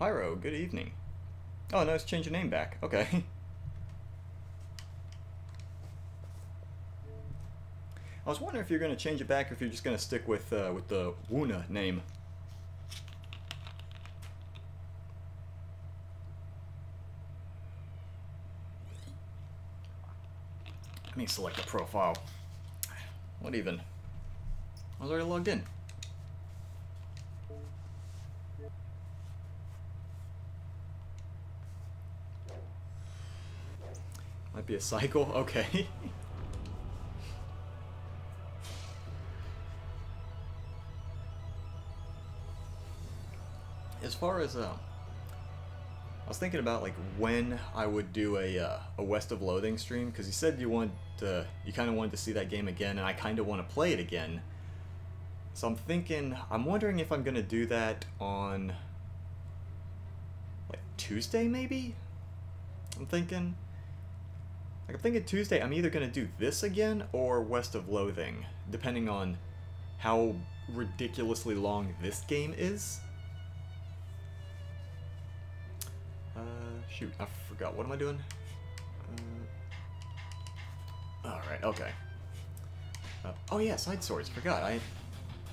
Pyro, good evening. Oh, no, it's change your name back. Okay. I was wondering if you're going to change it back or if you're just going to stick with the Wuna name. Let me select a profile. What even? I was already logged in. Might be a cycle. Okay. As far as I was thinking about like when I would do a West of Loathing stream, because you said you kind of wanted to see that game again, and I kind of want to play it again. So I'm wondering if I'm gonna do that on like Tuesday maybe. I'm thinking Tuesday. I'm either gonna do this again or West of Loathing, depending on how ridiculously long this game is. Shoot, I forgot. What am I doing? Alright, okay. Oh yeah, side swords. Forgot.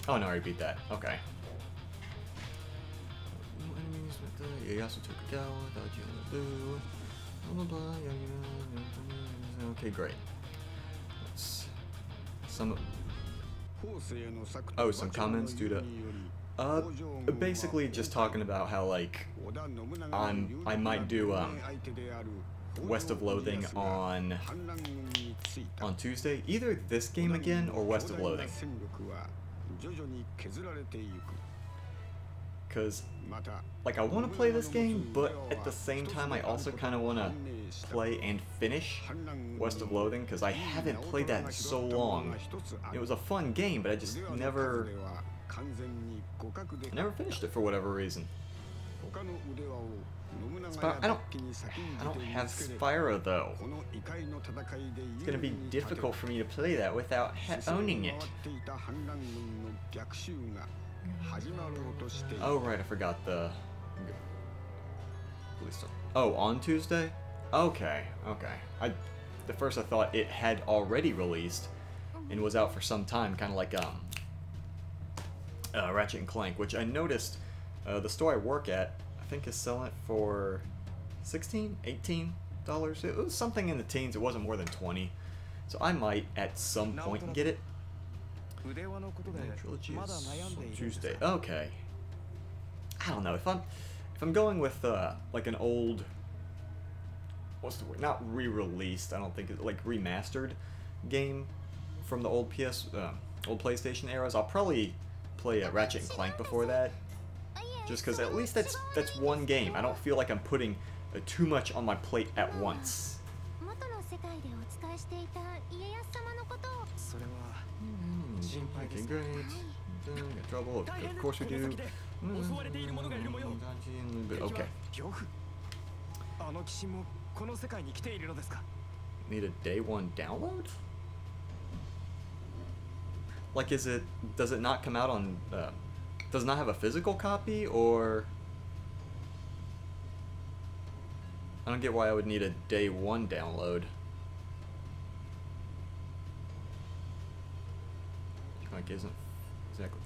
Oh no, I already beat that. Okay. Okay, great. Some comments due to basically just talking about how like I might do West of Loathing on Tuesday, either this game again or West of Loathing, because like I want to play this game, but at the same time I also kind of want to play and finish West of Loathing, because I haven't played that in so long. It was a fun game, but I just never finished it for whatever reason. I don't have Spyro though. It's gonna be difficult for me to play that without owning it. Oh right, I forgot the. Oh, on Tuesday? Okay. At first I thought it had already released and was out for some time, kind of like Ratchet and Clank, which I noticed the store I work at, I think, is selling it for $16, $18. It was something in the teens. It wasn't more than 20. So I might at some point get it. Trilogy is on Tuesday. Okay. I don't know if I'm going with like an old, what's the word? Not re-released. I don't think it's like remastered game from the old old PlayStation eras. I'll probably play Ratchet and Clank before that, just because at least that's one game. I don't feel like I'm putting too much on my plate at once. Okay, great. Got trouble. Of course we do. Okay. Need a day one download? Like, does it not come out on, does it not have a physical copy, or? I don't get why I would need a day one download. Like, isn't exactly.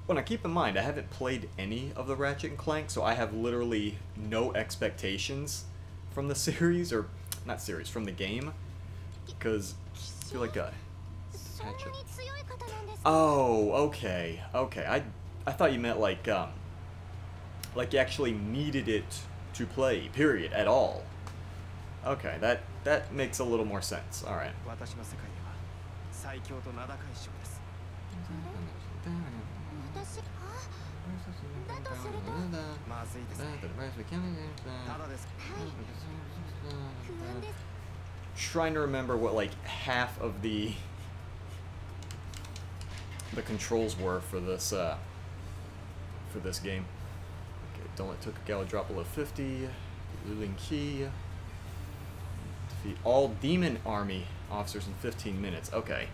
Well, now keep in mind, I haven't played any of the Ratchet and Clank, so I have literally no expectations from the series, or not series, from the game, because I feel like oh, okay. I thought you meant like you actually needed it to play, period, at all. Okay, that makes a little more sense. All right. Trying to remember what like half of the controls were for this game. Okay, don't let Tokugawa drop below 50. Losing key. Defeat all demon army officers in 15 minutes. Okay.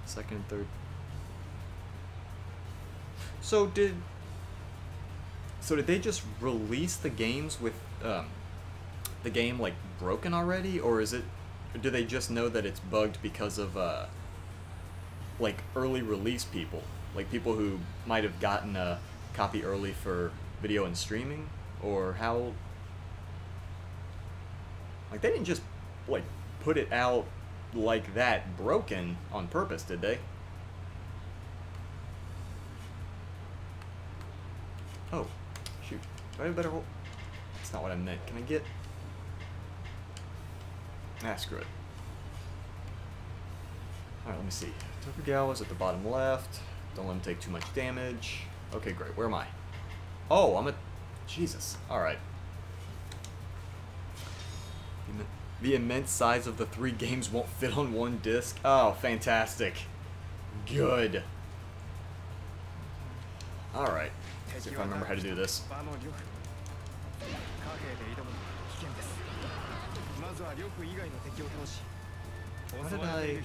Second and third. So So did they just release the games with the game like broken already, or is it? Or do they just know that it's bugged because of like early release people, like people who might have gotten a copy early for video and streaming, or how? Like they didn't just like put it out like that broken on purpose, did they? Oh, shoot. Do I have a better hold? That's not what I meant. Can I get... Ah, screw it. Alright, let me see. Tokugawa's at the bottom left. Don't let him take too much damage. Okay, great. Where am I? Oh, I'm at... Jesus. Alright. The immense size of the 3 games won't fit on one disc. Oh, fantastic. Good. Alright. Let's see if I remember how to do this. How did I...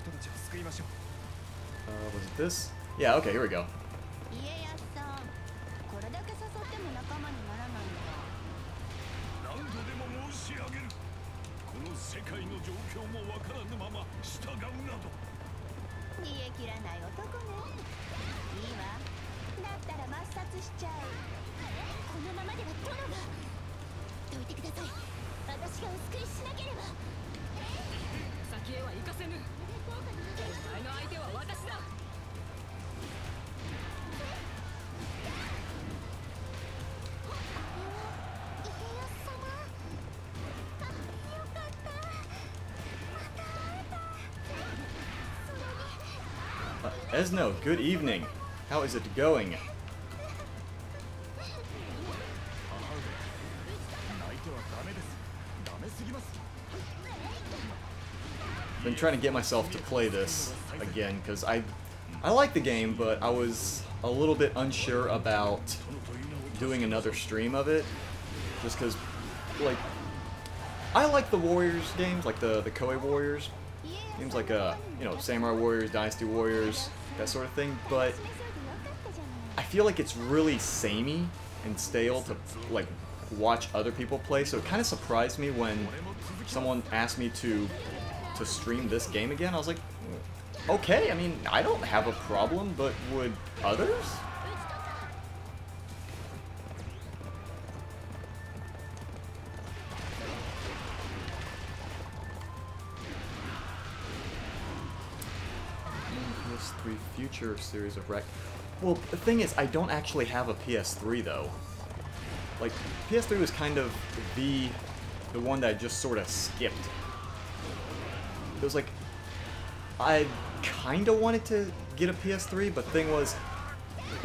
was it this? Yeah, okay, here we go. Esno, good evening. How is it going? Been trying to get myself to play this again because I like the game, but I was a little bit unsure about doing another stream of it, just because like I like the Warriors games, like the Koei Warriors games, like you know, Samurai Warriors, Dynasty Warriors, that sort of thing, but I feel like it's really samey and stale to like watch other people play, so it kind of surprised me when someone asked me to stream this game again. I was like, okay, I mean, I don't have a problem, but would others? PS3 Future series of rec. Well, the thing is, I don't actually have a PS3 though. Like, PS3 was kind of the one that I just sort of skipped. It was like, I kind of wanted to get a PS3, but the thing was,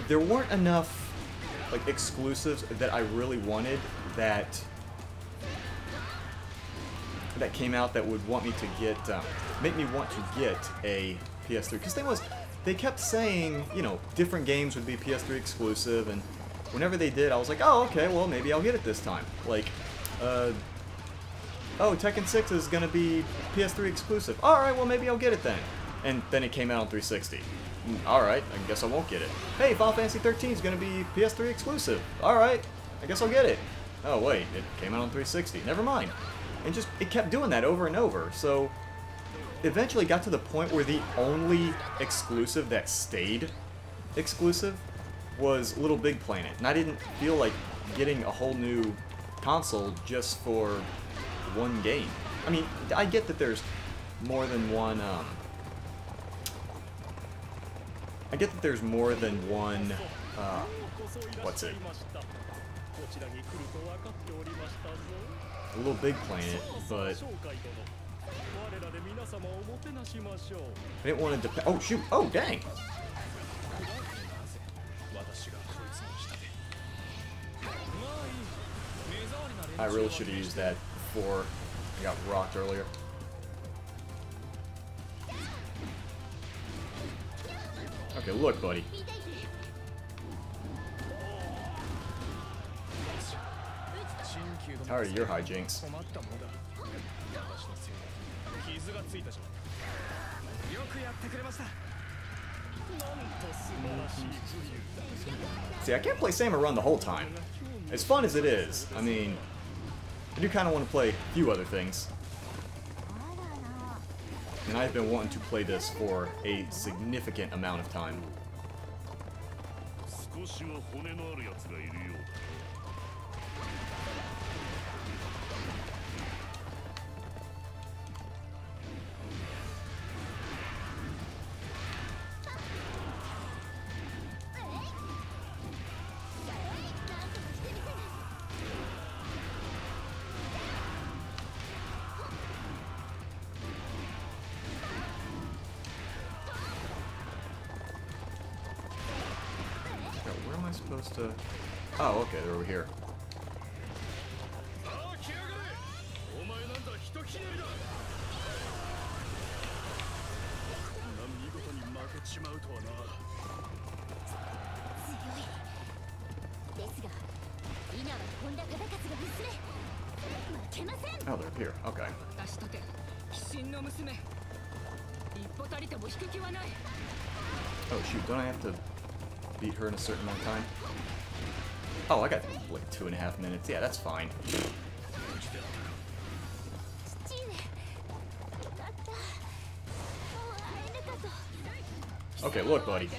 there weren't enough like exclusives that I really wanted that came out that would want me to get, make me want to get a PS3. Because the thing was, they kept saying, you know, different games would be PS3 exclusive, and whenever they did, I was like, oh, okay, well, maybe I'll get it this time. Like, oh, Tekken 6 is going to be PS3 exclusive. Alright, well, maybe I'll get it then. And then it came out on 360. Alright, I guess I won't get it. Hey, Final Fantasy 13 is going to be PS3 exclusive. Alright, I guess I'll get it. Oh, wait, it came out on 360. Never mind. And just, it kept doing that over and over. So, eventually got to the point where the only exclusive that stayed exclusive was Little Big Planet. And I didn't feel like getting a whole new console just for one game. I mean, I get that there's more than one, I get that there's more than one, what's it? A Little Big Planet, but I didn't want to depend. Oh, shoot! Oh, dang! I really should have used that before I got rocked earlier. Okay, look, buddy. Tired of your hijinks. See, I can't play Samus Run the whole time. As fun as it is, I mean, I do kind of want to play a few other things. And I've been wanting to play this for a significant amount of time. Supposed to... Oh, okay, they're over here. Oh, they're up here. Okay. Oh, shoot, don't I have to beat her in a certain amount of time? Oh, I got like 2.5 minutes. Yeah, that's fine. Okay, look, buddy.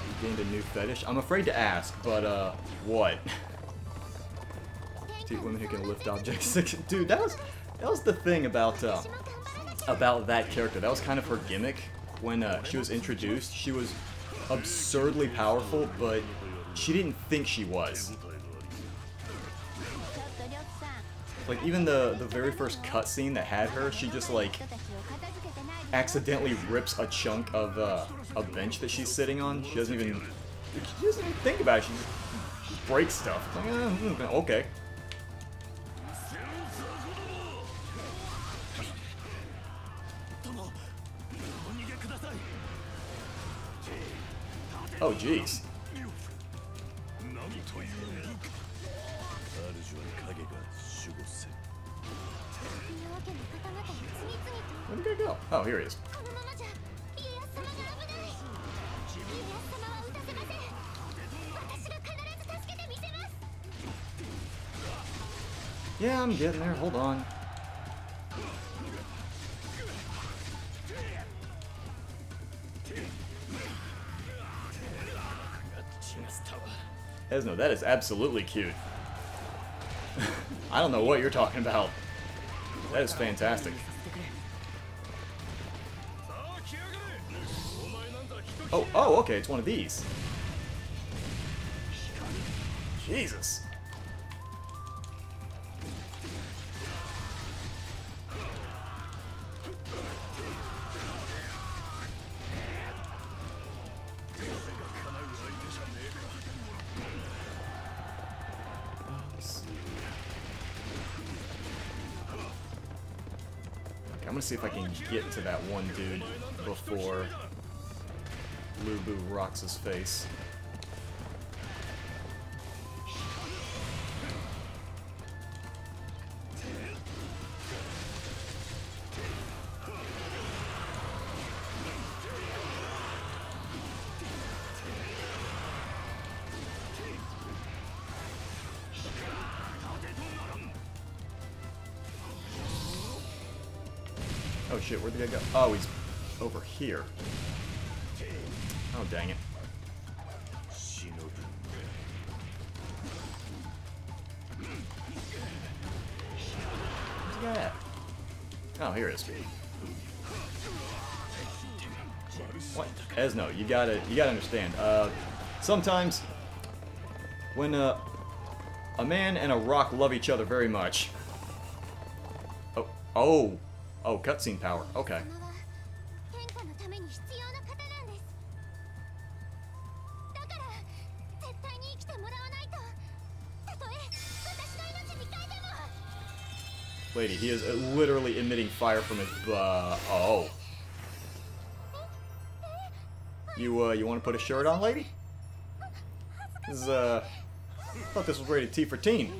You gained a new fetish? I'm afraid to ask, but, what? Dude, women who can lift objects. Dude, that was the thing about that character. That was kind of her gimmick when she was introduced. She was absurdly powerful, but she didn't think she was. Like, even the very first cutscene that had her, she just, like, accidentally rips a chunk of a bench that she's sitting on. She doesn't even think about it. She just breaks stuff. It's like, okay. Oh, jeez. Where did he go? Oh, here he is. Yeah, I'm getting there. Hold on. Esno, that is absolutely cute. I don't know what you're talking about. That is fantastic. Oh, okay, it's one of these. Jesus. I'm gonna see if I can get to that one dude before Lubu rocks his face. Oh shit, where'd the guy go? Oh, he's over here. Oh, dang it. Where's the guy at? Oh, here it is. What? Esno, you gotta understand. Sometimes when a man and a rock love each other very much. Oh, cutscene power. Okay. Lady, he is literally emitting fire from his oh. You want to put a shirt on, lady? This is, I thought this was rated T for teen.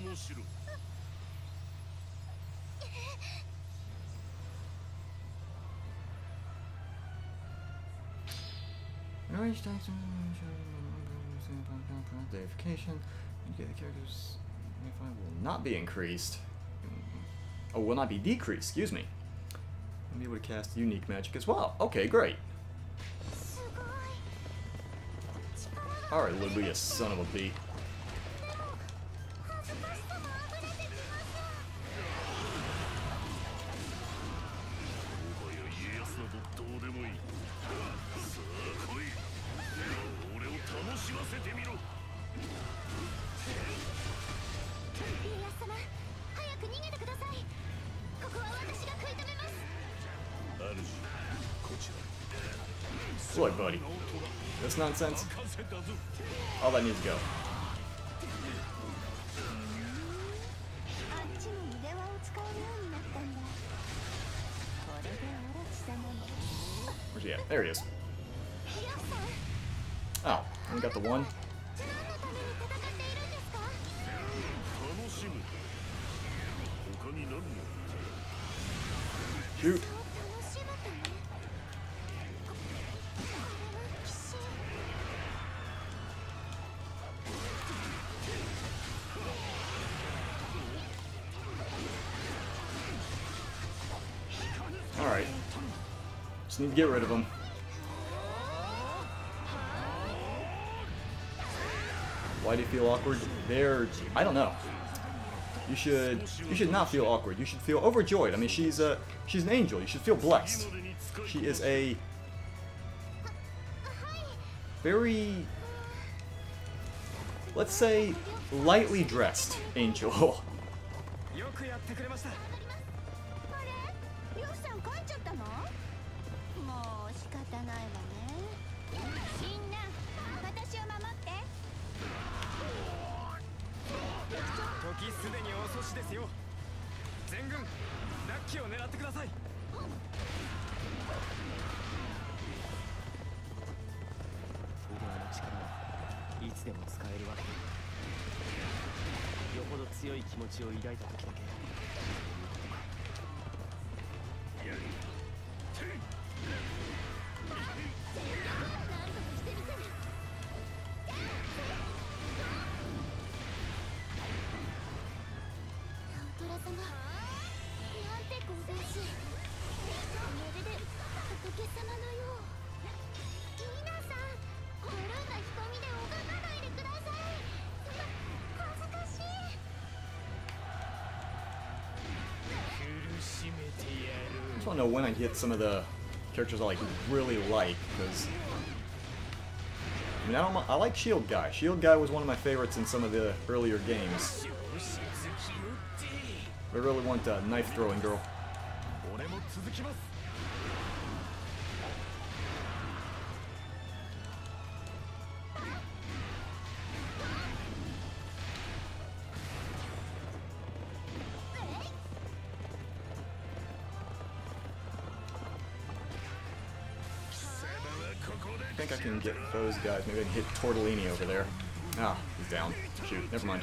Deification. The characters will not be increased. Oh, will not be decreased. Excuse me. I'll be able to cast unique magic as well. Okay, great. Alright, Lubu, you son of a bee. Look, buddy. This nonsense. All that needs to go. Where's he at? There he is. Oh, we got the one. Shoot. Alright. Just need to get rid of him. Why do you feel awkward? There, I don't know. You should not feel awkward. You should feel overjoyed. I mean, she's an angel. You should feel blessed. She is a very, let's say, lightly dressed angel. I just want to know when I hit some of the characters I like really like, because I mean, I like Shield Guy. Shield Guy was one of my favorites in some of the earlier games. I really want a knife throwing girl. I think I can get those guys. Maybe I can hit Tortellini over there. Ah, he's down. Shoot, never mind.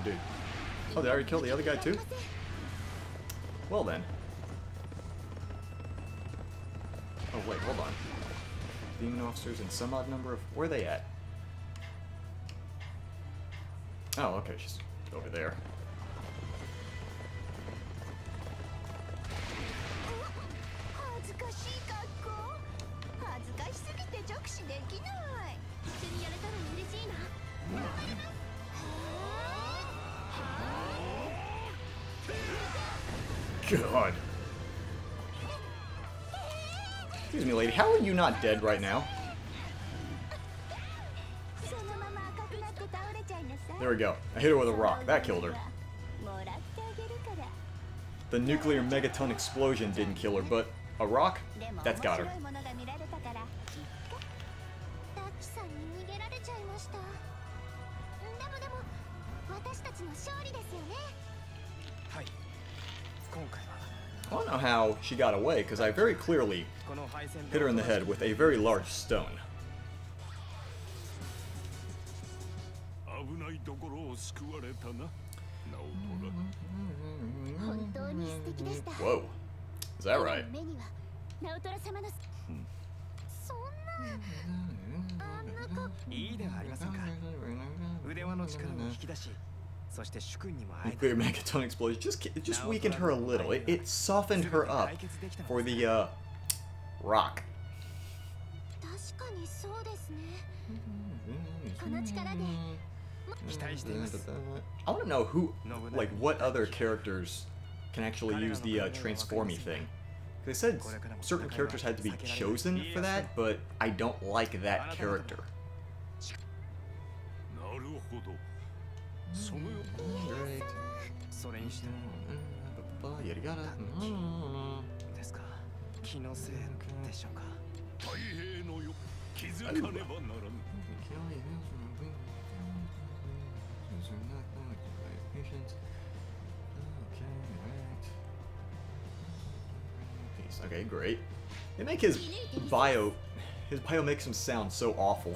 Dude. Oh, they already killed the other guy too? Well then. Oh wait, hold on. Demon officers in some odd number of... Where are they at? Oh, okay, she's over there. God. Excuse me, lady, how are you not dead right now? There we go. I hit her with a rock. That killed her. The nuclear megaton explosion didn't kill her, but a rock? That's got her. I don't know how she got away, because I very clearly hit her in the head with a very large stone. Whoa. Is that right? Nuclear megaton explosion just weakened her a little. It softened her up for the rock. I want to know who, like, what other characters can actually use the transformy thing. They said certain characters had to be chosen for that, but I don't like that character. Okay, great. They make his bio makes him sound so awful.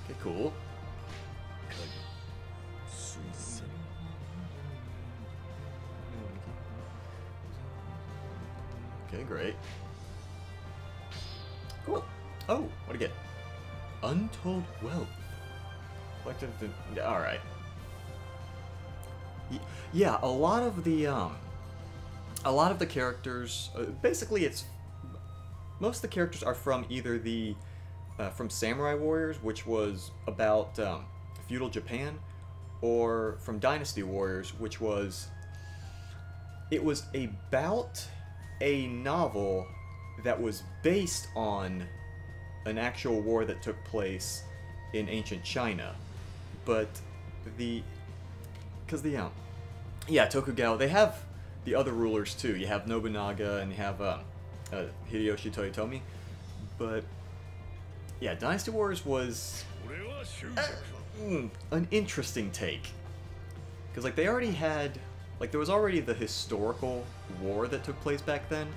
Okay, cool. Okay, great. Cool. Oh, what'd I get? Untold wealth. Collective. All right. Yeah, a lot of the characters. Basically, most of the characters are from either the from Samurai Warriors, which was about feudal Japan, or from Dynasty Warriors, which was about a novel that was based on an actual war that took place in ancient China, but yeah, Tokugawa, they have the other rulers too. You have Nobunaga and you have Hideyoshi Toyotomi, but yeah, Dynasty Warriors was an interesting take, because like they already had, like there was already the historical war that took place back then,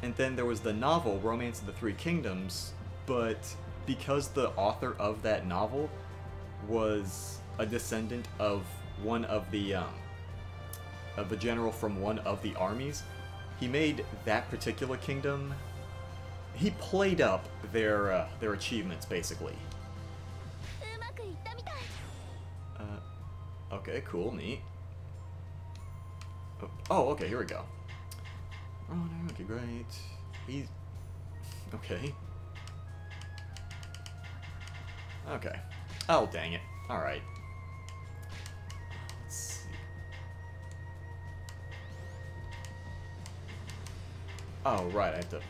and then there was the novel Romance of the Three Kingdoms, but because the author of that novel was a descendant of one of the general from one of the armies, he made that particular kingdom, he played up their achievements, basically. Okay, cool, neat. Oh, okay, here we go. Oh, no, okay, great. He's... okay. Okay. Oh, dang it. Alright. Let's see. Oh, right, I have to...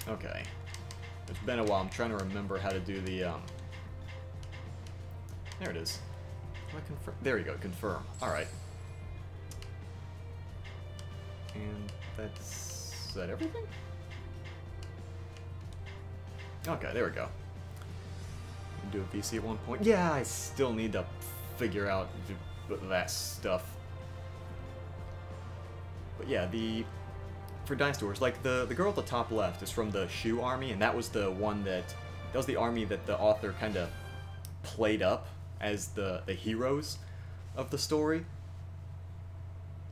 okay. It's been a while. I'm trying to remember how to do the, there it is. Do I confirm? There you go, confirm. Alright. And that's... is that everything? Okay, there we go. Do a VC at one point. Yeah, I still need to figure out that stuff. But yeah, for Dynasty Wars, like the girl at the top left is from the Shu army, and that was the one that was the army that the author kind of played up as the heroes of the story.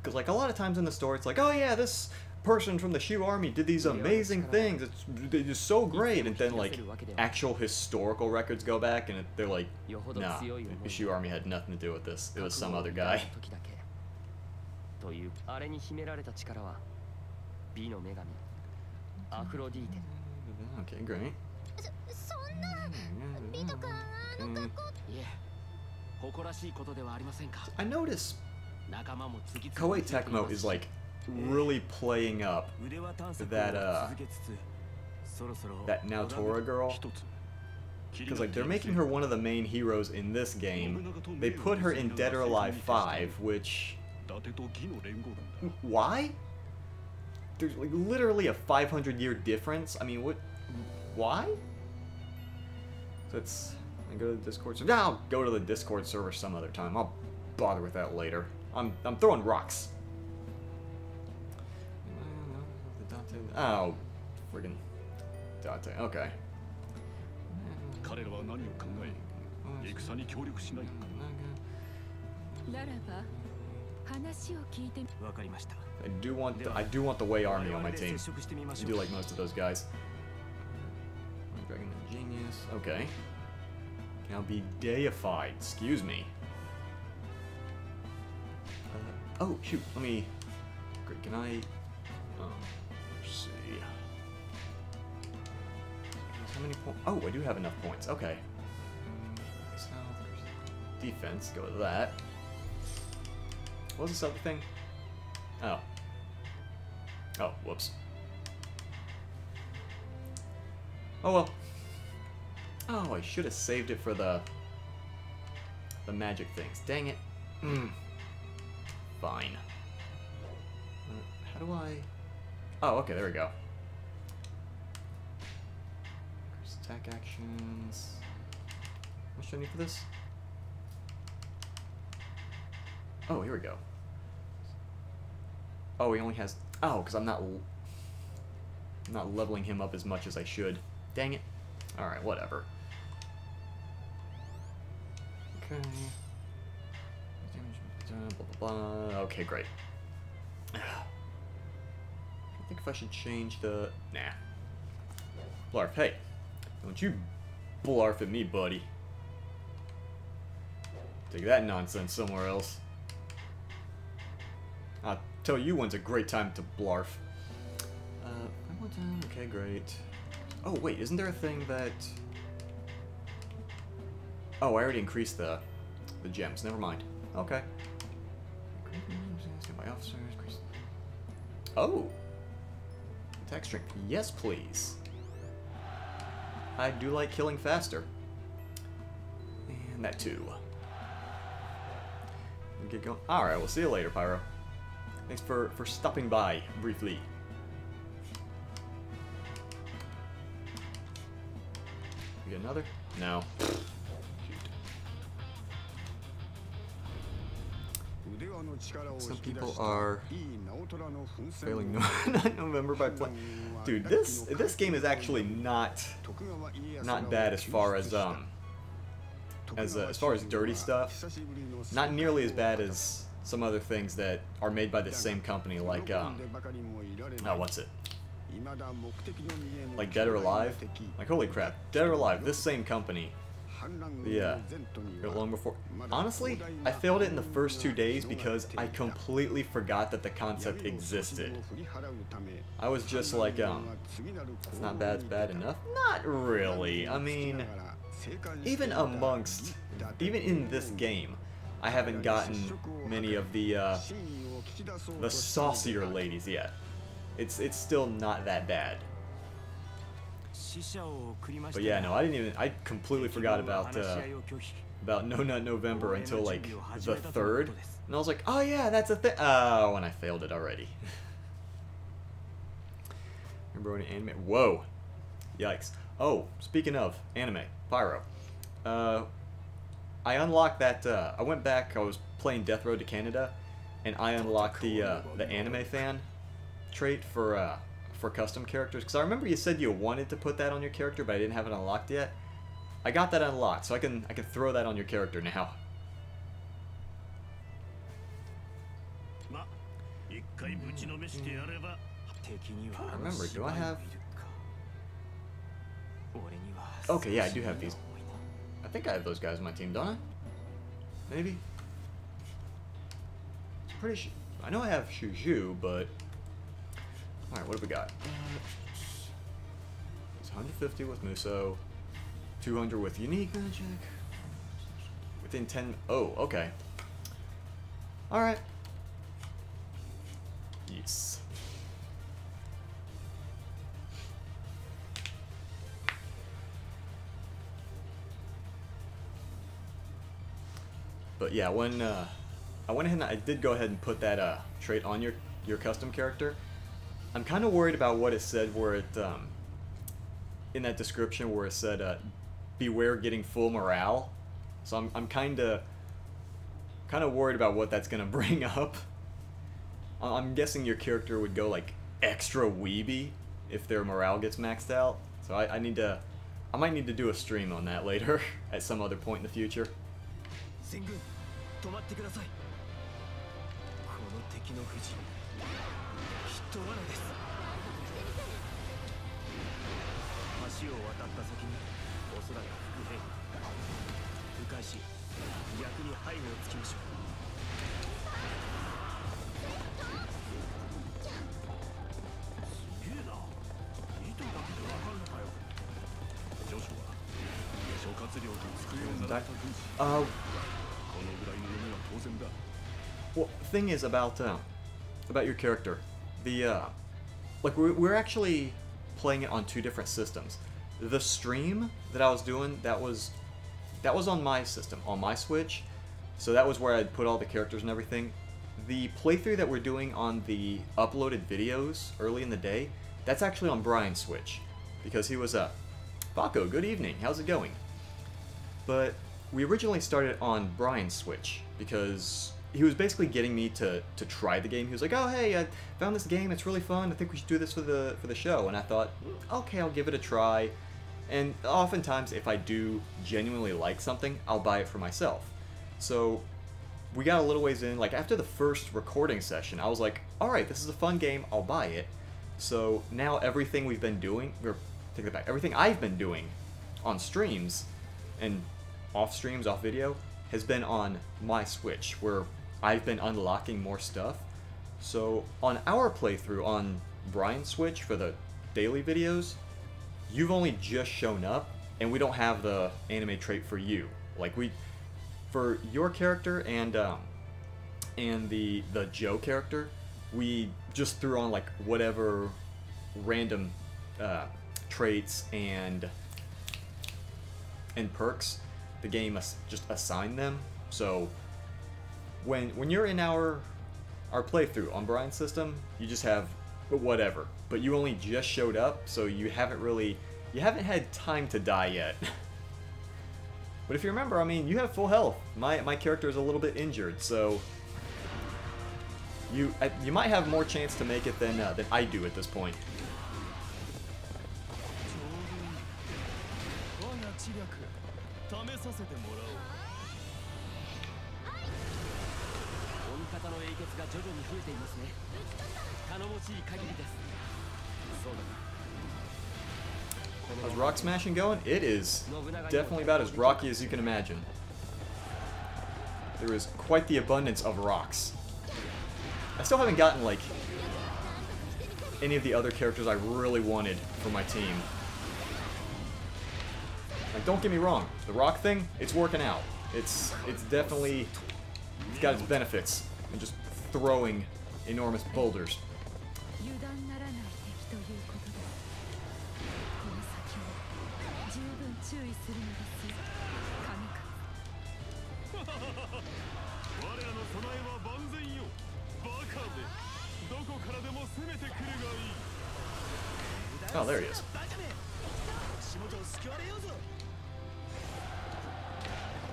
Because like a lot of times in the story, it's like, oh yeah, this person from the Shu army did these amazing things. They're just so great, and then like actual historical records go back, and they're like, nah, the Shu army had nothing to do with this. It was some other guy. Okay, great. I notice Koei Tecmo is like really playing up that that Naotora girl. Because, like, they're making her one of the main heroes in this game. They put her in Dead or Alive 5, which... Why? There's, like, literally a 500-year difference. I mean, what... Why? So it's... I go to the Discord server. I'll go to the Discord server some other time. I'll bother with that later. I'm throwing rocks. Oh, friggin' Dante. Okay. I do want the Wei army on my team. I do like most of those guys. Dragon Genius. Okay. Now be deified. Excuse me. Oh shoot. Let me. Great. Can I? Let's see. How many points? Oh, I do have enough points. Okay. Defense. Go with that. What was this other thing? Oh. Oh, whoops. Oh well. Oh, I should have saved it for the magic things. Dang it. Fine. How do I... Oh, okay, there we go. Attack actions. How much do I need for this? Oh, here we go. Oh, he only has... Oh, because I'm not leveling him up as much as I should. Dang it. Alright, whatever. Okay. Blah, blah, blah. Okay, great. I think if I should change the... Nah. Blarf, hey. Don't you blarf at me, buddy. Take that nonsense somewhere else. I'll tell you when's a great time to blarf. Okay, great. Oh, wait, isn't there a thing that... Oh, I already increased the gems. Never mind. Okay. My officers. Oh! Attack strength. Yes, please. I do like killing faster. And that too. Get going. Alright, we'll see you later, Pyro. Thanks for stopping by briefly. We get another? No. Some people are failing November by playing. Dude, this game is actually not bad as far as far as dirty stuff. Not nearly as bad as some other things that are made by the same company, like oh, what's it? Like Dead or Alive? Like, holy crap, Dead or Alive, this same company. Yeah, long before. Honestly, I failed it in the first 2 days because I completely forgot that the concept existed. I was just like, it's not bad, it's bad enough? Not really. I mean, even in this game, I haven't gotten many of the saucier ladies yet. It's still not that bad. But yeah, no, I completely forgot about No Nut November until like the 3rd, and I was like, oh yeah, that's a thing. Oh, and I failed it already. Remember any anime? Whoa, yikes! Oh, speaking of anime, Pyro, I unlocked that. I went back. I was playing Death Road to Canada, and I unlocked the anime fan trait for custom characters, because I remember you said you wanted to put that on your character, but I didn't have it unlocked yet. I got that unlocked, so I can throw that on your character now. Remember, do I have... Okay, yeah, I do have these. I think I have those guys on my team, don't I? Maybe? I'm pretty sure. I know I have Shuju, but... Alright, what do we got? It's 150 with Muso, 200 with Unique Magic, within 10... Oh, okay. Alright. Peace. But yeah, when I went ahead and I did go ahead and put that trait on your custom character, I'm kind of worried about what it said where it in that description where it said beware getting full morale. So I'm kind of worried about what that's gonna bring up. I'm guessing your character would go like extra weeby if their morale gets maxed out. So I might need to do a stream on that later at some other point in the future. Well, thing is about your character, like we're actually playing it on two different systems. The stream that I was doing, that was on my system, on my Switch, so that was where I'd put all the characters and everything. The playthrough that we're doing on the uploaded videos early in the day, that's actually on Brian's Switch, because he was Baco, good evening, how's it going? But we originally started on Brian's Switch because he was basically getting me to try the game. He was like, "Oh, hey, I found this game. It's really fun. I think we should do this for the show." And I thought, "Okay, I'll give it a try." And oftentimes, if I do genuinely like something, I'll buy it for myself. So we got a little ways in. Like after the first recording session, I was like, "All right, this is a fun game. I'll buy it." So now everything we've been doing, or take that back, everything I've been doing on streams and off streams, off video, has been on my Switch, where I've been unlocking more stuff. So on our playthrough on Brian's Switch for the daily videos, you've only just shown up, and we don't have the anime trait for you. Like for your character and the Joe character, we just threw on like whatever random traits and perks the game just assigned them. So when you're in our playthrough on Brian's system, you just have whatever, but you only just showed up, so you haven't had time to die yet. But if you remember, I mean, you have full health. My character is a little bit injured, so you might have more chance to make it than I do at this point. How's rock smashing going? It is definitely about as rocky as you can imagine. There is quite the abundance of rocks. I still haven't gotten like any of the other characters I really wanted for my team. Like, don't get me wrong, the rock thing, it's working out. It's definitely, it's got its benefits, and just throwing enormous boulders. Oh, there he is.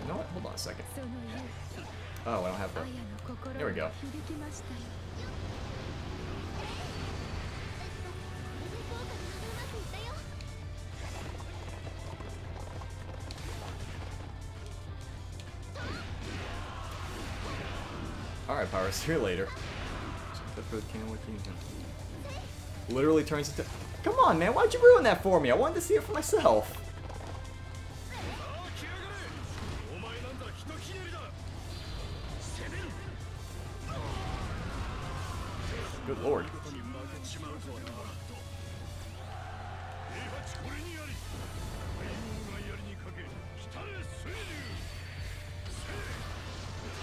You know what? Hold on a second. Oh, I don't have that. There we go. Alright, Pyrus, see you later. Literally turns into... Come on, man, why'd you ruin that for me? I wanted to see it for myself. Good lord.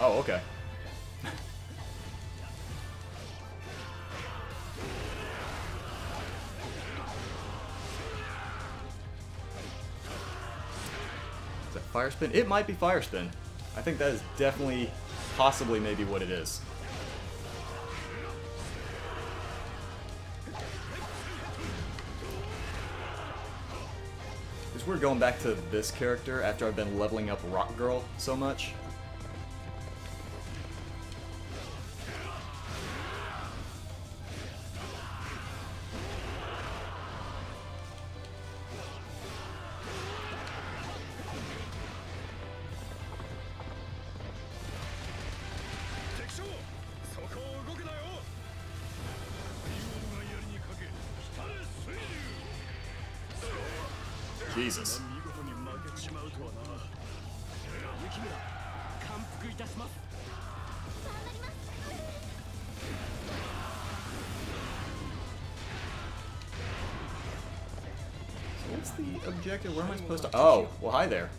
Oh, okay. Fire spin? It might be fire spin. I think that is definitely, possibly, maybe what it is. It's weird going back to this character after I've been leveling up Rock Girl so much. Jesus. So what's the objective? Where am I supposed to? Oh, well, hi there.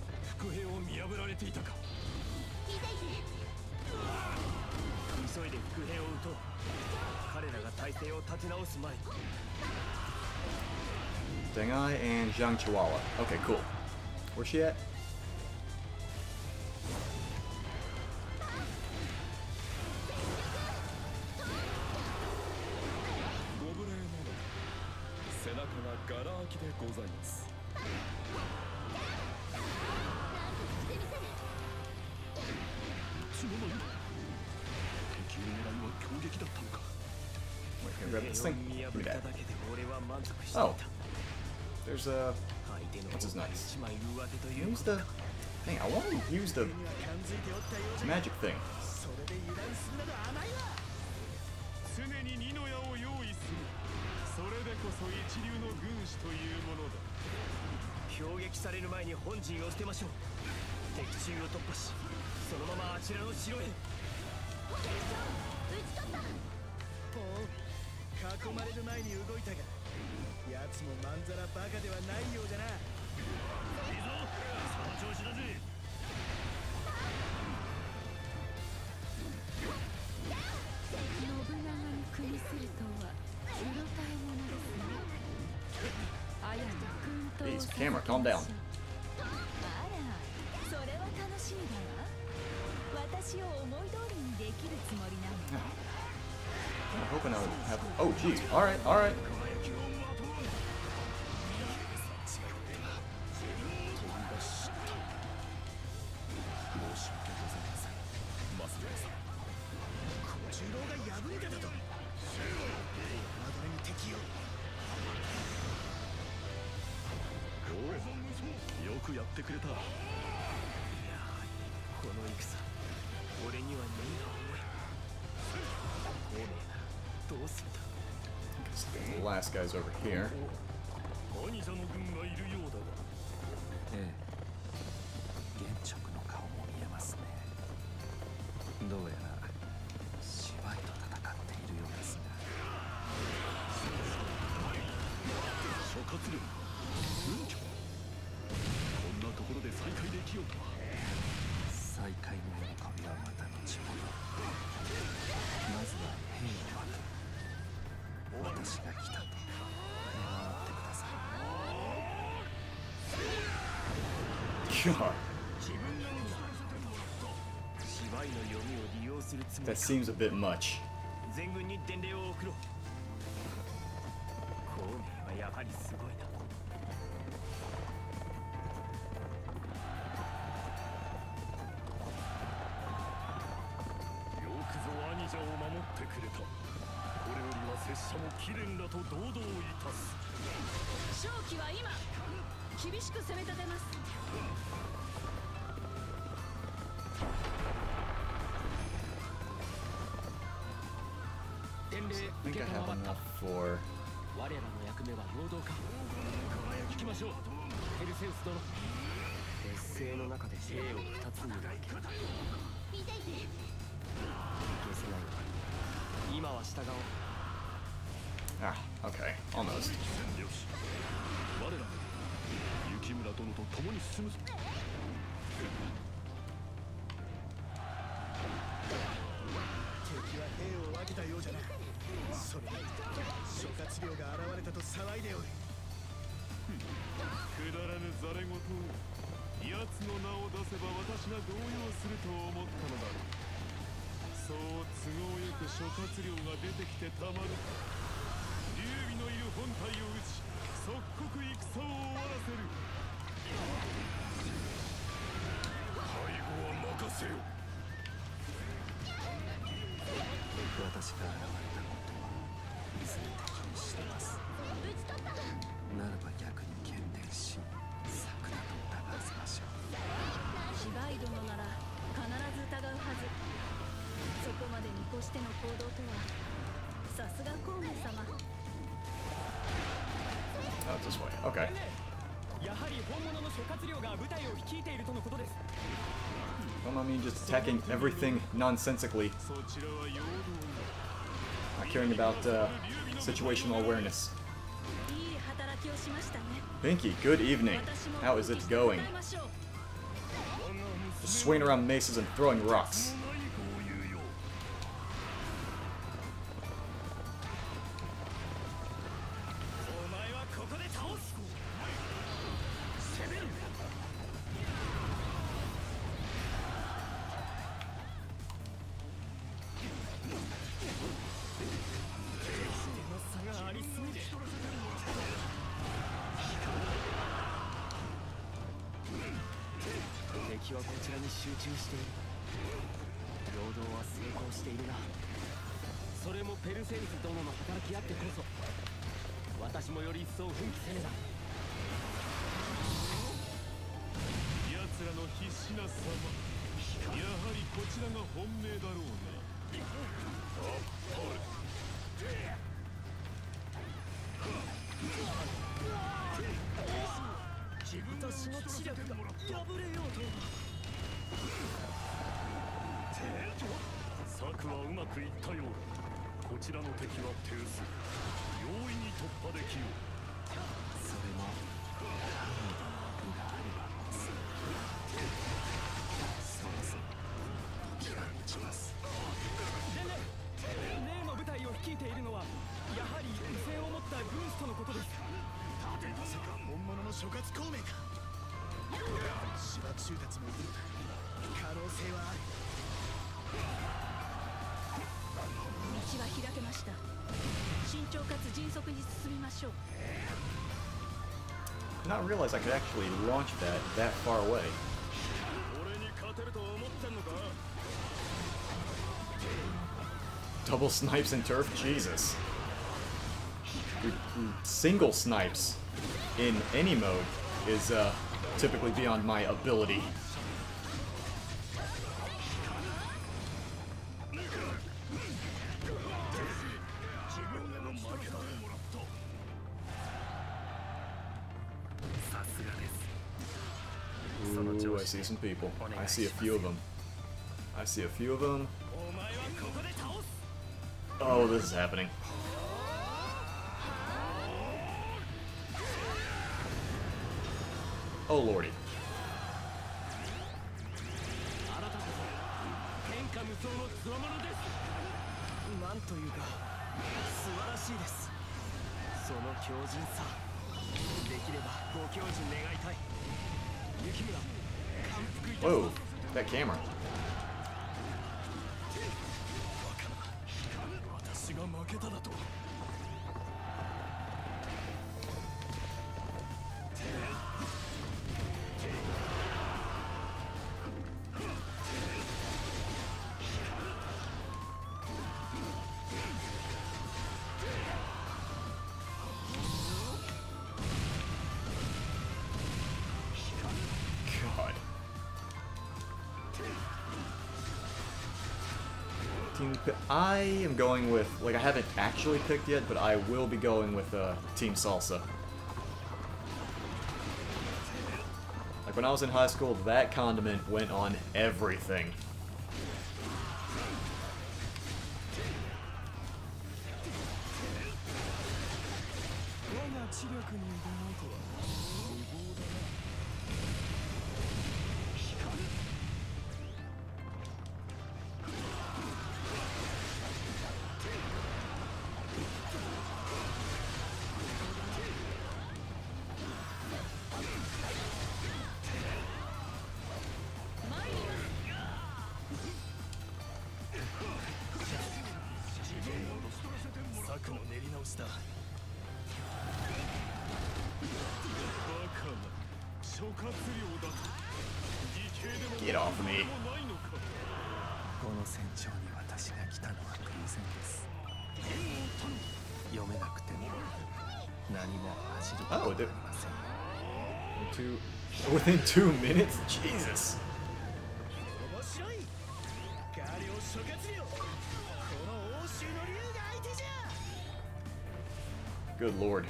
Dengai and Zhang Chihuahua. Okay, cool. Where's she at? Wait, can I grab this thing? Give me that. Oh. There's a... What's his nice? Use the... Dang, I want to use the magic thing. Jeez, camera, calm down. I'm hoping I would have... Oh, jeez. Alright, alright. The last guy's over here. God. That seems a bit much. I think I have enough for... Ah, okay, almost. Oh, it's this way. Okay. Don't mind me just attacking everything nonsensically. Not caring about situational awareness. Pinky, good evening. How is it going? Just swinging around maces and throwing rocks. I did not realize I could actually launch that far away. Double snipes in turf? Jesus. Dude, single snipes in any mode is typically beyond my ability. Ooh, I see some people. I see a few of them. I see a few of them. Oh, this is happening. Oh, lordy. Whoa, that camera. I am going with, like, I haven't actually picked yet, but I will be going with Team Salsa. Like, when I was in high school, that condiment went on everything. Get off of me. Oh, within 2 minutes? Jesus. Good lord.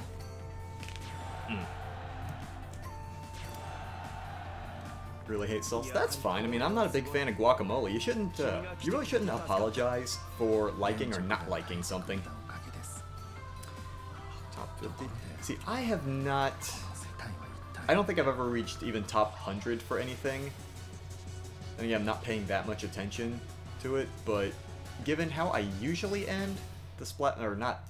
Really hate salsa. That's fine. I mean, I'm not a big fan of guacamole. You shouldn't, you really shouldn't apologize for liking or not liking something. Top 50. See, I have not... I don't think I've ever reached even top 100 for anything. And again, I'm not paying that much attention to it, but given how I usually end the splat, or not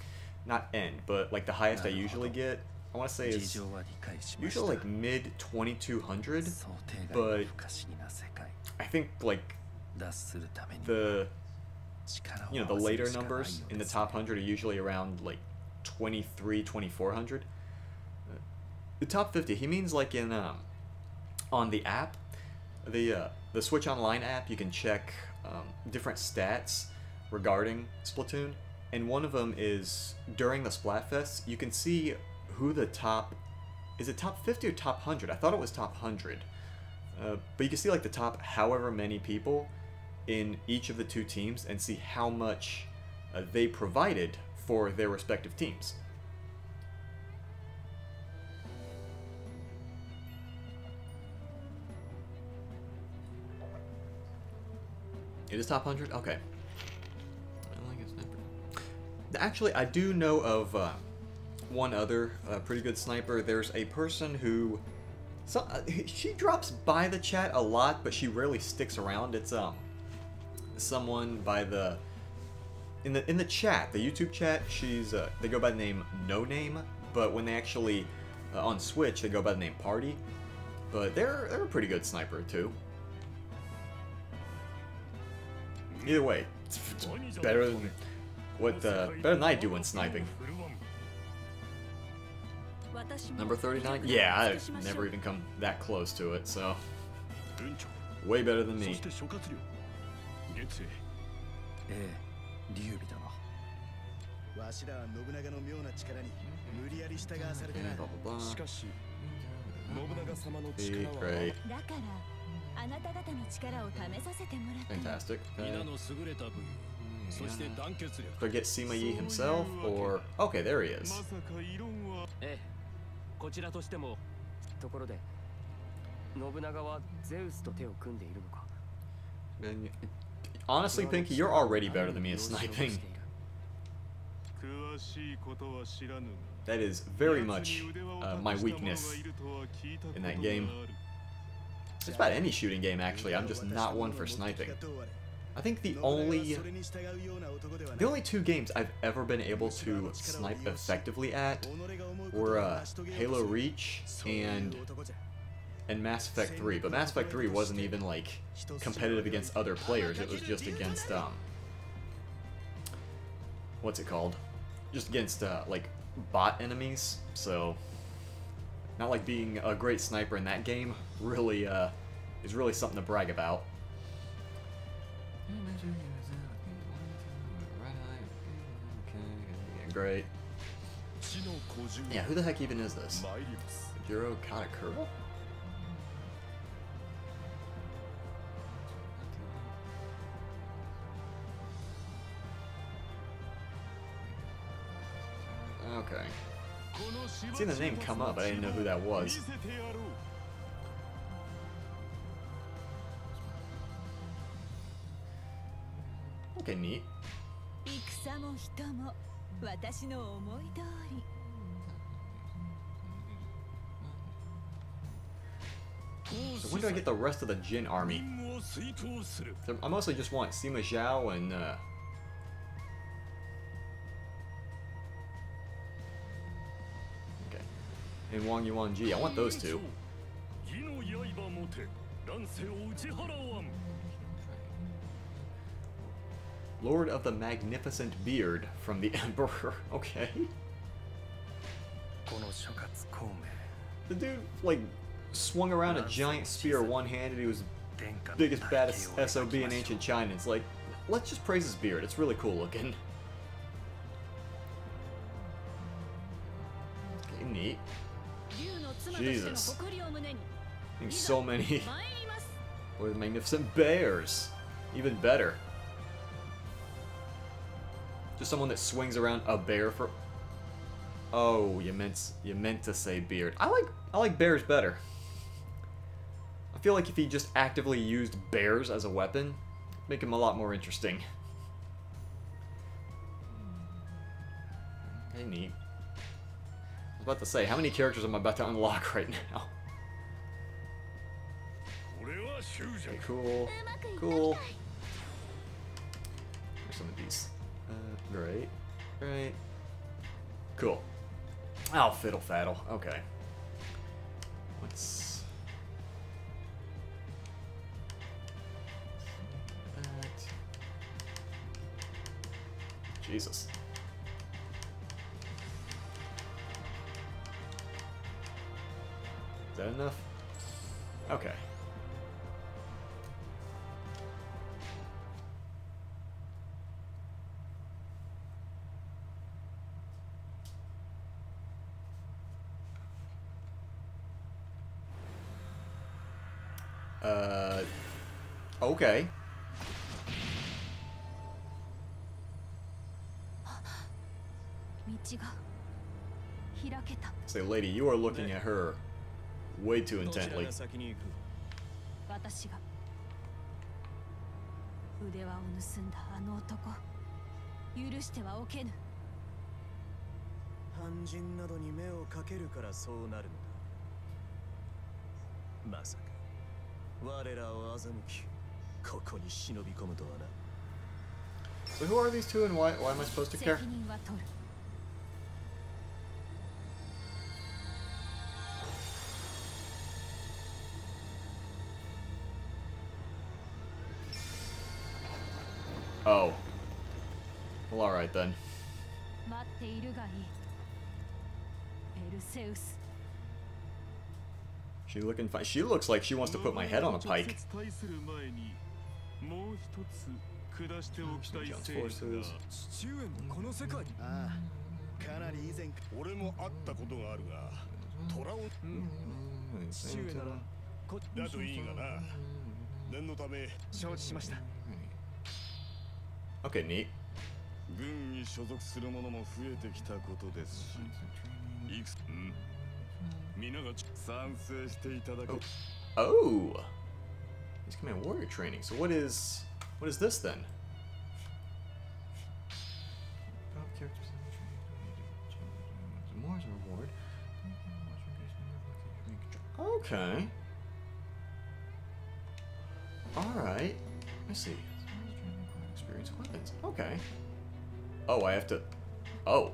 end, but like the highest I usually get, I want to say is usually like mid 2200, but I think like the, you know, the later numbers in the top 100 are usually around like 2400. The top 50, he means like in on the app, the Switch Online app, you can check different stats regarding Splatoon, and one of them is during the Splatfest, you can see who the top, is it top 50 or top 100? I thought it was top 100, but you can see like the top however many people in each of the two teams and see how much they provided for their respective teams. It is top 100? Okay. Actually, I do know of one other pretty good sniper. There's a person who... she drops by the chat a lot, but she rarely sticks around. It's someone by the... In the chat, the YouTube chat, she's they go by the name No Name, but when they actually on Switch, they go by the name Party. But they're a pretty good sniper too. Either way, it's better than what better than I do when sniping. Number 39? Yeah, I've never even come that close to it, so way better than me. Great. Fantastic. Do I get Sima Yi himself, or... Okay, there he is. Honestly, Pinky, you're already better than me at sniping. That is very much my weakness in that game. Just about any shooting game, actually. I'm just not one for sniping. I think the only two games I've ever been able to snipe effectively at were Halo Reach and Mass Effect 3. But Mass Effect 3 wasn't even like competitive against other players. It was just against what's it called? Just against like bot enemies. So not like being a great sniper in that game really is really something to brag about. Great. Yeah, who the heck even is this? Jiro Katakura? Okay. I've seen the name come up, but I didn't know who that was. Okay, neat. So when do I get the rest of the Jin army? So I mostly just want Sima Zhao and okay, and Wang Yuanji. I want those two. Lord of the Magnificent Beard from the Emperor. Okay. The dude, like, swung around a giant spear one-handed. He was the biggest, baddest SOB in ancient China. It's like, let's just praise his beard. It's really cool looking. Okay, neat. Jesus. Getting so many. Or the Magnificent Bears. Even better. Just someone that swings around a bear for... Oh, you meant to say beard. I like bears better. I feel like if he just actively used bears as a weapon, it'd make him a lot more interesting. Okay, neat. I was about to say, how many characters am I about to unlock right now? Okay, cool. Cool. There's some of these. Great. Great. Cool. Oh, fiddle faddle. Okay. What's that? Jesus. Is that enough? Okay. Okay. Say, lady, you are looking at her way too intently. So who are these two and why am I supposed to care? Oh. Well, alright then. She looking fine. She looks like she wants to put my head on a pike. John's forces. Okay, neat. Oh. He's command warrior training. So what is this then? Okay. Alright. I see. Experience weapons. Okay. Oh, I have to... Oh.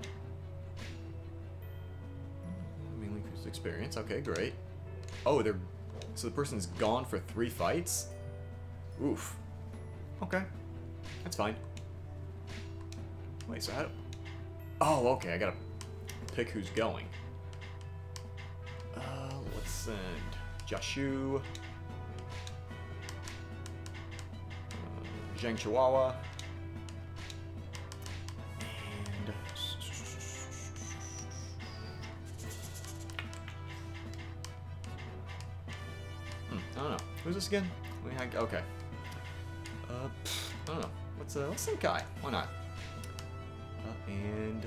Mainly increased experience. Okay, great. Oh, they're... So the person's gone for 3 fights? Oof. Okay. That's fine. Wait, so how do... Oh, okay, I gotta pick who's going. Let's send Jashu. Zheng Chihuahua. And... I don't know. Who's this again? Okay. I don't know. Let's send Kai. Why not? And...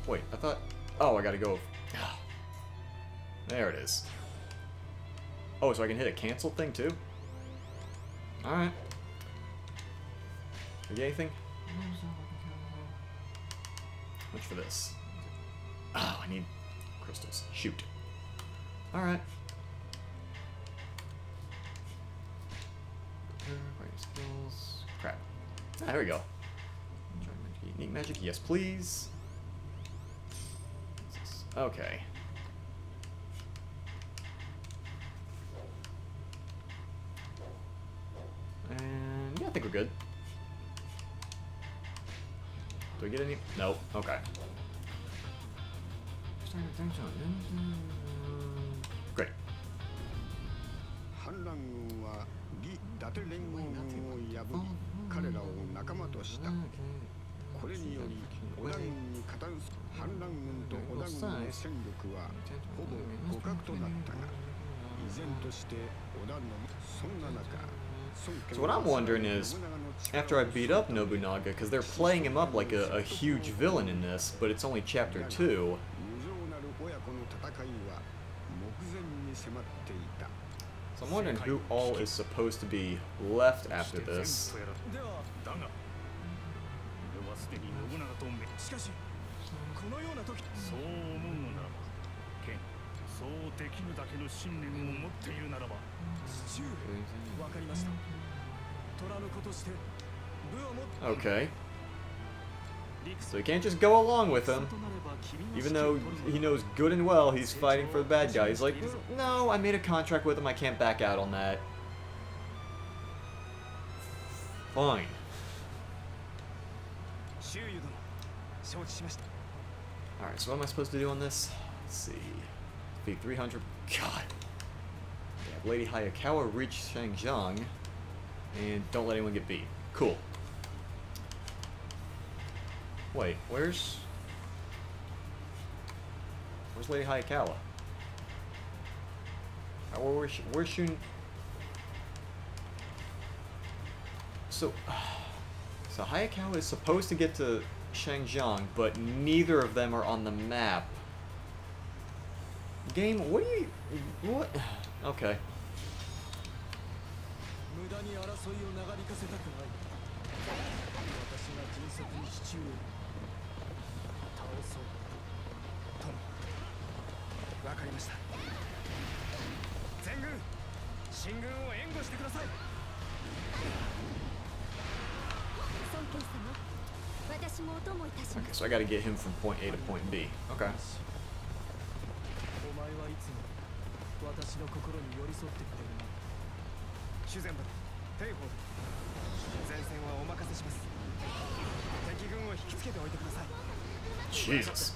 Wait, I thought... Oh, I gotta go... There it is. Oh, so I can hit a cancel thing too? Alright. You get anything? How much for this? Oh, I need crystals. Shoot. Alright. Skills. Crap. Ah, there we go. Unique magic, yes please. Okay. And yeah, I think we're good. Do I get any? Nope. Okay. Great. So what I'm wondering is, after I beat up Nobunaga, because they're playing him up like a huge villain in this, but it's only chapter 2. So I'm wondering who all is supposed to be left after this. Okay. So he can't just go along with him, even though he knows good and well he's fighting for the bad guy. He's like, no, I made a contract with him, I can't back out on that. Fine. Alright, so what am I supposed to do on this? Let's see. Defeat 300. God. Yeah, Lady Hayakawa reach Shangjiang, and don't let anyone get beat. Cool. Wait, where's Lady Hayakawa? Where's Shun? So Hayakawa is supposed to get to Shangjiang, but neither of them are on the map. Game, what do you... what? Okay. Okay, so I gotta get him from point A to point B. Okay. Jesus.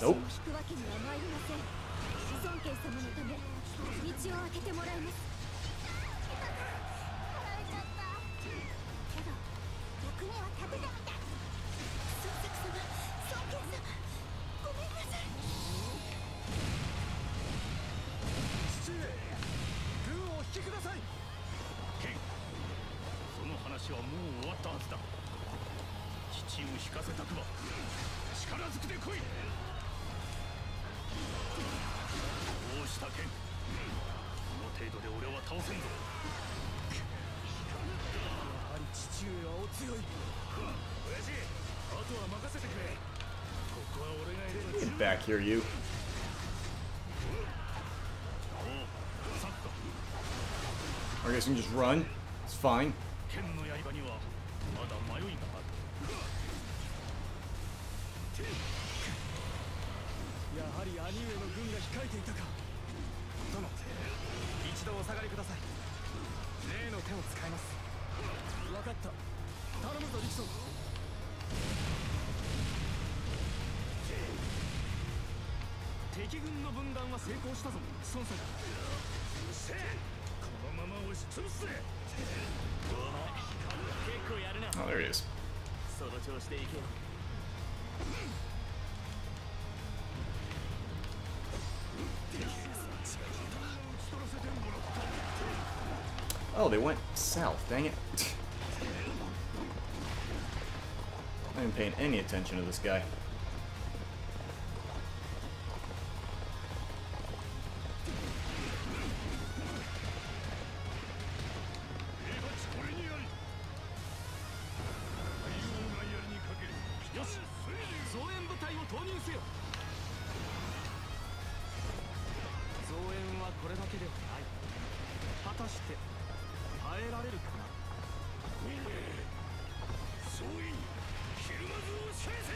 Nope. Get back here, you. I guess we can just run. It's fine. Oh, there he is. Oh, they went south. Dang it. I'm not even paying any attention to this guy. せよ。増援はこれだけではない。果たして耐えられるかな。総員ひるまずを示せ。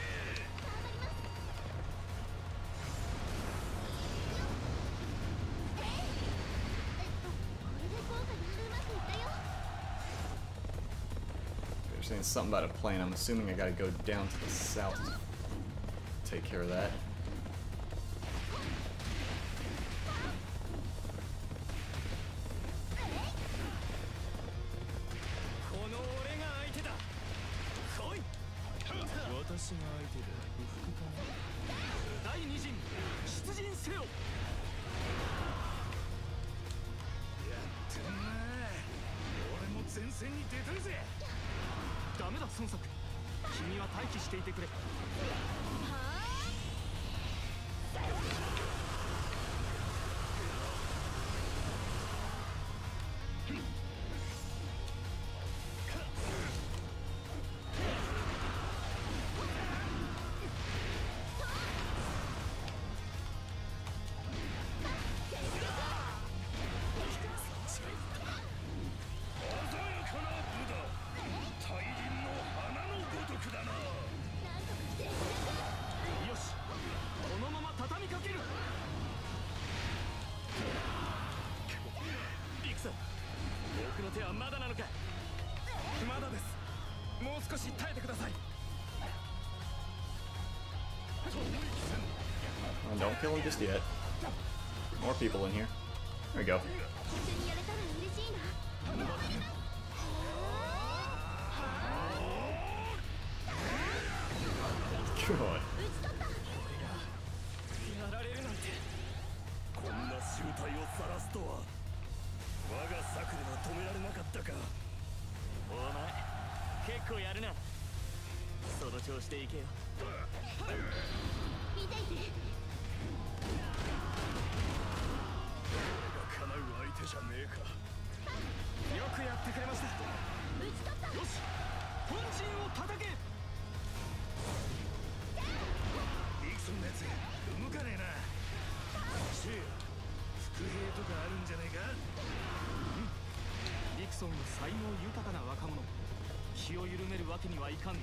They're saying something about a plane. I'm assuming I gotta go down to the south to take care of that. Oh, don't kill him just yet. More people in here. There we go. God. こんな醜態を晒すとは我が策では止められなかったか。お前結構やるな。その調子でいけよ。見ていて。俺が叶う相手じゃねえか。よくやってくれました。よし、本陣を叩け。ディクソンのやつ動かねえな。シェイ、伏兵とかあるんじゃねえか。ディクソンは才能豊かな若者。気を緩めるわけにはいかんな。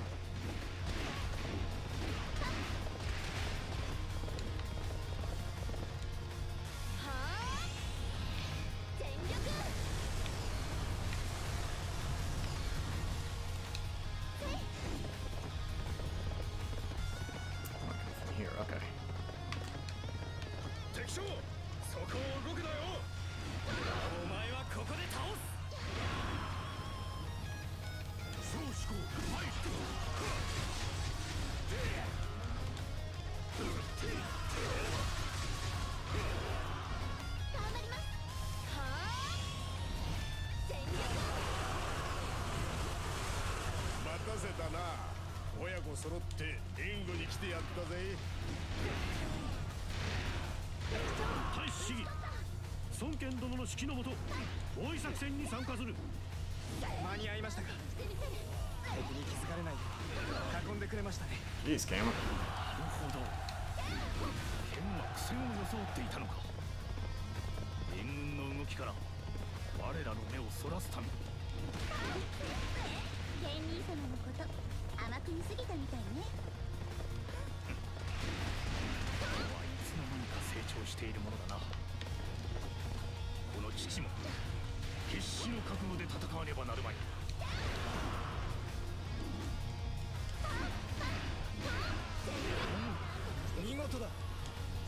揃って援護に来てやったぜ。大使議孫権殿の指揮のもと包囲作戦に参加する。間に合いましたか。敵に気づかれないよう囲んでくれましたね。いいですか。なるほど、変な苦戦を装っていたのか。援軍の動きから我らの目をそらすために。ケンニー様のこと甘く見すぎたみたいね。いつの間にか成長しているものだな。この父も決死の覚悟で戦わねばなるまい。見事だ。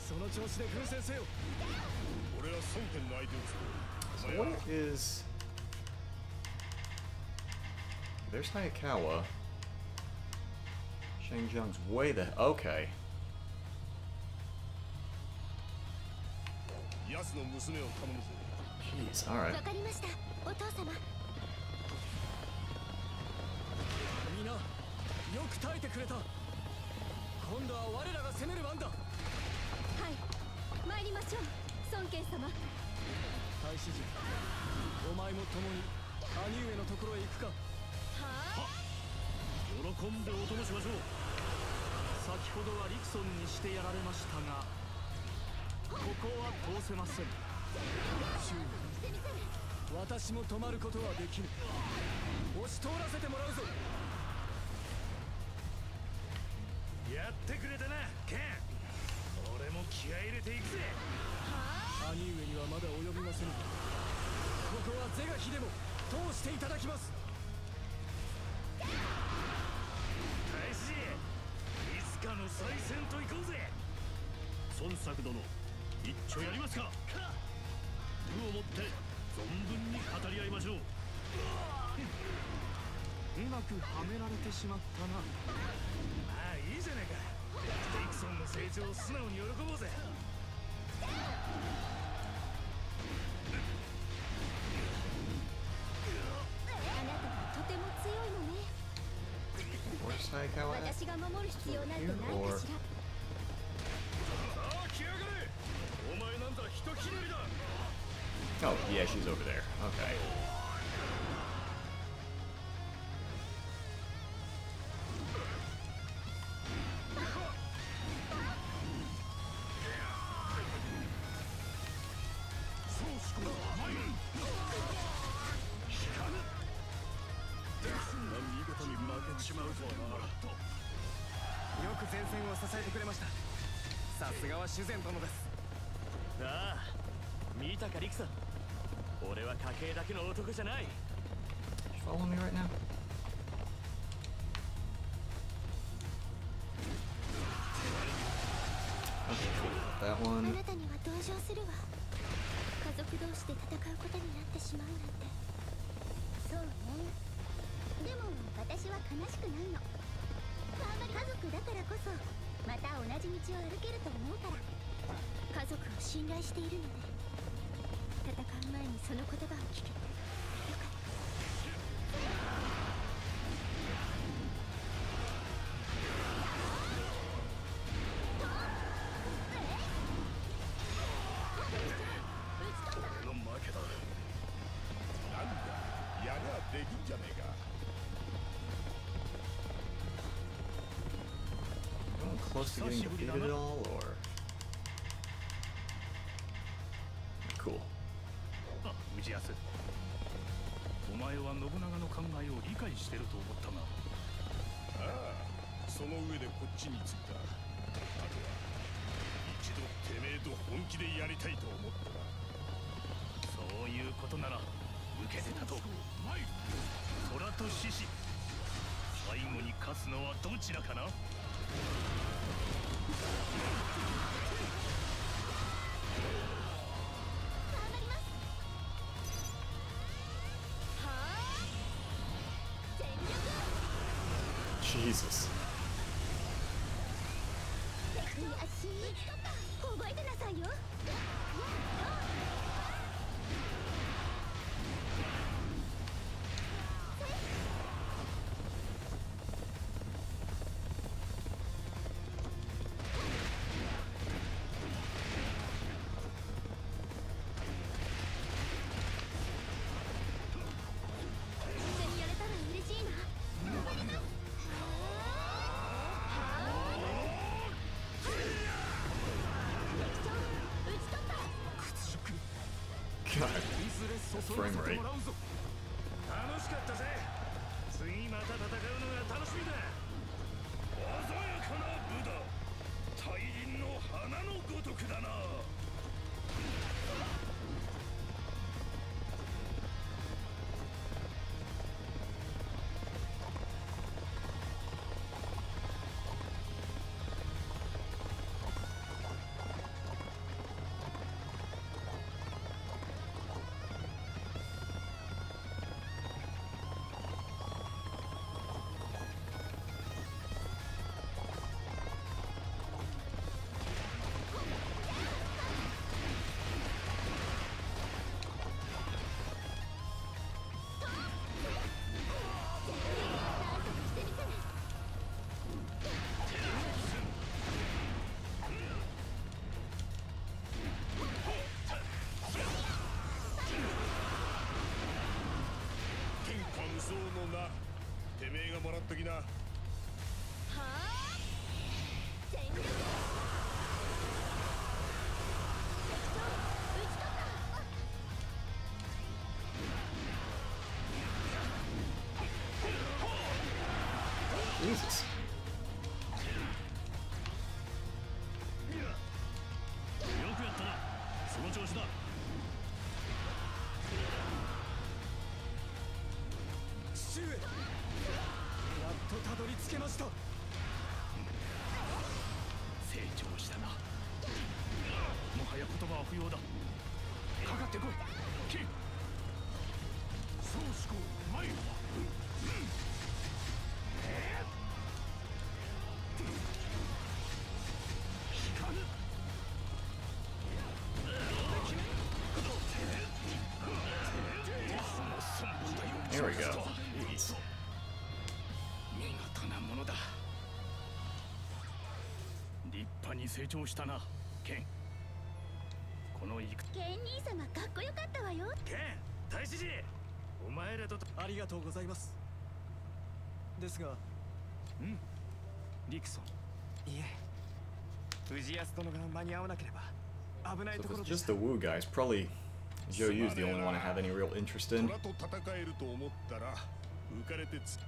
その調子で奮戦せよ。俺は孫権の相手を作る。 So what is... There's Hayakawa. Shangjiang's way the... Okay. Jeez, alright. みんな、よく耐えてくれた。今度は我らが攻める番だ。はい、参りましょう、孫権様。大使陣、お前も共に兄上のところへ行くか。はあ、喜んでお供しましょう。先ほどはリクソンにしてやられましたが、ここは通せません。シュー、私も止まることはできぬ。押し通らせてもらうぞ。やってくれたな、ケン。俺も気合い入れていくぜ。兄上にはまだ及びません。ここは是が非でも通していただきます。大使、いつかの再戦と行こうぜ。孫作殿、一丁やりますか。武をもって存分に語り合いましょう。うまくはめられてしまったな。まあいいじゃねえか。ディクソンの成長を素直に喜ぼうぜ。あなたはとても強いのね。私が守る必要なんてないかしら。さあ来やがれ。お前なんだ人ひねりだ。 Oh, yeah, she's over there. Okay. Yo く前線を支えてくれました。さすがは修繕殿です。ああ、見たかリクさん。俺は家系だけの男じゃない。Follow me right now. Okay, cool. That あ one. なたには同情するわ。家族同士で戦うことになってしまうなんて。そうね。でも私は悲しくないの。家族だからこそまた同じ道を歩けると思うから。家族を信頼しているので、戦う前にその言葉を聞けてよかった。俺の負けだ。なんだ、やりゃできんじゃねえか。Close to getting defeated at all, or cool. あ、氏康。お前は信長の考えを理解してると思ったが。ああ、その上でこっちに着いた。あとは一度てめえと本気でやりたいと思ったな。そういうことなら受けてたと。虎と獅子、最後に勝つのはどちらかな。Jesus. 覚えてなさいよ。God. Frame rate. 楽しかったぜ。次また戦うのが楽しみだ。鮮やかな武だ。大輪の花のごとくだな。てめえがもらっときな。はあ。Jesus. よくやったな。その調子だ。父上、やっとたどり着けました。成長したな。もはや言葉は不要だ。かかってこい。キリ。総思考前へ。There we go. Jeez. 見事なものだ。立派に成長したな、ケン。このいくケン兄様かっこよかったわよ。ケン、大使寺、お前らとありがとうございます。ですが、リクソン。いえ、藤安殿が間に合わなければ危ない So と if ころ it's でし just た。 the Wu guys, probably Zhou Yu's the only one I have any real interest in. 虎と戦えると思ったら浮かれてつ。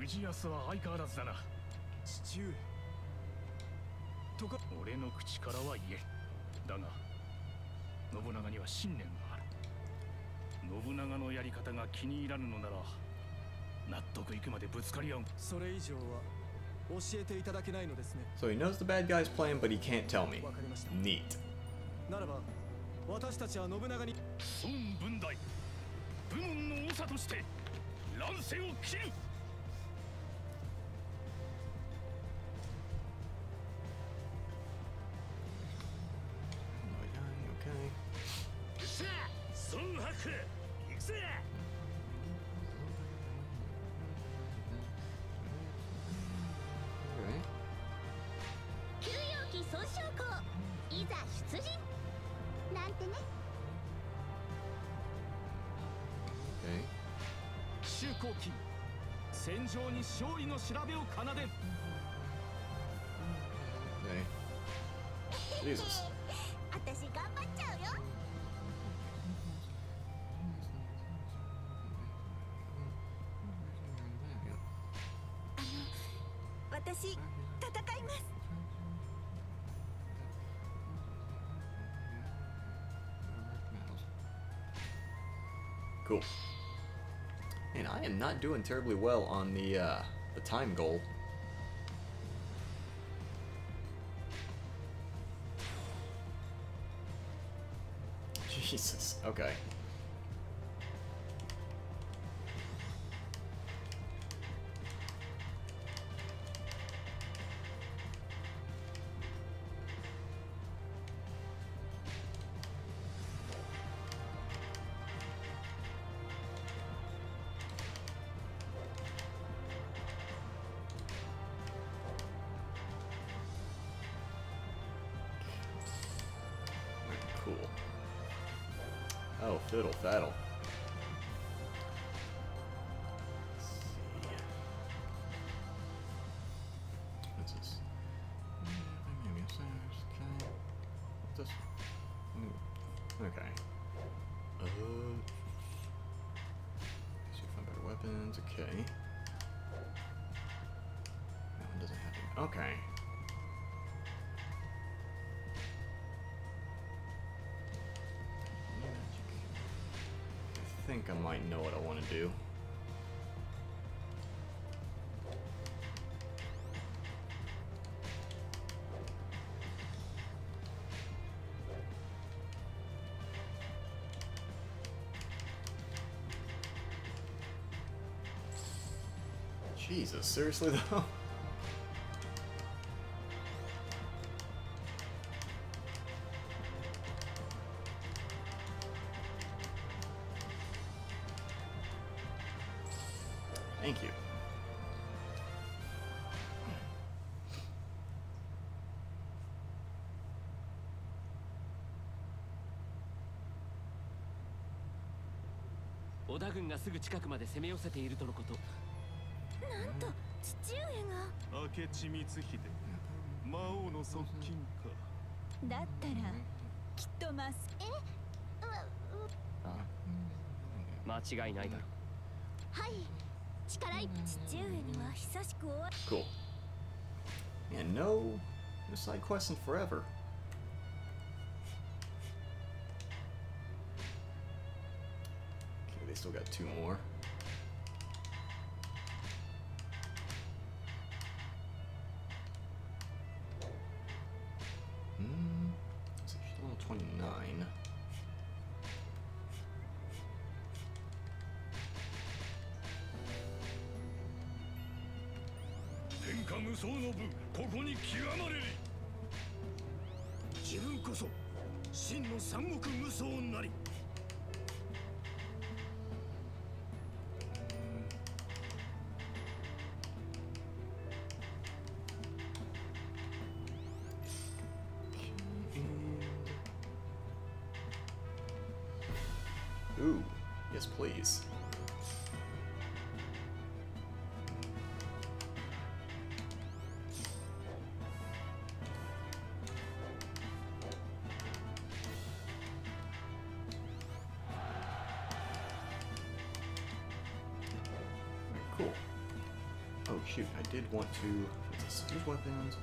氏康は相変わらずだな。父上。とこ俺の口からは言えん。だが信長には信念がある。信長のやり方が気に入らぬのなら納得いくまでぶつかり合う。それ以上は教えていただけないのですね。 So he knows the bad guy's plan, but he can't tell me. わかりました。 Neat. ならば私たちは信長に孫文大、武門の長として乱世を切る。Okay. さあ、孫伯、行くぜ。 Okay. 休養期総将校いざ出陣なんてね。 Okay. 奇襲後期戦場に勝利の調べを奏でん。 Okay. Jesus. 私頑張っちゃうよ。私戦います。 Cool. And I am not doing terribly well on the time goal. Jesus. Okay. Cool. Oh, fiddle faddle. Let's see. What's this? What's this? Okay. So find better weapons. Okay. That one doesn't have any. Okay. I think I might know what I want to do. Jesus, seriously though? Thank you. Oda 軍がすぐ近くまで攻め寄せているとのこと。なんと父上が。明智光秀、魔王の側近か。だったらきっとます。間違いないだろ。はい。力いっ父上には久しくお会い。 Cool. And no side quests in forever. Okay, they still got 2 more. Let's see, she's level 29. 天下無双の部、ここに極まれり。自分こそ真の三国無双なり。Ooh, yes please. Cool. Oh shoot, I did want to use weapons.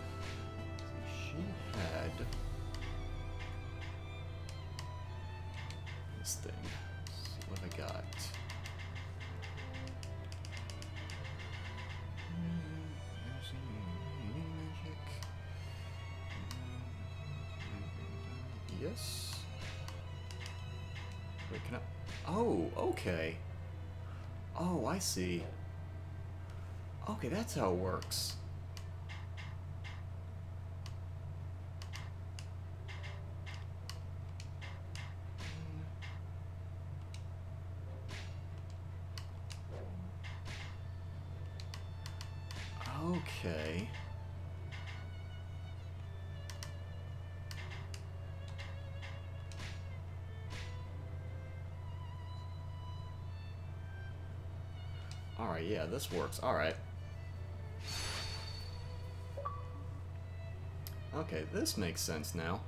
She had this thing. Let's see what I got. Magic. Yes. Wait, can I? Oh, okay. Oh, I see. Okay, that's how it works. Okay. Alright, yeah, this works. Alright. Okay, this makes sense now.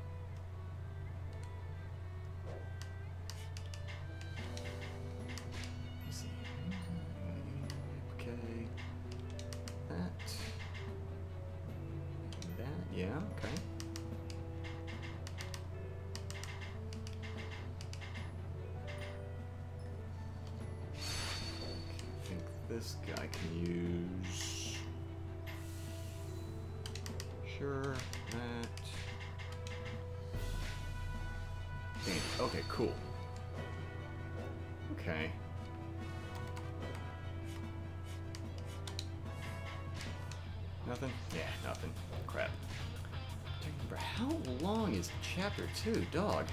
Let's see. Okay. That, yeah, okay. I think this guy can use... Sure, that... Dang, okay, cool. Okay. Nothing? Yeah, nothing. Crap. Remember, how long is chapter 2, dog?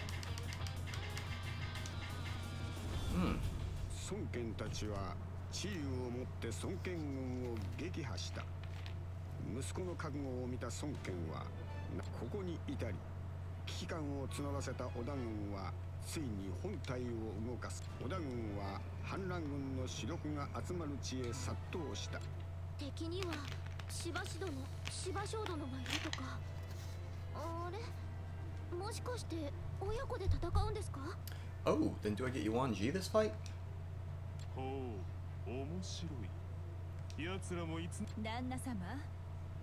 孫権たちは地位をもって孫権軍を撃破した。息子の覚悟を見た孫権はここに至り、危機感を募らせた織田軍はついに本体を動かす。織田軍は反乱軍の主力が集まる地へ殺到した。敵には柴氏殿、柴将殿がいるとか。あれ、もしかして親子で戦うんですか？ Oh, then do I get Yuan-ji this fight? ほう、面白い。奴らもいつ旦那様、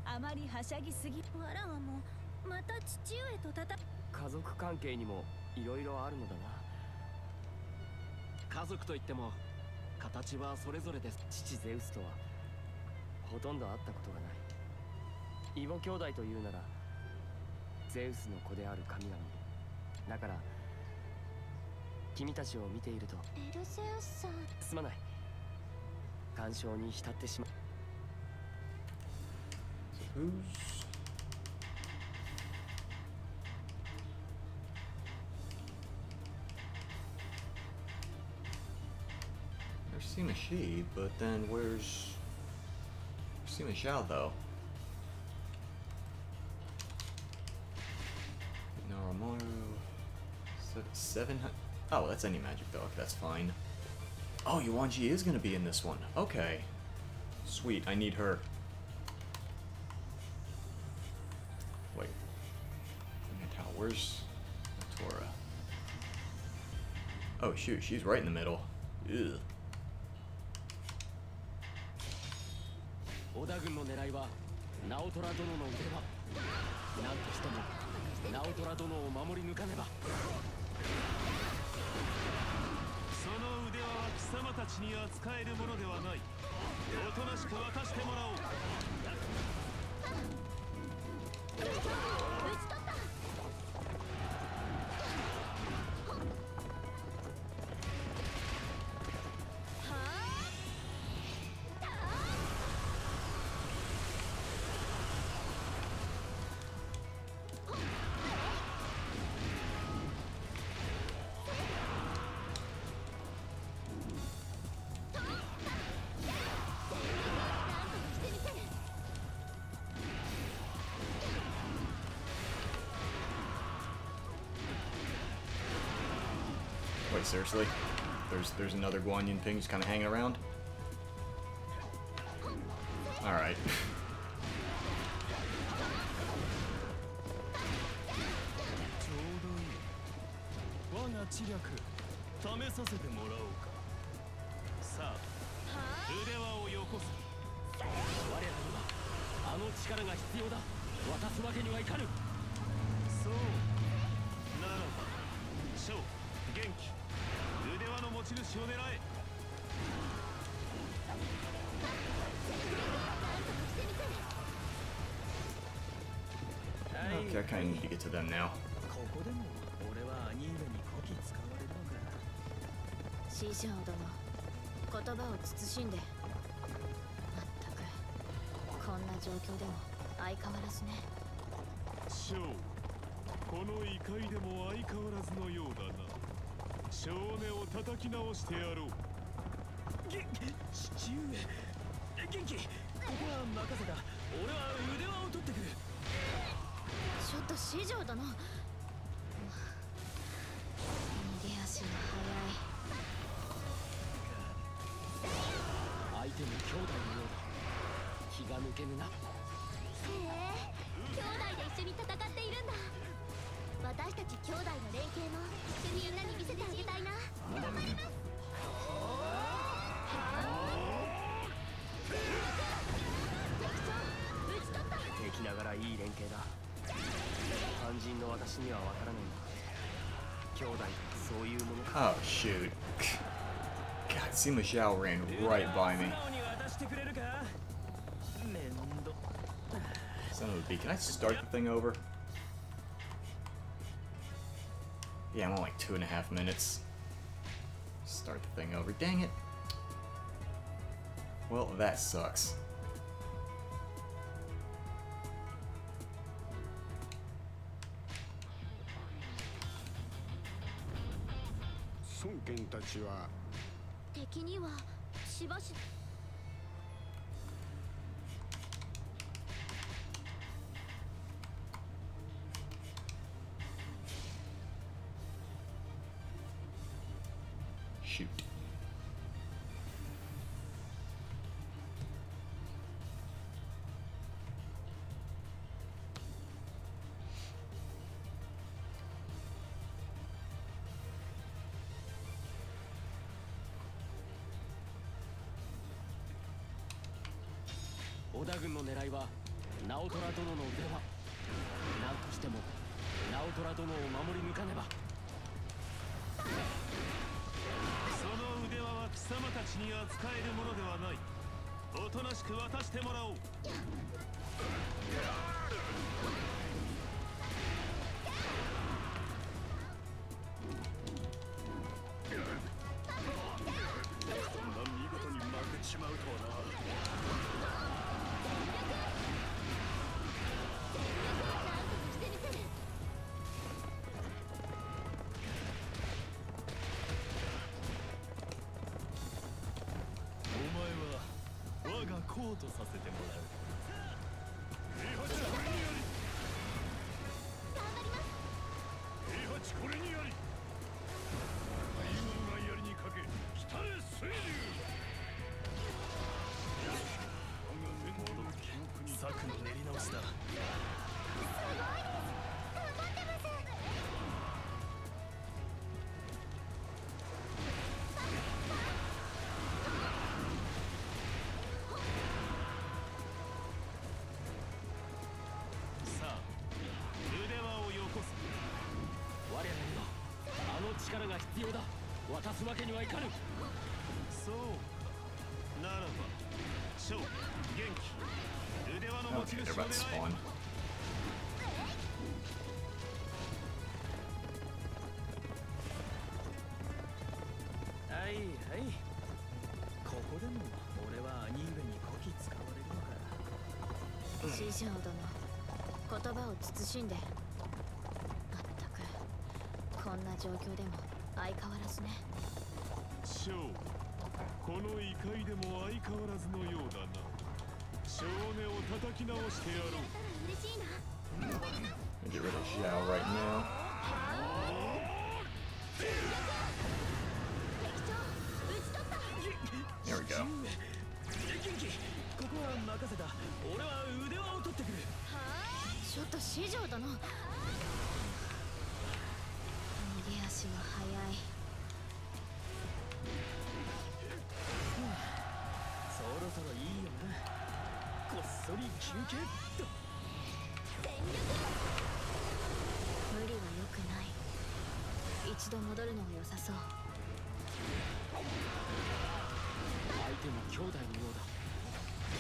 あまりはしゃぎすぎ。わらわもまた父上と戦。家族関係にもいろいろあるのだな。家族といっても形はそれぞれです。父ゼウスとはほとんど会ったことがない。異母兄弟というならゼウスの子である神々だから、君たちを見ているとエルセウスさん、すまない、感傷に浸ってしまう。 So who's... There's Sima Shi, but then where's Sima Xiao though? Noromaru... 700... Oh, that's any magic though. Okay, that's fine. Oh, Yuan-ji is gonna be in this one. Okay. Sweet, I need her. where's Tora? Oh shoot, she's right in the middle. Ew. 織田軍の狙いは直虎殿の腕輪。何としても直虎殿を守り抜かねば。その腕輪は貴様たちに扱えるものではない。おとなしく渡してもらおう。Wait, seriously? There's another Guanyin thing just kind of hanging around? Alright. 我が知略試させてもらおうか。さあ、腕輪をよこせ。我らにはあの力が必要だ。渡すわけにはいかぬ。そう。ならば、翔、元気。腕輪の持ち主を狙え。Okay, I kind of need to get to them now. ここでも俺は兄上にこき使われるのか。師匠殿、言葉を慎んで。まったくこんな状況でも相変わらずね。翔、この異界でも相変わらずのようだな。少年を叩き直してやろう。父上、元気。ここは任せた。俺は腕輪を取ってくる。ちょっと師匠殿、逃げ足が相手も兄弟のようだ。気が抜けぬな。速い。へえ、兄弟で一緒に戦っているんだ。私たち兄弟の連携もみんなに見せてあげたいな。頑張ります。敵ながらいい連携だ。肝心の私にはわからないんだ。兄弟そういうものか。 Oh shoot. God, Sima Xiao ran right by me. Son of a bee. Can I start the thing over? Yeah, I'm on like 2.5 minutes. Start the thing over. Dang it. Well, that sucks. Sonken たちは敵にはしばし。Shoot.織田軍の狙いは直虎殿の腕輪。何としても直虎殿を守り抜かねば。その腕輪は貴様たちに扱えるものではない。おとなしく渡してもらおう。そんな見事に負けちまうとはな。コートさせてもらう。平八これにあり。頑張ります。平八これにあり。大軍が槍にかけ北へ水流。策の練り直しだ。すごいです。頑張ってます。力が必要だ。渡すわけにはいかぬ。そうならば勝元気腕輪の持ち Okay, 主 they're を about to 狙え。 spawn. はいはい。ここでも俺は兄上にこき使われるのか。師匠殿、言葉を慎んで。まったくこんな状況でも相変わらずね。勝この異界でも相変わらずのようだな。少年を叩き直してやろう。嬉しいな。 Get rid of Xiao right now. 敵長撃ち取った。 There we go. 元気、ここは任せた。俺は腕輪を取ってくる。ちょっと師匠殿、逃げ足が速い。そろそろいいよな。こっそり休憩っと。無理は良くない。一度戻るのが良さそう。相手も兄弟のようだ。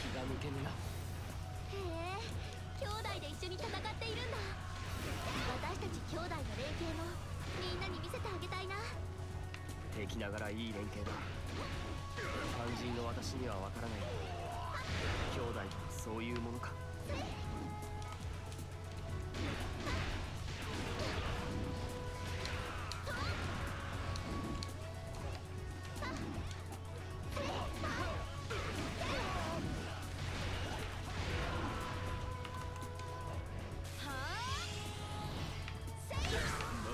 気が抜けぬな。へえ、兄弟で一緒に戦っているんだ。私たち兄弟の連携もみんなに見せてあげたいな。敵ながらいい連携だ。肝心の私にはわからない。兄弟とはそういうものか。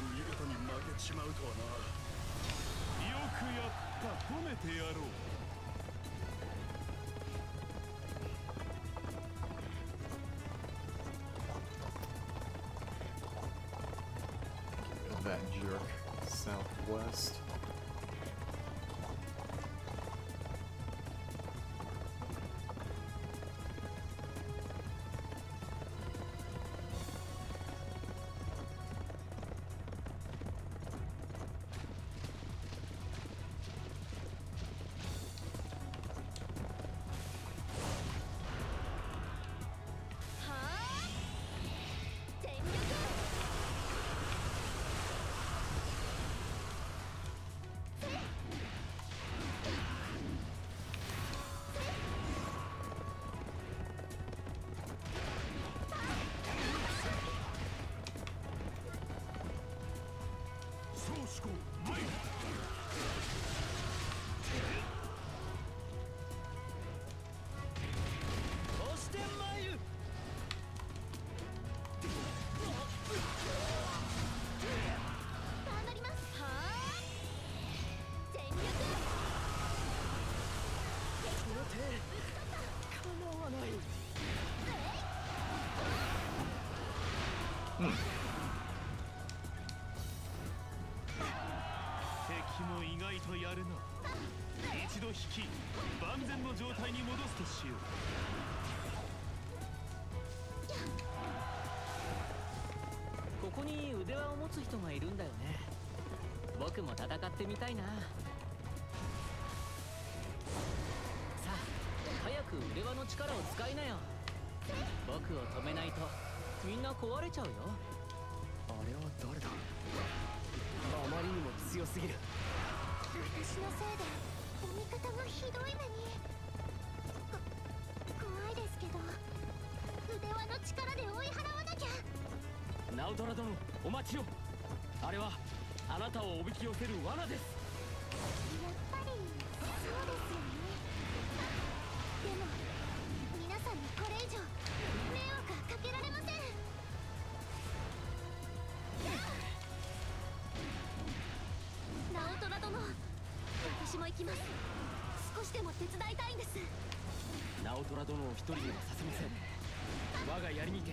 見事に負けちまうとはな。よくやった。褒めてやろう。That jerk southwest. Hmm. 敵も意外とやるな。一度引き万全の状態に戻すとしよう。ここに腕輪を持つ人がいるんだよね。僕も戦ってみたいな。さあ、早く腕輪の力を使いなよ。僕を止めないとみんな壊れちゃうよ。あれは誰だ。あまりにも強すぎる。私のせいでお味方がひどい目に。怖いですけど腕輪の力で追い払わなきゃ。ナウトラ殿、お待ちを。あれはあなたをおびき寄せる罠です。やっぱりそうですよね。でも皆さんにこれ以上迷惑はかけられません。ナオトラ殿、私も行きます。少しでも手伝いたいんです。ナオトラ殿を一人にはさせません。我が槍にて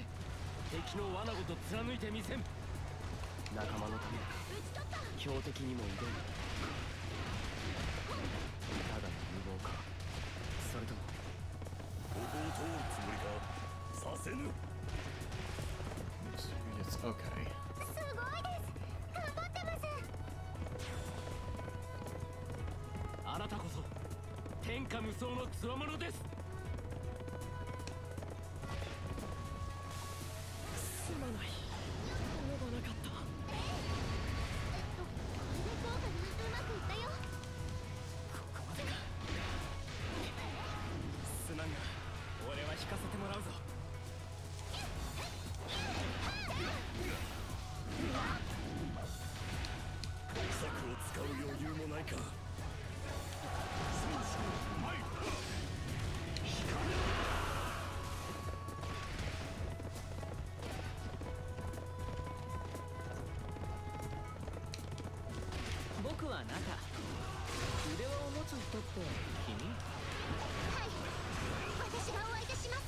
敵の罠ごと貫いてみせん。仲間のため強敵にも挑む。ただの無謀か、それともここを通るつもりか。させぬ。 Okay. すごいです。頑張ってます。天下無双の強者です。すまない、及ばなかった。これでどうかな。うまくいったよ。ここまでか。すまんが俺は引かせてもらうぞ。策を使う余裕もないか。僕は中。腕輪を持つ人って君？はい、私がお相手します。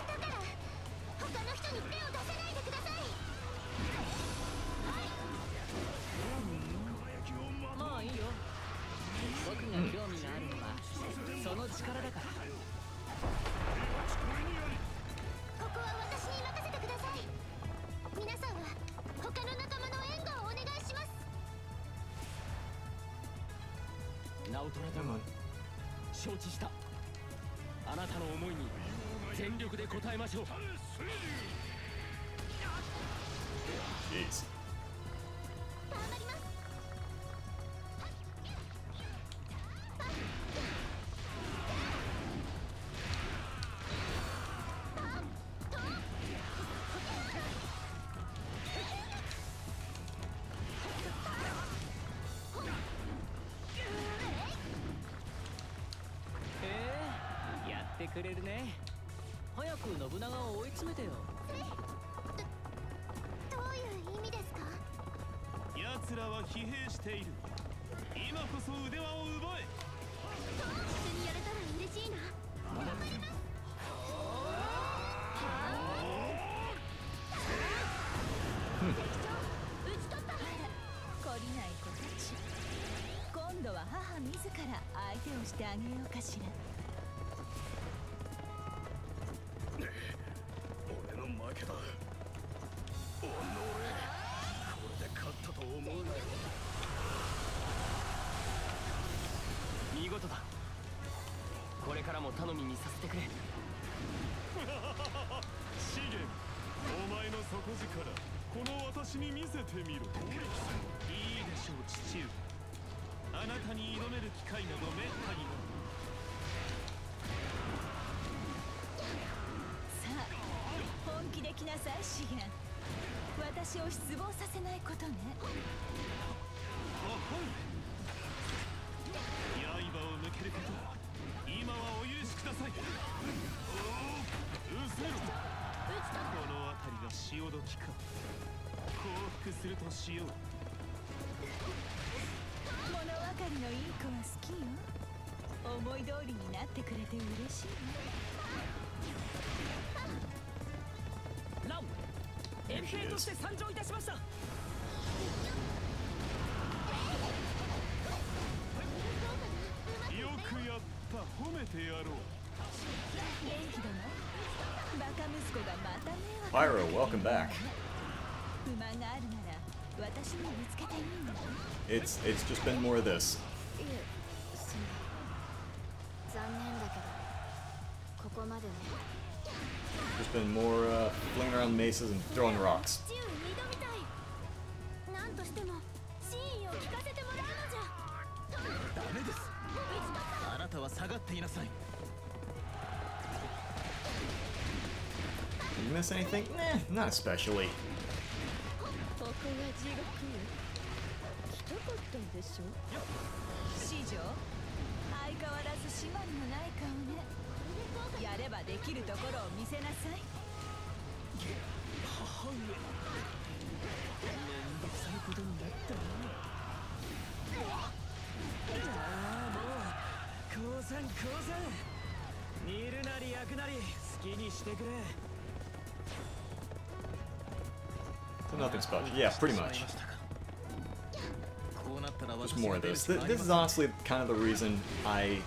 だから他の人に手を出さないでください。まあいいよ。僕が興味があるのはその力だから。ここは私に任せてください。皆さんは他の仲間の援護をお願いします。ナオトラ殿、承知した。あなたの思いに全力で応えましょう。Jeez. 頑張ります。やってくれるね。早く信長を追い詰めてよ。どういう意味ですか？奴らは疲弊している。今こそ腕輪を奪え。一緒にやれたら嬉しいな。頑張ります。撃ち取った。懲りない子たち。今度は母自ら相手をしてあげようかしら。俺の負けだ。おのれ、これで勝ったと思うなよ。見事だ。これからも頼みにさせてくれ。資源、お前の底力、この私に見せてみろ。いいでしょう、父上。あなたに挑める機会などめったにない。さあ、本気で来なさい資源。私を失望させないことね。刃を向けること、今はお許しください。うせろ。この辺りが潮時か。降伏するとしよう。物分かりのいい子は好きよ。思い通りになってくれて嬉しいラン、遠征として参上いたしました。よくやった、褒めてやろう。元気だな。バカ息子がまた迷惑。 Pyro, welcome back. 不満があるなら私にぶつけていいの？ It's just been more of this. いえ、残念だけどここまでね。 There's been more flinging around maces and throwing rocks. 父上に挑みたい。なんとしても真意を聞かせてもらうのじゃ。ダメです。あなたは下がっていなさい。 Did you miss anything? Nah, not especially. ここが地獄よ。来たかったんでしょ？師匠、相変わらず締まりのない顔ね。やればできるところを見せなさい。母上、めんどくさいことになったな。ああ、もう降参降参。煮るなり焼くなり好きにしてくれ。 So nothing special. Yeah, pretty much. Just more of this. This is honestly kind of the reason I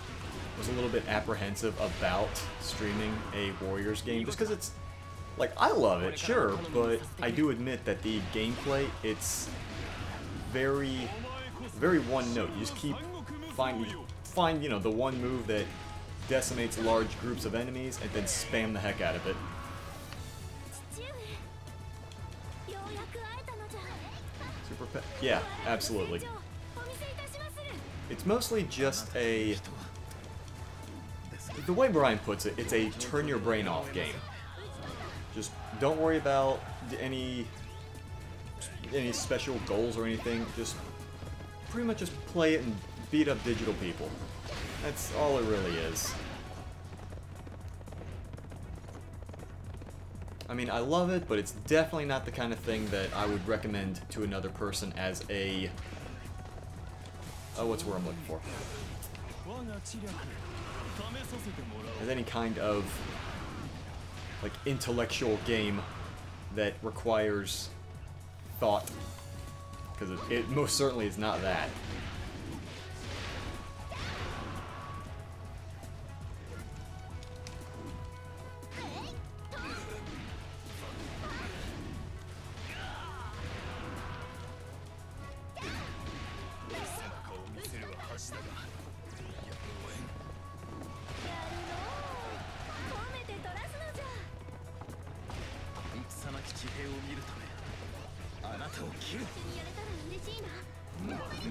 was a little bit apprehensive about streaming a Warriors game, just because it's like, I love it, sure, but I do admit that the gameplay, it's very one note. You just keep find, you know, the one move that decimates large groups of enemies and then spam the heck out of it. Yeah, absolutely. It's mostly just a... The way Brian puts it, it's a turn your brain off game. Just don't worry about any special goals or anything. Just pretty much just play it and beat up digital people. That's all it really is. I mean, I love it, but it's definitely not the kind of thing that I would recommend to another person as a... Oh, what's the word I'm looking for? As any kind of, like, intellectual game that requires thought. Because it most certainly is not that.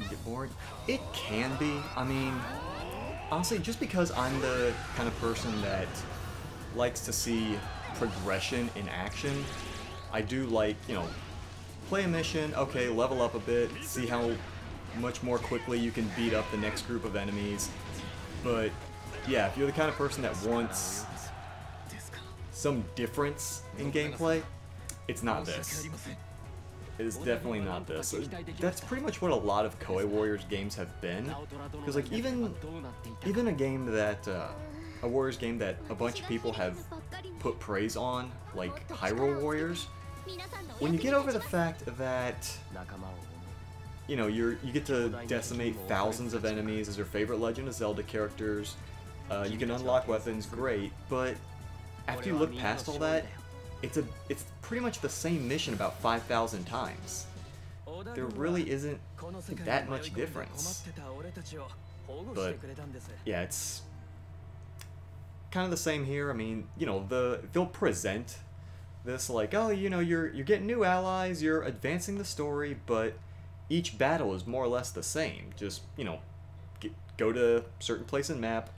Get bored? It can be. I mean, honestly, just because I'm the kind of person that likes to see progression in action, I do like, you know, play a mission, okay, level up a bit, see how much more quickly you can beat up the next group of enemies. But yeah, if you're the kind of person that wants some difference in gameplay, it's not this. It is definitely not this. That's pretty much what a lot of Koei Warriors games have been. Because like even a game that a Warriors game that a bunch of people have put praise on, like Hyrule Warriors, when you get over the fact that, you know, you get to decimate thousands of enemies as your favorite Legend of Zelda characters, you can unlock weapons, great, but after you look past all that, it's pretty much the same mission about 5,000 times. There really isn't that much difference. But yeah, it's kind of the same here. I mean, you know, they'll present this like, oh, you know, you're getting new allies, you're advancing the story, but each battle is more or less the same. Just, you know, go to a certain place in map,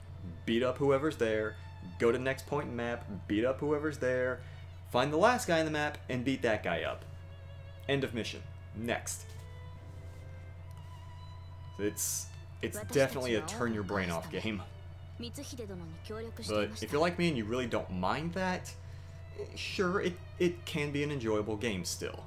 beat up whoever's there, go to the next point in map, beat up whoever's there, find the last guy in the map, and beat that guy up. End of mission. Next. It's definitely a turn your brain off game. But if you're like me and you really don't mind that, sure, it can be an enjoyable game still.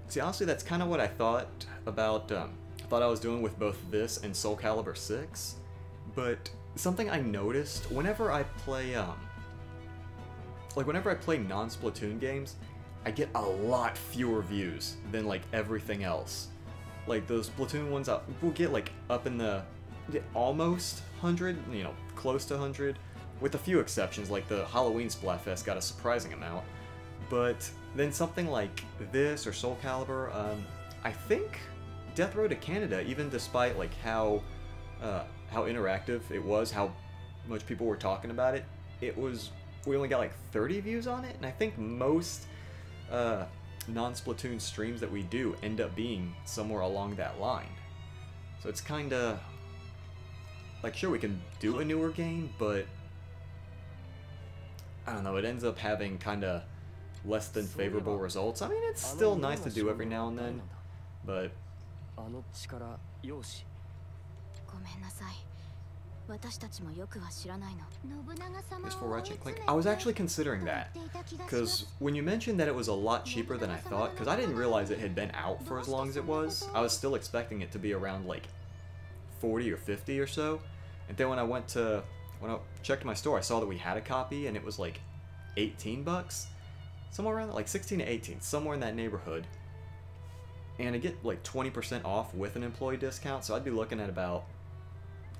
See, honestly, that's kind of what I thought about, I thought I was doing with both this and Soul Calibur 6, but something I noticed whenever I play, whenever I play non-Splatoon games, I get a lot fewer views than, like, everything else. Like, those Splatoon ones, we'll get, like, up in the almost 100, you know, close to 100, with a few exceptions, like the Halloween Splatfest got a surprising amount. But then something like this or Soul Calibur, I think Death Road to Canada, even despite like how interactive it was, how much people were talking about it, we only got like 30 views on it, and I think most non-Splatoon streams that we do end up being somewhere along that line. So it's kind of like, sure, we can do a newer game, but I don't know, it ends up having kind of less than favorable results. I mean, it's still nice to do every now and then, but... Just for Ratchet & Clank? I was actually considering that, because when you mentioned that it was a lot cheaper than I thought, because I didn't realize it had been out for as long as it was, I was still expecting it to be around like 40 or 50 or so, and then when I checked my store, I saw that we had a copy, and it was like 18 bucks, somewhere around, like 16 to 18, somewhere in that neighborhood, and I get like 20% off with an employee discount, so I'd be looking at about,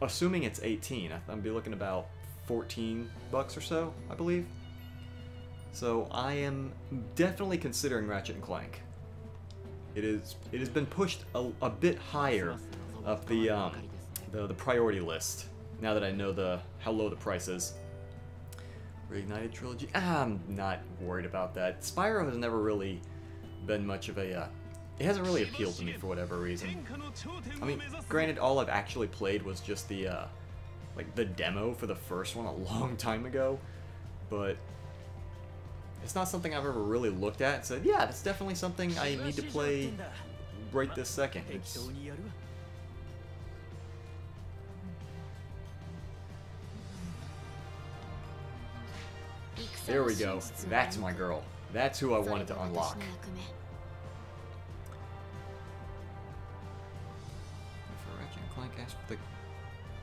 assuming it's 18, I'd be looking about 14 bucks or so, I believe. So I am definitely considering Ratchet and Clank. It has been pushed a bit higher up the priority list now that I know how low the price is. Reignited Trilogy. I'm not worried about that. Spyro has never really been much of a it hasn't really appealed to me for whatever reason. I mean, granted, all I've actually played was just the like the demo for the first one a long time ago, but it's not something I've ever really looked at and said, yeah, that's definitely something I need to play right this second. There we go. That's my girl. That's who I wanted to unlock. For Ratchet and Clank, ask for the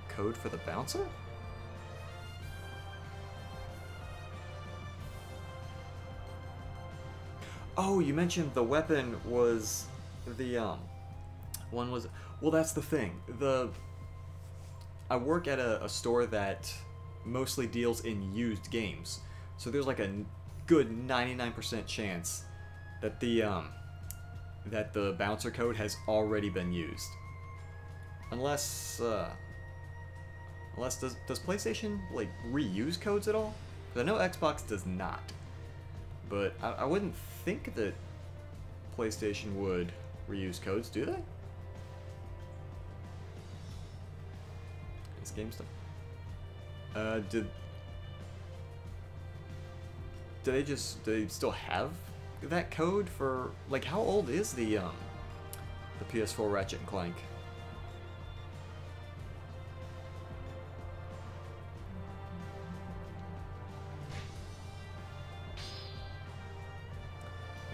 code for the bouncer? Oh, you mentioned the weapon was the one was, well, that's the thing. I work at a store that mostly deals in used games, so there's like a good 99% chance that the bouncer code has already been used, unless does PlayStation like reuse codes at all? 'Cause I know Xbox does not, but I wouldn't think that PlayStation would reuse codes, do they? This game stuff. Do they still have that code for, like, how old is the PS4 Ratchet and Clank?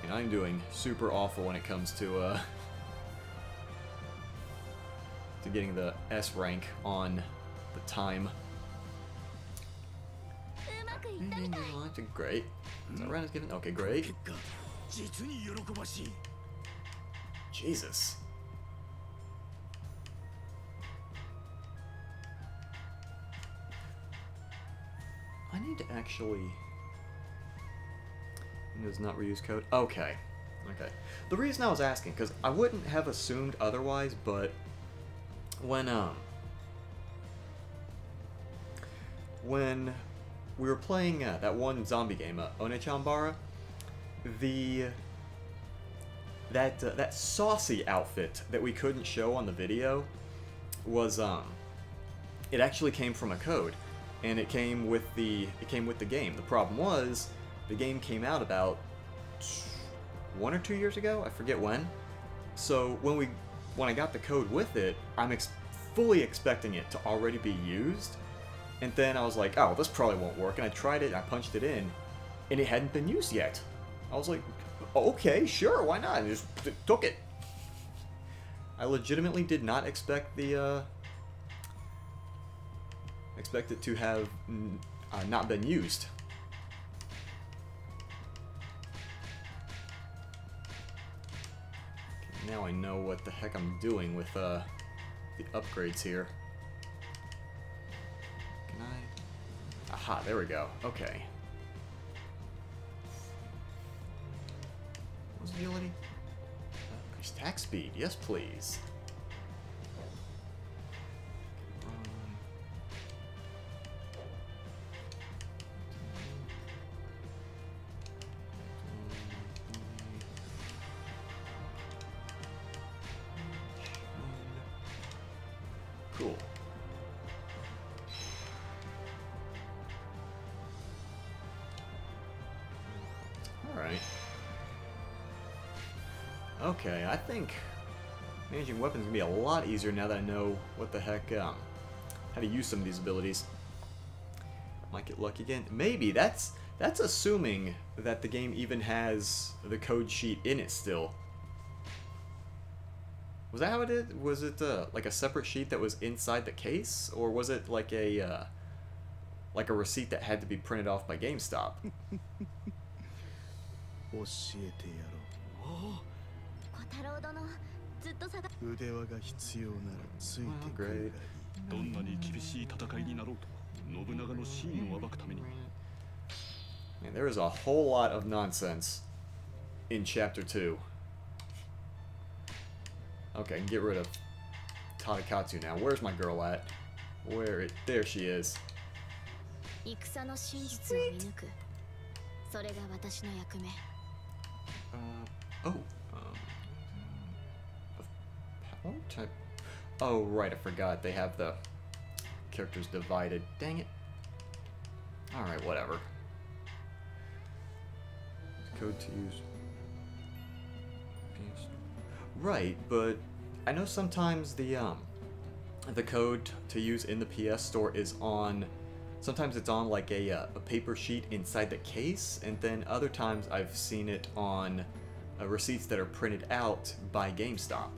And I'm doing super awful when it comes to getting the S rank on the time. Great. Is that round is given? Okay, great. Jesus. I need to actually... It does not reuse code? Okay. Okay. The reason I was asking, because I wouldn't have assumed otherwise, but when we were playing that one zombie game, Onechanbara, that saucy outfit that we couldn't show on the video was it actually came from a code, and it came with the game. The problem was the game came out about 1 or 2 years ago, I forget when. So when I got the code with it, I'm fully expecting it to already be used. And then I was like, oh, this probably won't work. And I tried it, I punched it in, and it hadn't been used yet. I was like, okay, sure, why not? I just took it. I legitimately did not expect expect it to have not been used. Okay, now I know what the heck I'm doing with the upgrades here. Aha, there we go. Okay. What's the ability? Increase attack speed. Yes, please. Cool. Okay, I think managing weapons is going to be a lot easier now that I know what the heck, how to use some of these abilities. Might get lucky again. Maybe. That's assuming that the game even has the code sheet in it still. Was that how it is? Was it like a separate sheet that was inside the case? Or was it like a receipt that had to be printed off by GameStop? 太郎殿ずっと探腕輪が必要ならついて Well, く great. るがいい。どんなに厳しい戦いになろうと信長の真を暴くために Man, there is a whole lot of nonsense in Chapter 2. Okay, I can get rid of Tadakatsu now. Where's my girl at? There she is. 戦の真実を見抜くそれが私の役目 Oh. What type? Oh, right, I forgot. They have the characters divided. Dang it. Alright, whatever. Code to use. Right, but I know sometimes the code to use in the PS Store is on. Sometimes it's on like a paper sheet inside the case, and then other times I've seen it on receipts that are printed out by GameStop.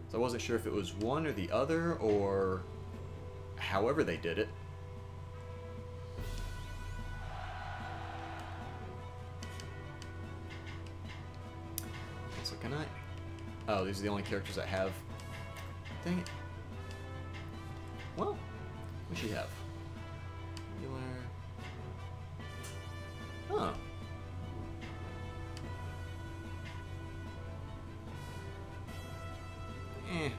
So I wasn't sure if it was one or the other, or however they did it. So can I? Oh, these are the only characters I have. Dang it. Well, what does she have? Huh. A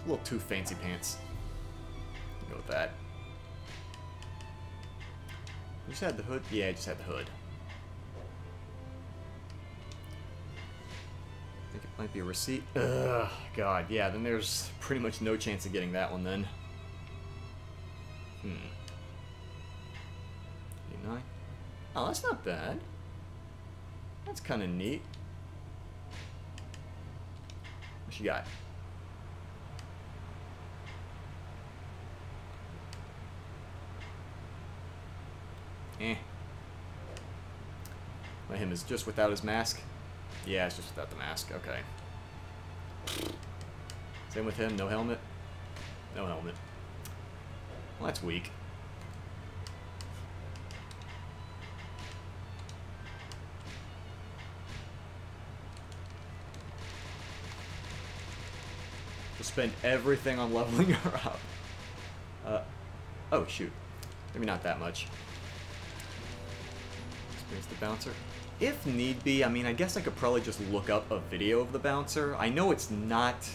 little too fancy pants. Go with that. You just had the hood? Yeah, I just had the hood. I think it might be a receipt. Ugh, God, yeah, then there's pretty much no chance of getting that one then. 89. Oh, that's not bad. That's kind of neat. What you got? Well, him is just without his mask? Yeah, it's just without the mask. Okay. Same with him, no helmet? No helmet. Well, that's weak. Just spend everything on leveling her up. Oh, shoot. Maybe not that much. Experience the bouncer. If need be, I mean, I guess I could probably just look up a video of the bouncer. I know it's not...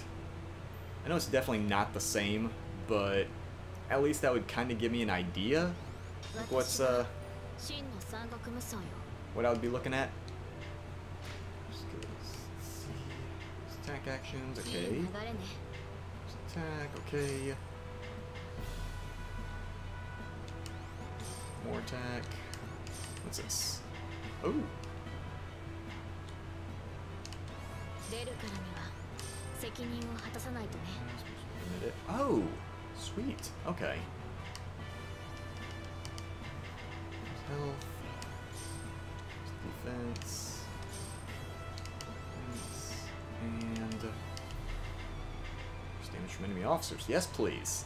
I know it's definitely not the same, but at least that would kind of give me an idea of what's, what I would be looking at. Attack actions, okay. Attack, okay. More attack. What's this? Oh. Oh, sweet. Okay. Health. Defense. And damage from enemy officers. Yes, please.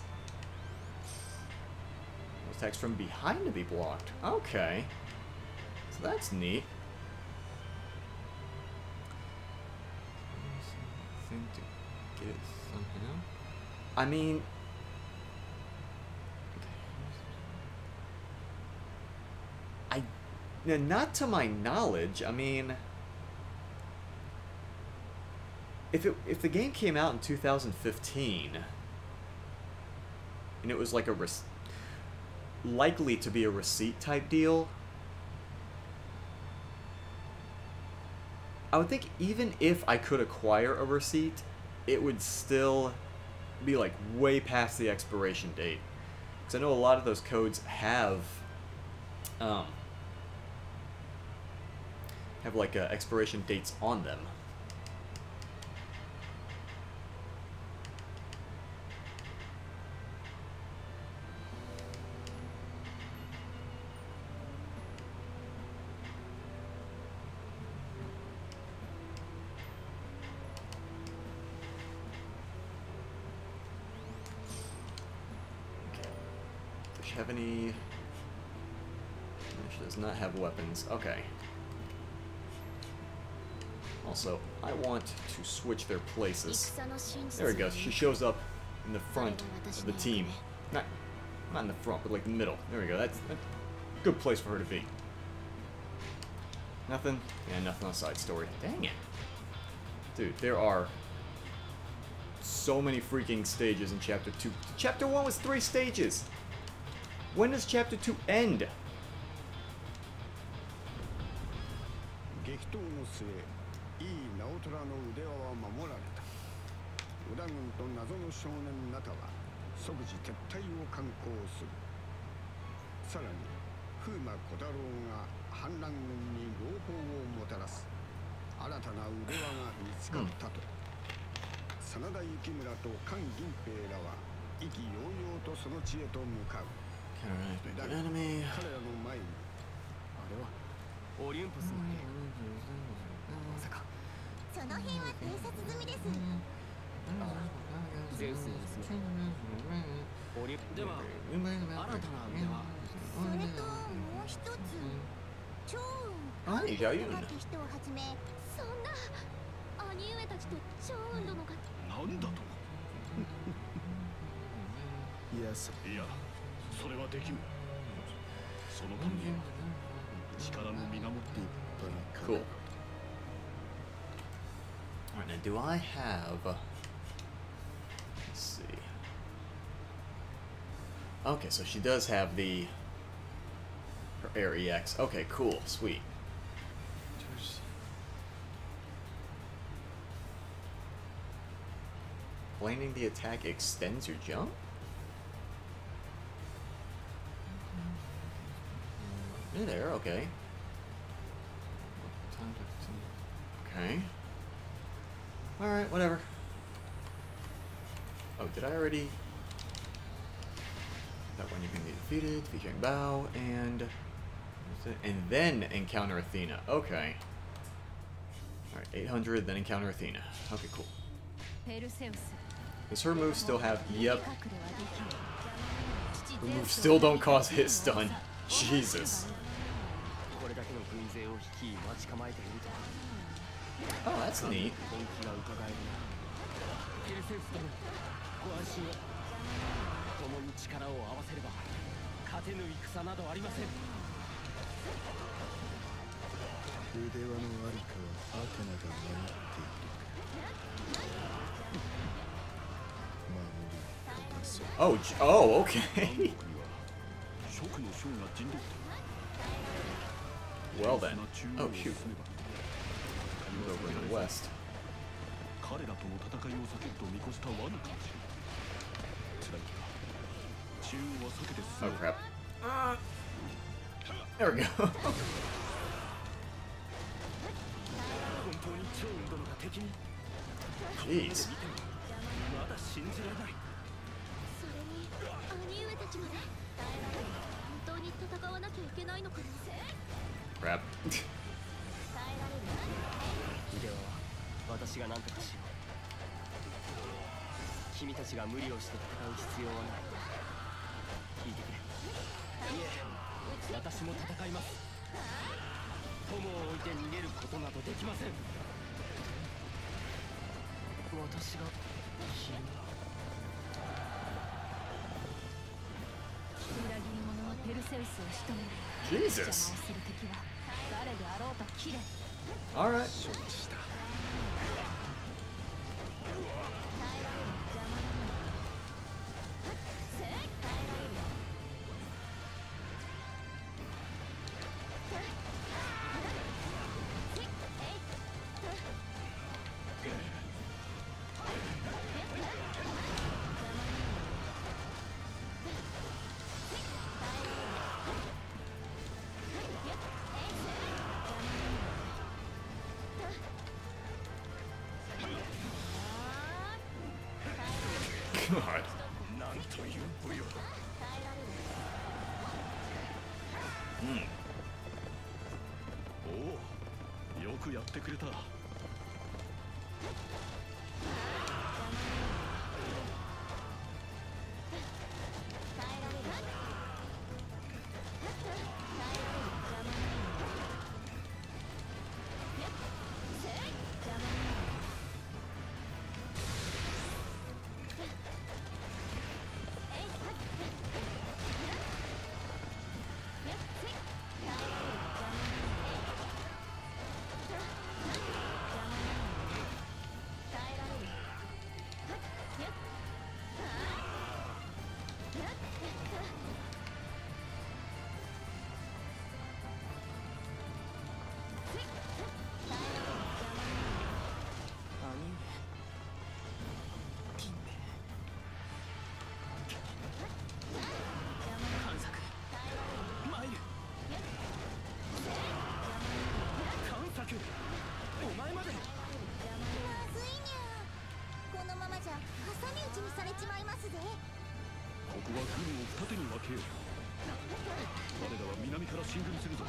Attacks from behind to be blocked. Okay. So that's neat. Thing to get it somehow. I mean... not to my knowledge, I mean... If the game came out in 2015, and it was like likely to be a receipt type deal, I would think even if I could acquire a receipt, it would still be like way past the expiration date. Because I know a lot of those codes have like expiration dates on them. Have any... She does not have weapons. Okay. Also, I want to switch their places. There we go. She shows up in the front of the team. Not in the front, but like the middle. There we go. That's a good place for her to be. Nothing? Yeah, nothing on side story. Dang it. Dude, there are so many freaking stages in Chapter 2. Chapter 1 was 3 stages! When does Chapter 2 end? 激闘の末、いい直虎の腕輪は守られた。織田軍と謎の少年ナタは即時撤退を敢行する。さらに風魔小太郎が反乱軍に朗報をもたらす。新たな腕輪が見つかったと。真田幸村と菅銀平らは意気揚々とその地へと向かう。だが彼らの前にあれはオリュンポスの兵。まさかその辺は偵察済みです。ゼウスの娘オリュンでは新たな腕はそれともう一つ、超何じゃあ言うの？なき人をはじめ、そんな兄上たちと超雲殿がなんだと。いや、それはできぬ。そのために力の源っていっぱい。 Cool. Alright, now do I have... let's see. Okay, so she does have the... her Air EX. Okay, cool. Sweet. Planning the attack extends your jump? You're there, okay. Okay. Alright, whatever. Oh, did I already... That one you can be defeated, featuring Bow, and then encounter Athena. Okay. Alright, 800, then encounter Athena. Okay, cool. Does her move still have... Yep. Her moves still don't cause hit stun. Jesus. Oh, that's neat. Oh, okay. Well then. Oh, shoot. Move over to the west. Oh, crap. There we go. Jeez. Crap. 私が何とかしよう。君たちが無理をして戦う必要はない。聞いてくれ。いえ、私も戦います。友を置いて逃げることなどできません。私が君裏切り者はペルセウスを仕留める。邪魔をする敵は誰であろうと切れ。All right. God. なんという武勇だ。おお、よくやってくれた。盾に分けよう。我らは南から進軍するぞ。兄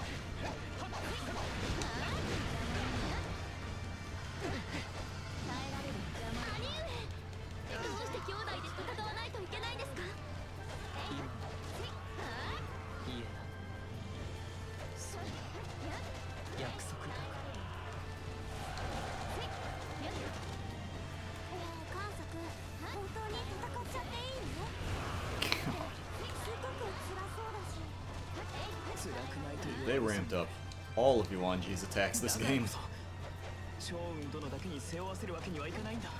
上、どうして兄弟で戦わないといけないんですか？いいえ約束だから。観測、本当に戦っちゃっていいの？すごく辛そうだし。辛くないという。 They ramped up all of Yuanji's attacks this game. 趙雲殿だけに背負わせるわけにはいかないんだ。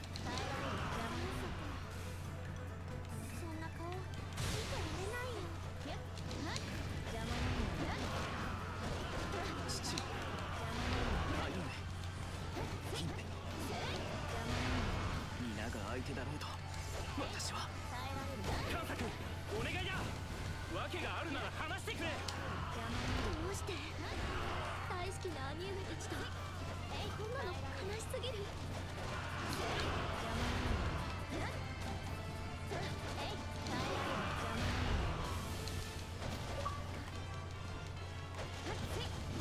そんな顔見てられないよ。父、兄上、銀兵、皆が相手だろうと私は。観察お願いだ。訳があるなら話してくれ。どうして大好きな兄上たちとこんなの悲しすぎる。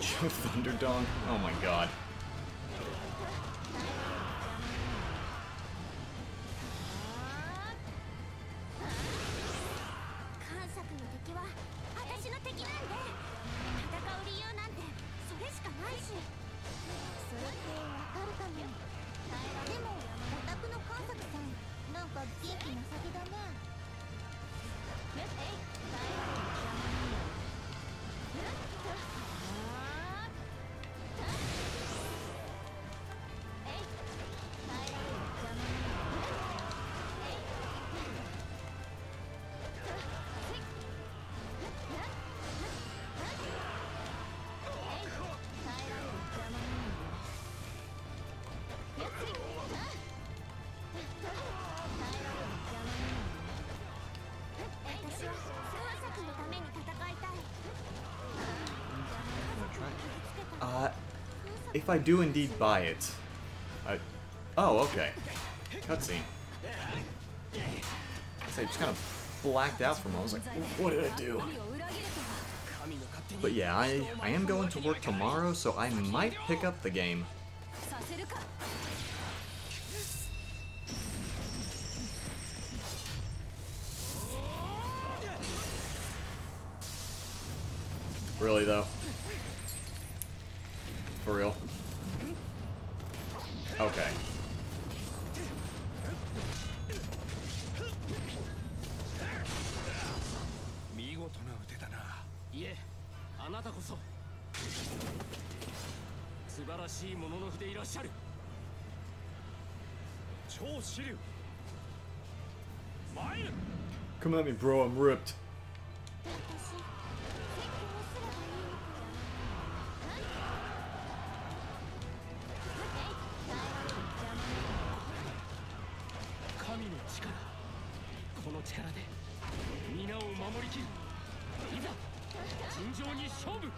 Joe Thunderdog? Oh my god. 観察の敵は私の敵なんで、戦う理由なんてそれしかないし。それってわかるかも。でもオタクの観察さんなんか元気なさげだね。私は観察のために戦いたい。If I do indeed buy it, oh, okay. Cutscene. I just kind of blacked out for a moment. I was like, what did I do? But yeah, I am going to work tomorrow, so I might pick up the game. Really though? For real? Okay. 見事な腕だな。いえ、あなたこそ素晴らしいものの筆いらっしゃる。超支流。参る。 Come at me, bro. I'm ripped. 神の力、この力で皆を守りきる。いざ尋常に勝負。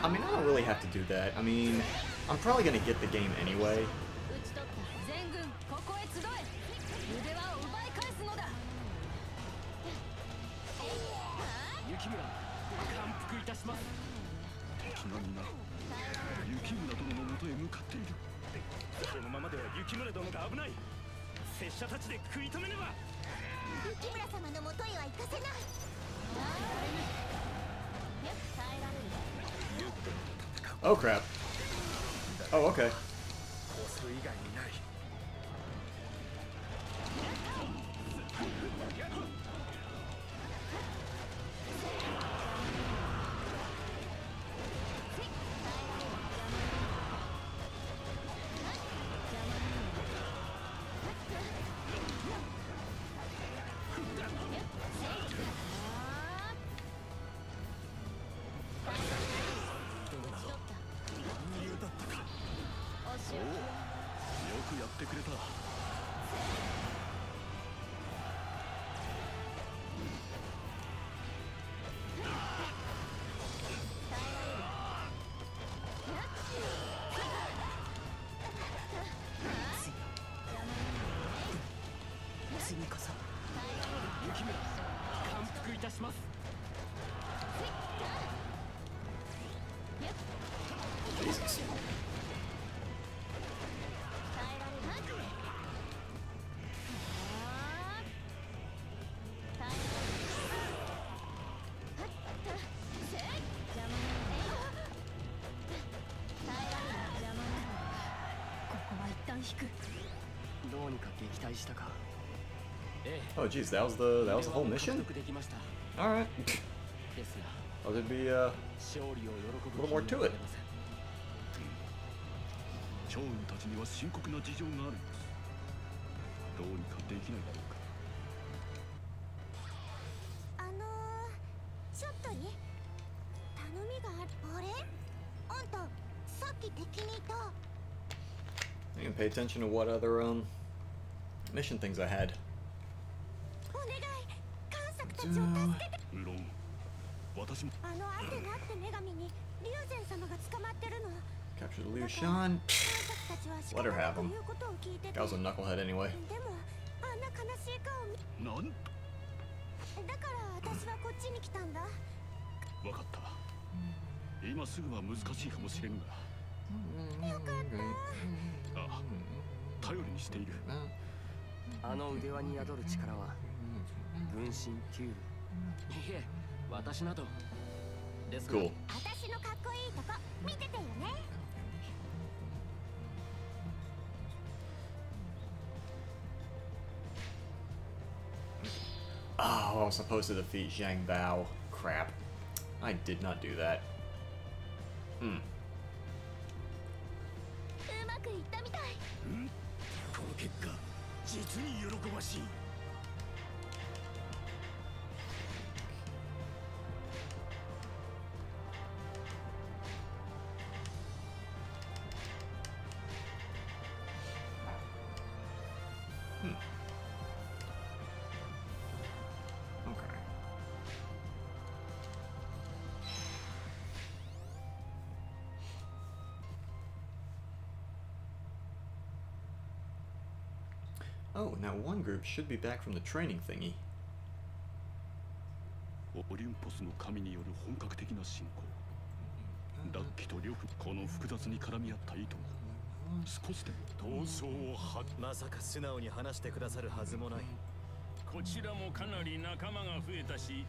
I mean, I don't really have to do that. I mean, I'm probably gonna get the game anyway. 全軍ここへ集え。腕輪を奪い返すのだ。雪村、感服いたします。敵が皆雪村殿の元へ向かっている。このままでは雪村殿が危ない。拙者たちで食い止めねば。雪村様の元へは行かせない。 Oh crap. Oh, okay. 押す以外にない。 よくやっ次こそ雪村感服いたします。 Jesus. Oh geez, that was the whole mission? Alright. Oh, there'd be a little more to it. 趙雲たちには深刻な事情があるんです。どうにかできないだろうか。ちょっといい？頼みがある。あれ？あんたさっき敵にいた。 I can pay attention to what other mission things I had. お願い、観作たちを助けて。無論、私も。アテナって女神に龍禅様が捕まってるの。 Capture the Liu Shan. Let her have him. That was a knucklehead anyway. でもあんな悲しい顔を。なん？だから私はこっちに来たんだ。わかった。今すぐは難しいかもしれんが。よかった。ああ、頼りにしている。あの腕輪に宿る力は分身テュール。いえ、私などですが。Cool. 私のかっこいいとこ見ててよね。 Oh, I was supposed to defeat Zhang Bao. Crap. I did not do that. うまくいったみたい。この結果、実に喜ばしい。 Oh, now one group should be back from the training thingy. オリンポスの神による本格的な侵攻。ダッキと呂布、この複雑に絡み合った意図が少しでも闘争をまさか素直に話してくださるはずもない。こちらもかなり仲間が増えたし、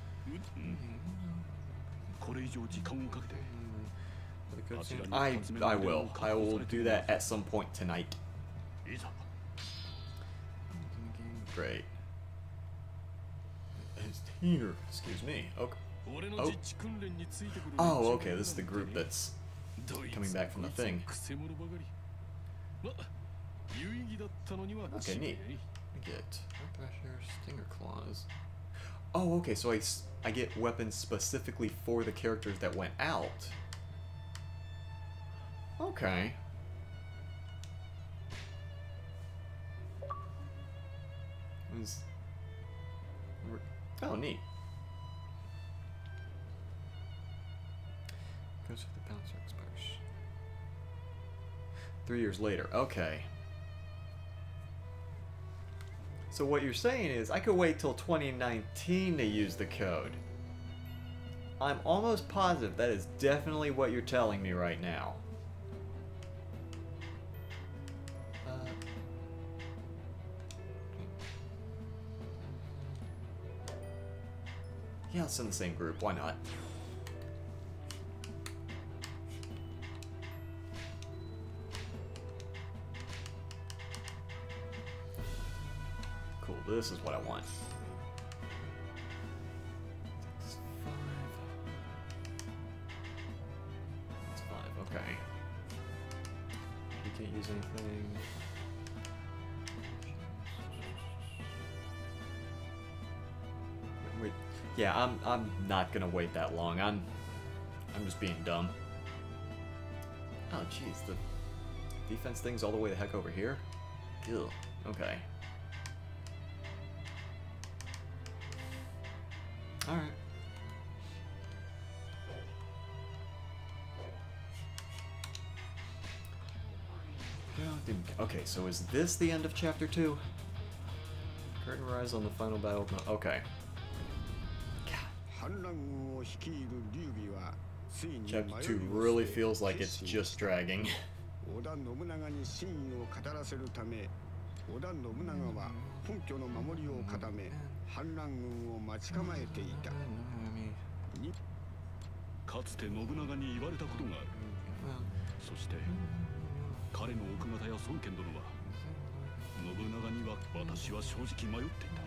これ以上時間をかけて。I will. I will do that at some point tonight. いざ。 Great. It's here. Excuse me. Okay. Oh, okay. This is the group that's coming back from the thing. Okay, neat. I get pressure, stinger claws. Oh, okay. So I get weapons specifically for the characters that went out. Okay. Oh, neat. Goes with the bouncer expires. 3 years later. Okay. So what you're saying is I could wait till 2019 to use the code. I'm almost positive that is definitely what you're telling me right now. Yeah, it's in the same group. Why not? Cool. This is what I want. That's 5. That's 5. Okay. You can't use anything. Wait. Yeah, I'm not gonna wait that long. I'm just being dumb. Oh jeez, the defense thing's all the way the heck over here? Ew. Okay. Alright. Okay, so is this the end of chapter 2? Curtain rise on the final battle. Okay. Chapter 2 really feels like it's just dragging. 織田信長に真意を語らせるため、織田信長は本拠の守りを固め、反乱軍を待ち構えていた。かつて信長に言われたことがある。そして彼の奥方や孫権殿は、信長には私は正直迷っていた。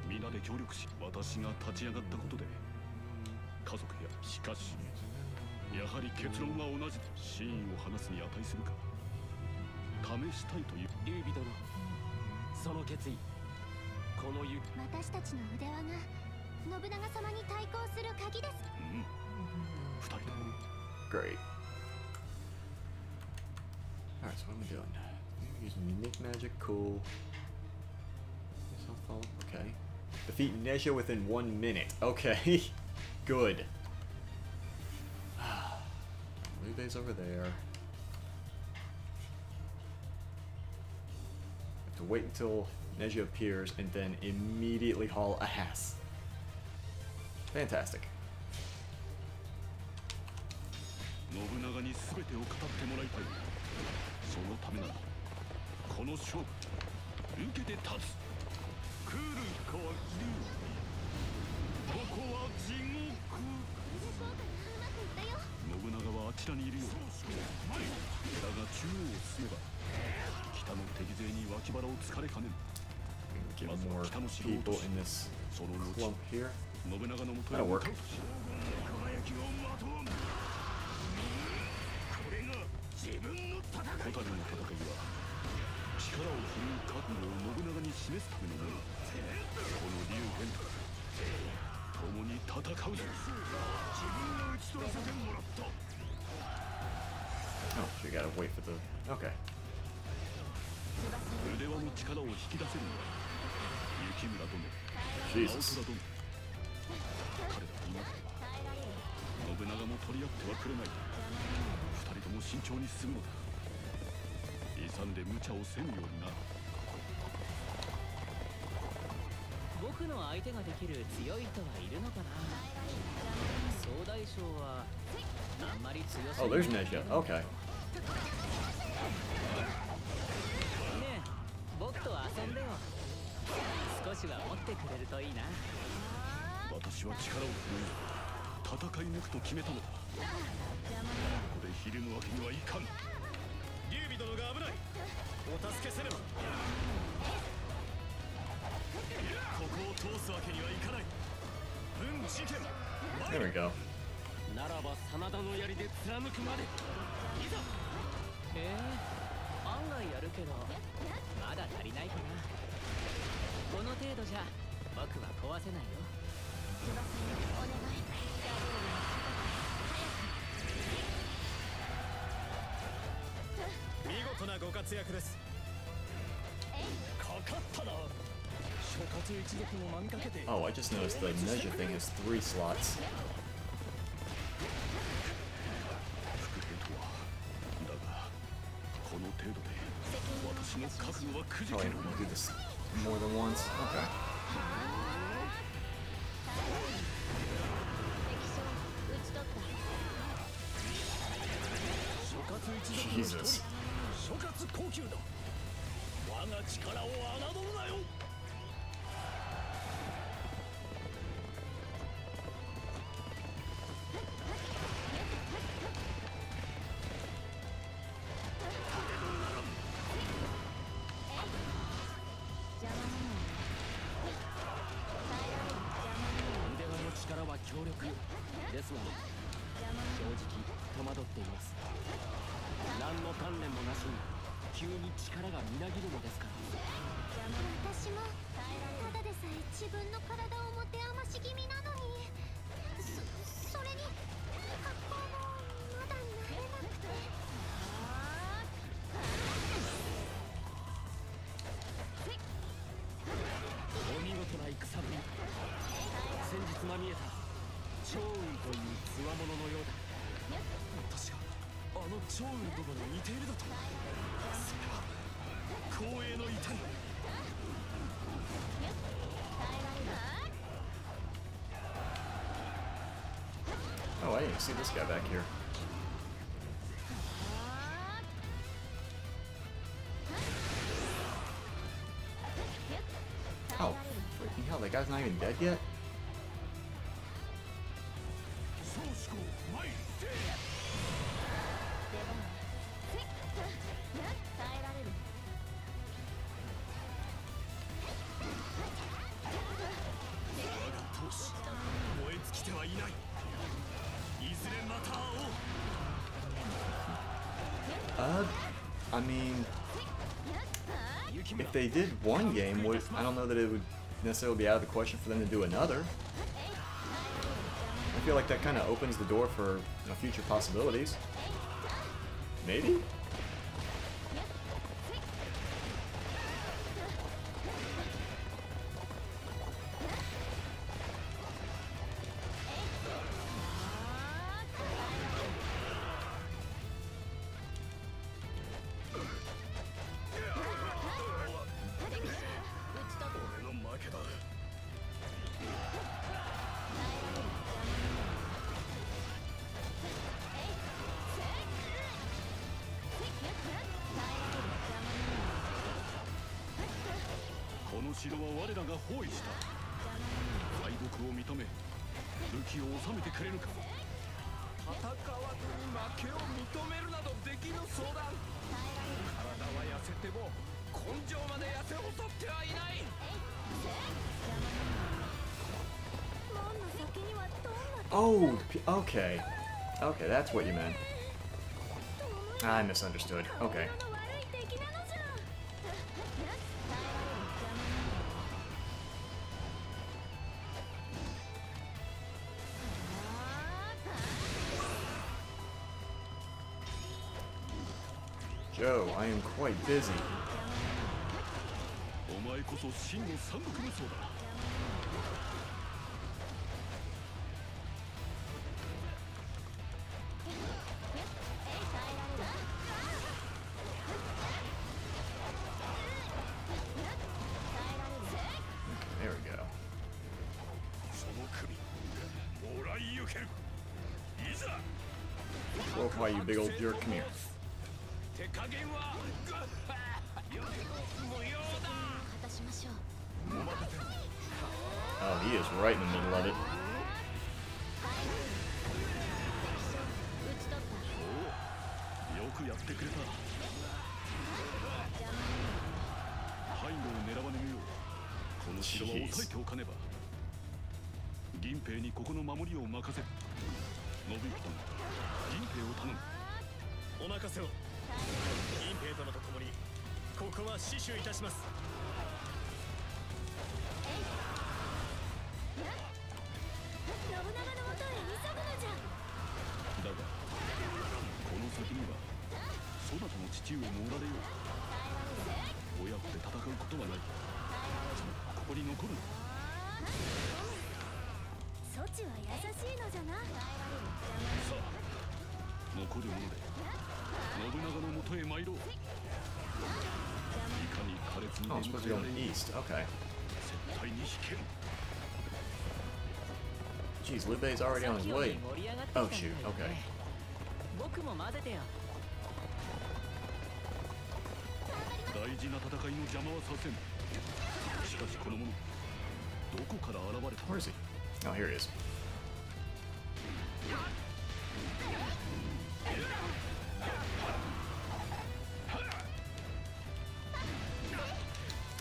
皆で協力し、私が立ち上がったことで家族や、しかしやはり結論は同じ。真意を話すに値するか試したいという。劉備殿、その決意、この私たちの腕輪が信長様に対抗する鍵です。うん、二人とも。Great. Alright, so what am I doing? Using unique magic, cool. Okay. Defeat Neja within 1 minute. Okay. Good. Lube's over there. Have to wait until Neja appears and then immediately haul ass. Fantastic. 信長に全てを語ってもらいたい。そのためならこの勝負受けて立つ。来るか龍、ここは地獄。信長はあちらにいるようだ。だが中央を進めば北の敵勢に脇腹を突かれかねん。 Get more people in this clump here. 信長のもとへ That'll work. こたびの戦いは力を振るう覚悟を信長に示すためのもの。この龍玄と共に戦うぞ。自分が討ち取らせてもらった。 Oh, so you gotta wait for the. Okay. 腕輪の力を引き出せるのは雪村殿、Jesus. 直虎殿。彼らいなければ信長も取り合ってはくれない。二人とも慎重に進むのだ。勇んで無茶をせんようにな。僕の相手ができる強い人はいるのかな。総大将はあんまり強すぎ Oh, there's Neja. Okay. ねえ、僕と遊んでよ。少しは持ってくれるといいな。私は力を振るい戦い抜くと決めたのだ。ここでひるむわけにはいかん。劉備殿が危ない。お助けせねば。ここを通すわけにはいかない。文事件。 There we go. ならば真田の槍で貫くまで。いざ。案外やるけどまだ足りないかな。この程度じゃ僕は壊せないよ。お願い。見事なご活躍です。かかったな。諸葛一族も間にかけて。 Oh, I just noticed the Neja thing has 3 slots. 副兵とはだがこの程度で私の覚悟はくじ Oh, け I る。 can do this more than once. Okay. Jesus. 諸葛高級だ。我が力を侮るなよ。腕輪の力は強力ですが、正直戸惑っています。何の鍛錬もなしに急に力がみなぎるのですから。私もただでさえ自分の体を持て余し気味なのに、それに格好もまだ慣れなくて。お見事な戦ぶり。先日間見えた趙雲という強者のようだ。確かあの趙雲殿に似ているだと。それは光栄の移転。I see this guy back here. Oh, freaking hell, that guy's not even dead yet? I mean, if they did one game, I don't know that it would necessarily be out of the question for them to do another. I feel like that kind of opens the door for future possibilities. Maybe? Oh, okay. Okay, that's what you meant. I misunderstood. Okay. Joe, I am quite busy. There we go. Well, why you big old jerk, come here. Oh, he is right in the middle of it. Oh, I'm supposed to go in the east. Okay. Jeez, Libe's already on his way. Oh, shoot. Okay. Where is he? Oh, here he is.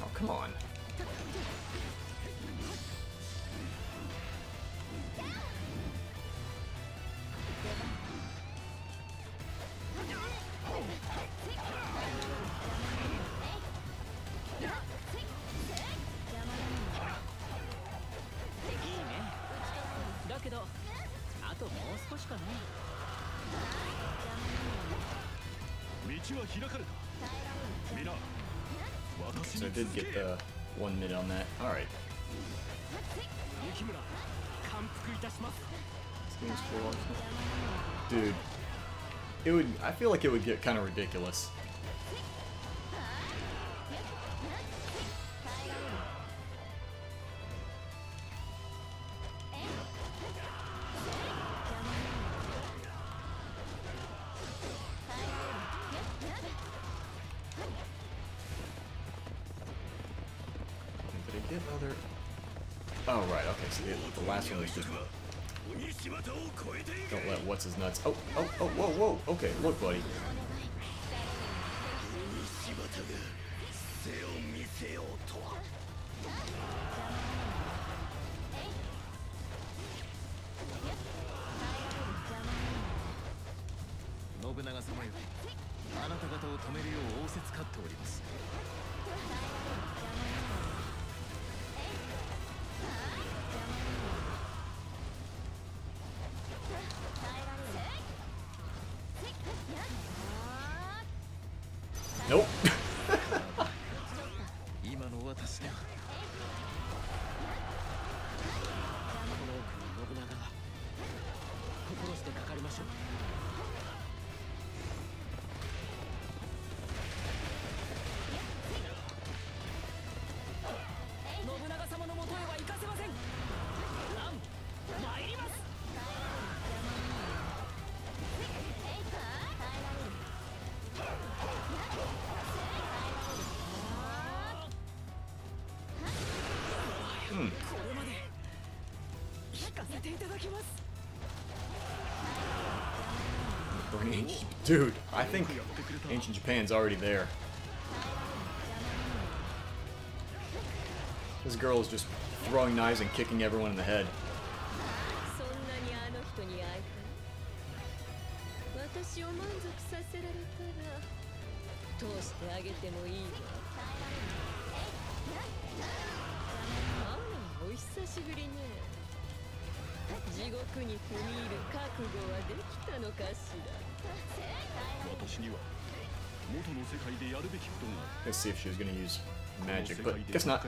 Oh, come on. So I did get the 1 minute on that. Alright. Dude. I feel like it would get kind of ridiculous. get other... Oh, right, okay, so the last one was just... Don't let what's his nuts... Oh, whoa, whoa, okay, look, buddy. Nope. Dude, I think ancient Japan's already there. This girl is just throwing knives and kicking everyone in the head. Let's see if she was going to use magic, but guess not.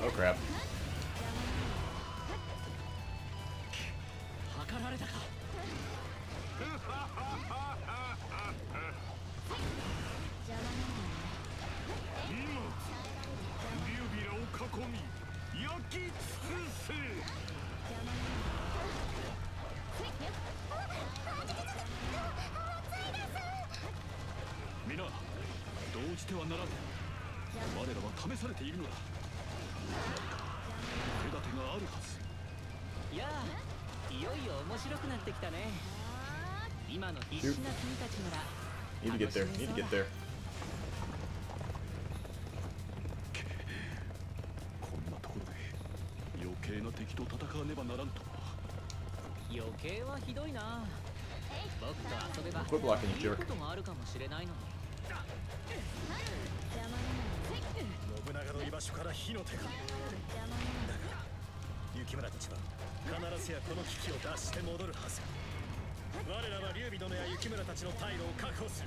Oh crap. Need to get there. Need to get there. Quit blocking, you jerk.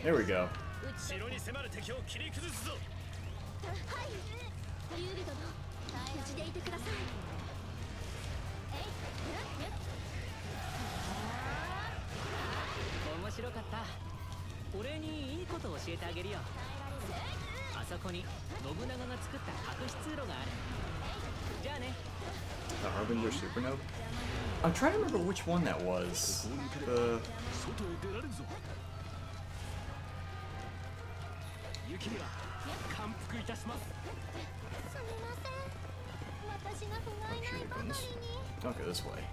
There we go. The Harbinger Supernova? I'm trying to remember which one that was. Okay, this way.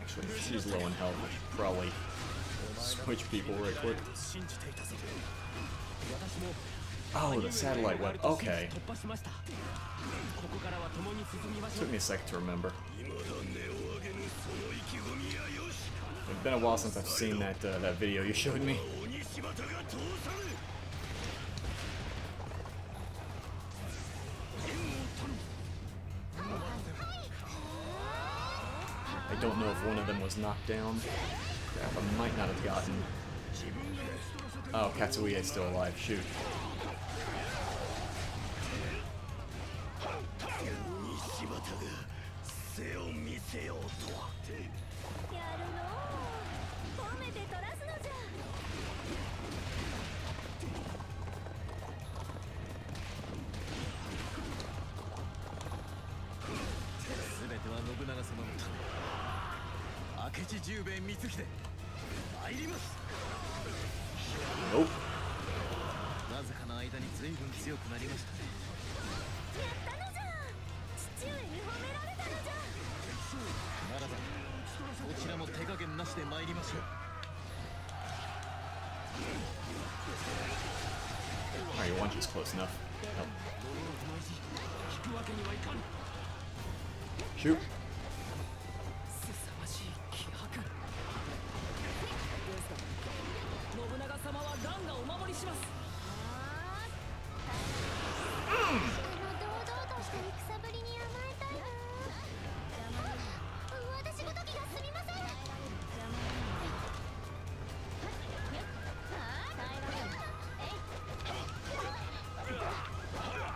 Actually, if she's low in health, I should probably switch people right quick. Oh, the satellite web. Okay. Took me a second to remember. It's been a while since I've seen that that video you showed me. don't know if one of them was knocked down. Crap, I might not have gotten... Oh, Katsuie is still alive. Shoot. Nope. Alright, your one is close enough. Oh. Shoot.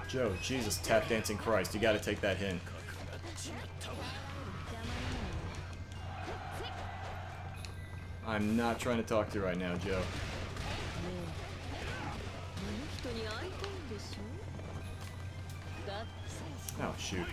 Joe, Jesus, tap dancing Christ, you gotta take that hint. I'm not trying to talk to you right now, Joe. Oh, shoot.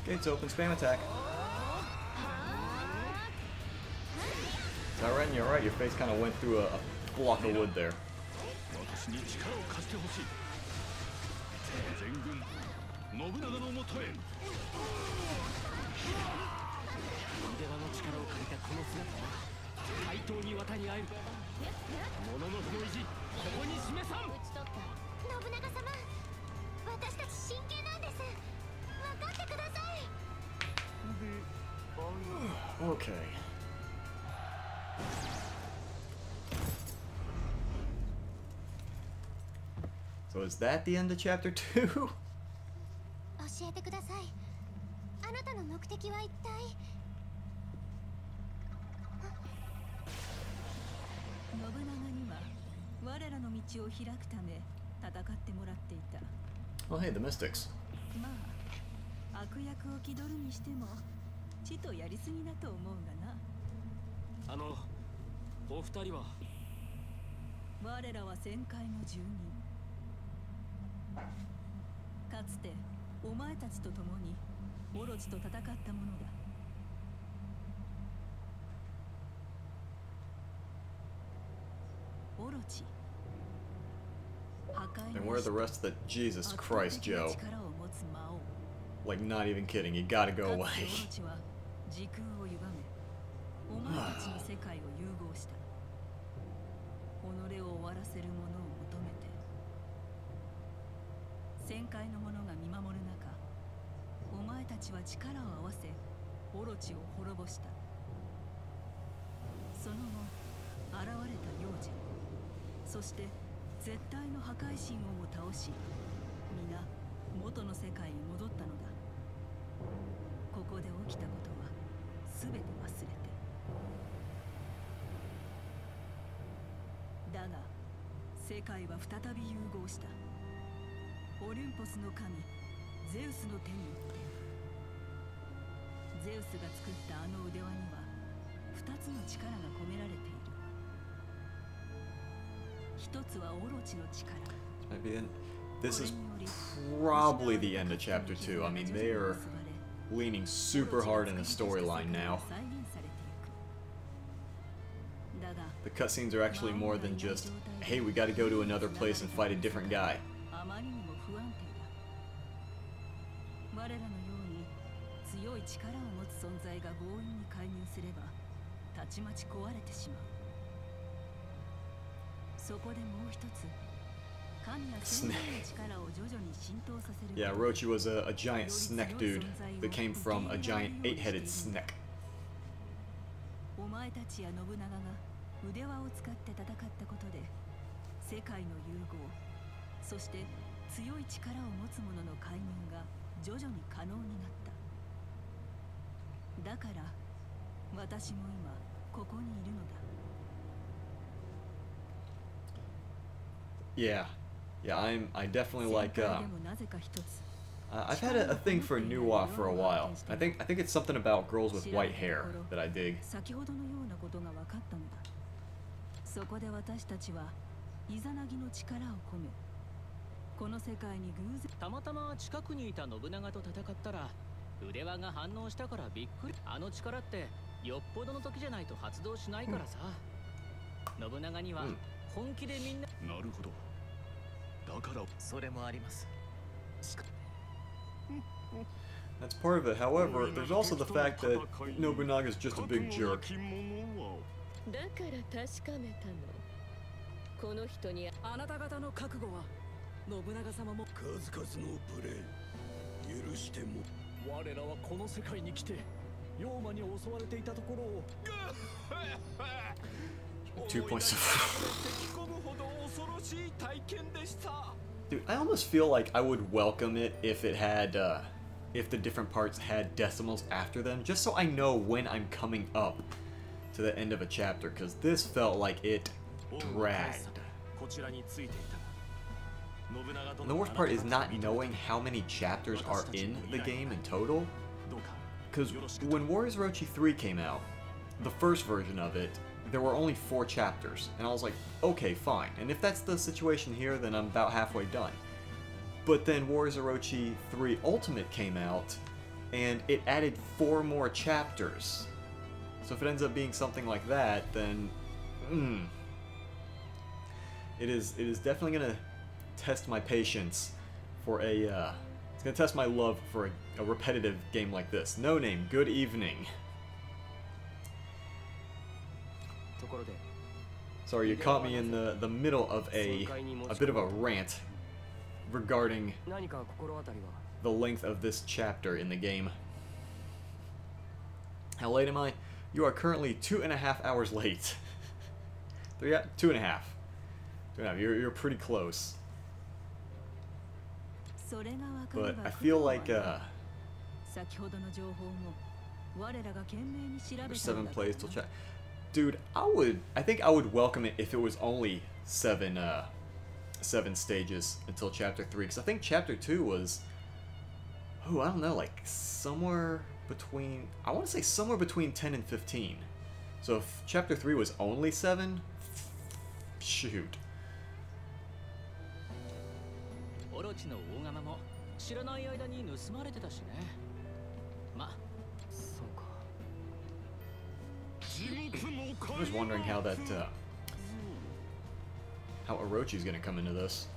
Gates open, spam attack. Is that right? You're right, your face kind of went through a block of wood there. Okay. So is that the end of chapter 2? 教えてください。あなたの目的は一体？信長には我らの道を開くため戦ってもらっていた。Well, hey, the Mystics. まあ、悪役を気取るにしてもちとやりすぎだと思うがな。お二人は？我らは戦界の住人。かつてお前たちと共にオロチと戦ったものだ。オロチ。 And where are the rest of the... Jesus Christ, Joe. Like, not even kidding, you gotta go away. So 絶対の破壊神をも倒し、皆元の世界に戻ったのだ。ここで起きたことはすべて忘れて。だが、世界は再び融合した。オリンポスの神、ゼウスの手によって。ゼウスが作ったあの腕輪には、2つの力が込められている。 This is probably the end of chapter 2. I mean, they are leaning super hard in the storyline now. cutscenes are actually more than just, hey, we got to go to another place and fight a different guy. 我らのように強い力を持つ存在が強引に介入すればたちまち壊れてしまう。そこでもう一つ神や先生の力を徐々に浸透させる。Yeah, Orochi was a giant snake dude that came from a giant 8-headed snake. お前たちや信長が腕輪を使って戦ったことで世界の融合、そして強い力を持つ者の介入が徐々に可能になった。だから私も今ここにいるのだ。Yeah, I definitely like. I've had a thing for Nuwa for a while. I think it's something about girls with white hair that I dig. 先ほどのようなことが分かったのだ。そこで私たちはイザナギの力を込め、この世界に偶然たまたま近くにいた信長と戦ったら腕輪が反応したからびっくり。あの力ってよっぽどの時じゃないと発動しないからさ。信長には本気でみんな。なるほど。だからそれもあります。 That's part of it. However, there's also the fact that Nobunaga's just a big jerk. だから確かめたの。この人にあなた方の覚悟は信長様も数々の無礼許しても我らはこの世界に来て妖魔に襲われていたところを 2 points Dude, I almost feel like I would welcome it if it had, if the different parts had decimals after them, just so I know when I'm coming up to the end of a chapter, because this felt like it dragged. And the worst part is not knowing how many chapters are in the game in total, because when Warriors Orochi 3 came out, the first version of it, there were only 4 chapters, and I was like, okay, fine. And if that's the situation here, then I'm about halfway done. But then Warriors Orochi 3 Ultimate came out, and it added 4 more chapters. So if it ends up being something like that, then it is definitely gonna test my patience for a it's gonna test my love for a repetitive game like this. No Name, good evening. Sorry, you caught me in the middle of a bit of a rant regarding the length of this chapter in the game. How late am I? You are currently 2.5 hours late. 2.5. 2.5. You're pretty close. But I feel like there's 7 plays till chat. Dude, I think I would welcome it if it was only 7 stages until chapter 3, because I think chapter 2 was, I don't know, like somewhere between, I want to say somewhere between 10 and 15. So if chapter 3 was only 7, shoot. オロチの大釜も知らない間に盗まれてたしね。ま、そうか。 I was wondering how that, how Orochi's gonna come into this.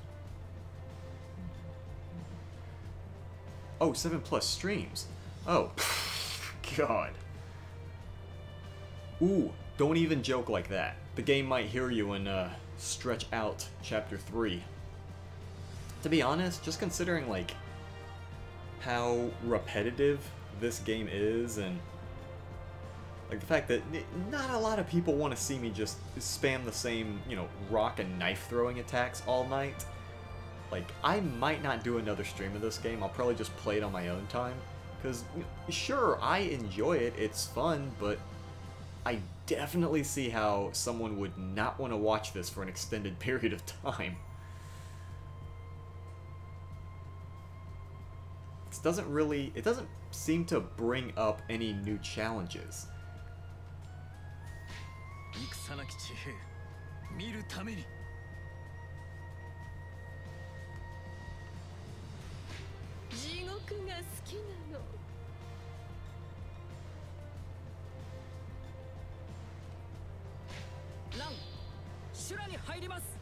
Oh, 7+ streams. Oh, God. Ooh, don't even joke like that. The game might hear you and stretch out chapter 3. To be honest, just considering like how repetitive this game is, and like the fact that not a lot of people want to see me just spam the same, you know, rock and knife throwing attacks all night. Like, I might not do another stream of this game. I'll probably just play it on my own time. Because, sure, I enjoy it. It's fun, but I definitely see how someone would not want to watch this for an extended period of time. It doesn't seem to bring up any new challenges. 戦なき地平見るために地獄が好きなの。ラン修羅に入ります。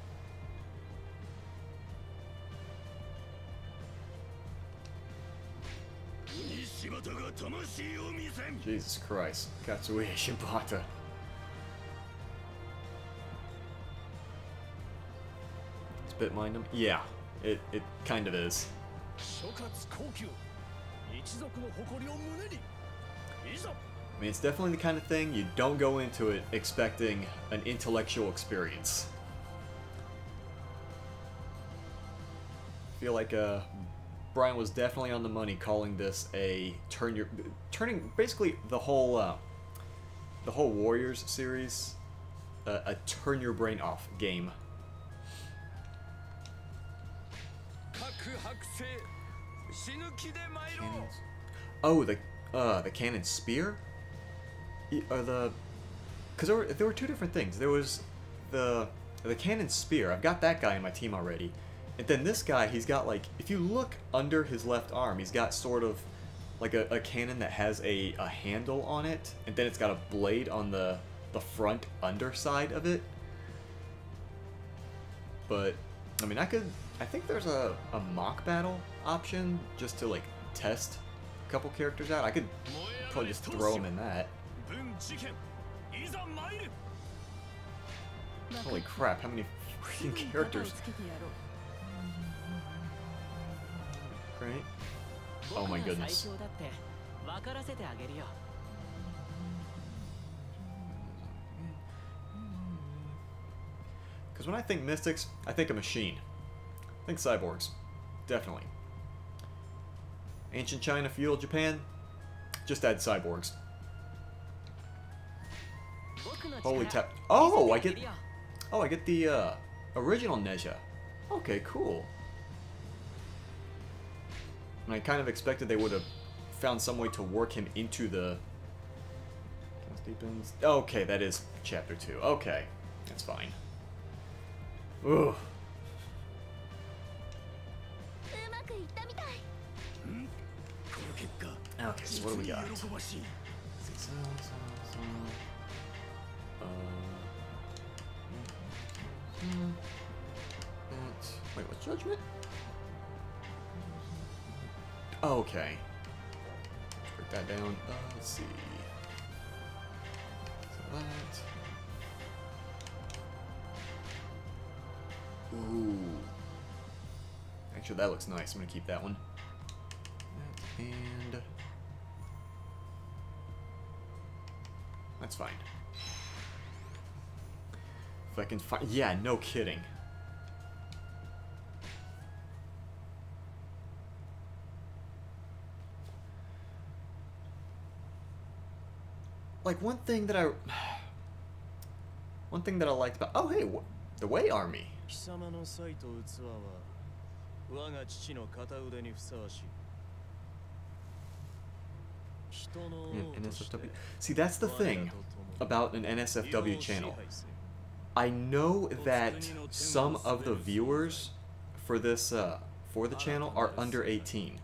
Jesus Christ. Katsuie Shibata. It's bit mind him? Yeah, it kind of is. I mean, it's definitely the kind of thing you don't go into it expecting an intellectual experience. I feel like Brian was definitely on the money calling this a turning basically the whole Warriors series a turn your brain off game. Cannons. Oh, the cannon spear? Because there were two different things. There was the cannon spear. I've got that guy in my team already. And then this guy, he's got like, if you look under his left arm, he's got sort of like a cannon that has a handle on it, and then it's got a blade on the front underside of it. But I mean, I think there's a mock battle option just to like test a couple characters out. I could probably just throw them in that. Holy crap, how many freaking characters. Great. Oh my goodness. Because when I think mystics, I think a machine. I think cyborgs. Definitely. Ancient China, feudal Japan, just add cyborgs. Holy tap. Oh, I get the original Neja. Okay, cool. And I kind of expected they would have found some way to work him into the... Okay, that is chapter 2. Okay, that's fine. Ugh. Okay, so what do we got? Wait, what's judgment? Okay. Break that down. Let's see. So that. Ooh. Actually, that looks nice. I'm gonna keep that one. And that's fine. If I can find, yeah, no kidding. Like one thing that I liked about, oh hey, the Wei army. NSFW. See, that's the thing about an NSFW channel. I know that some of the viewers for this for the channel are under 18,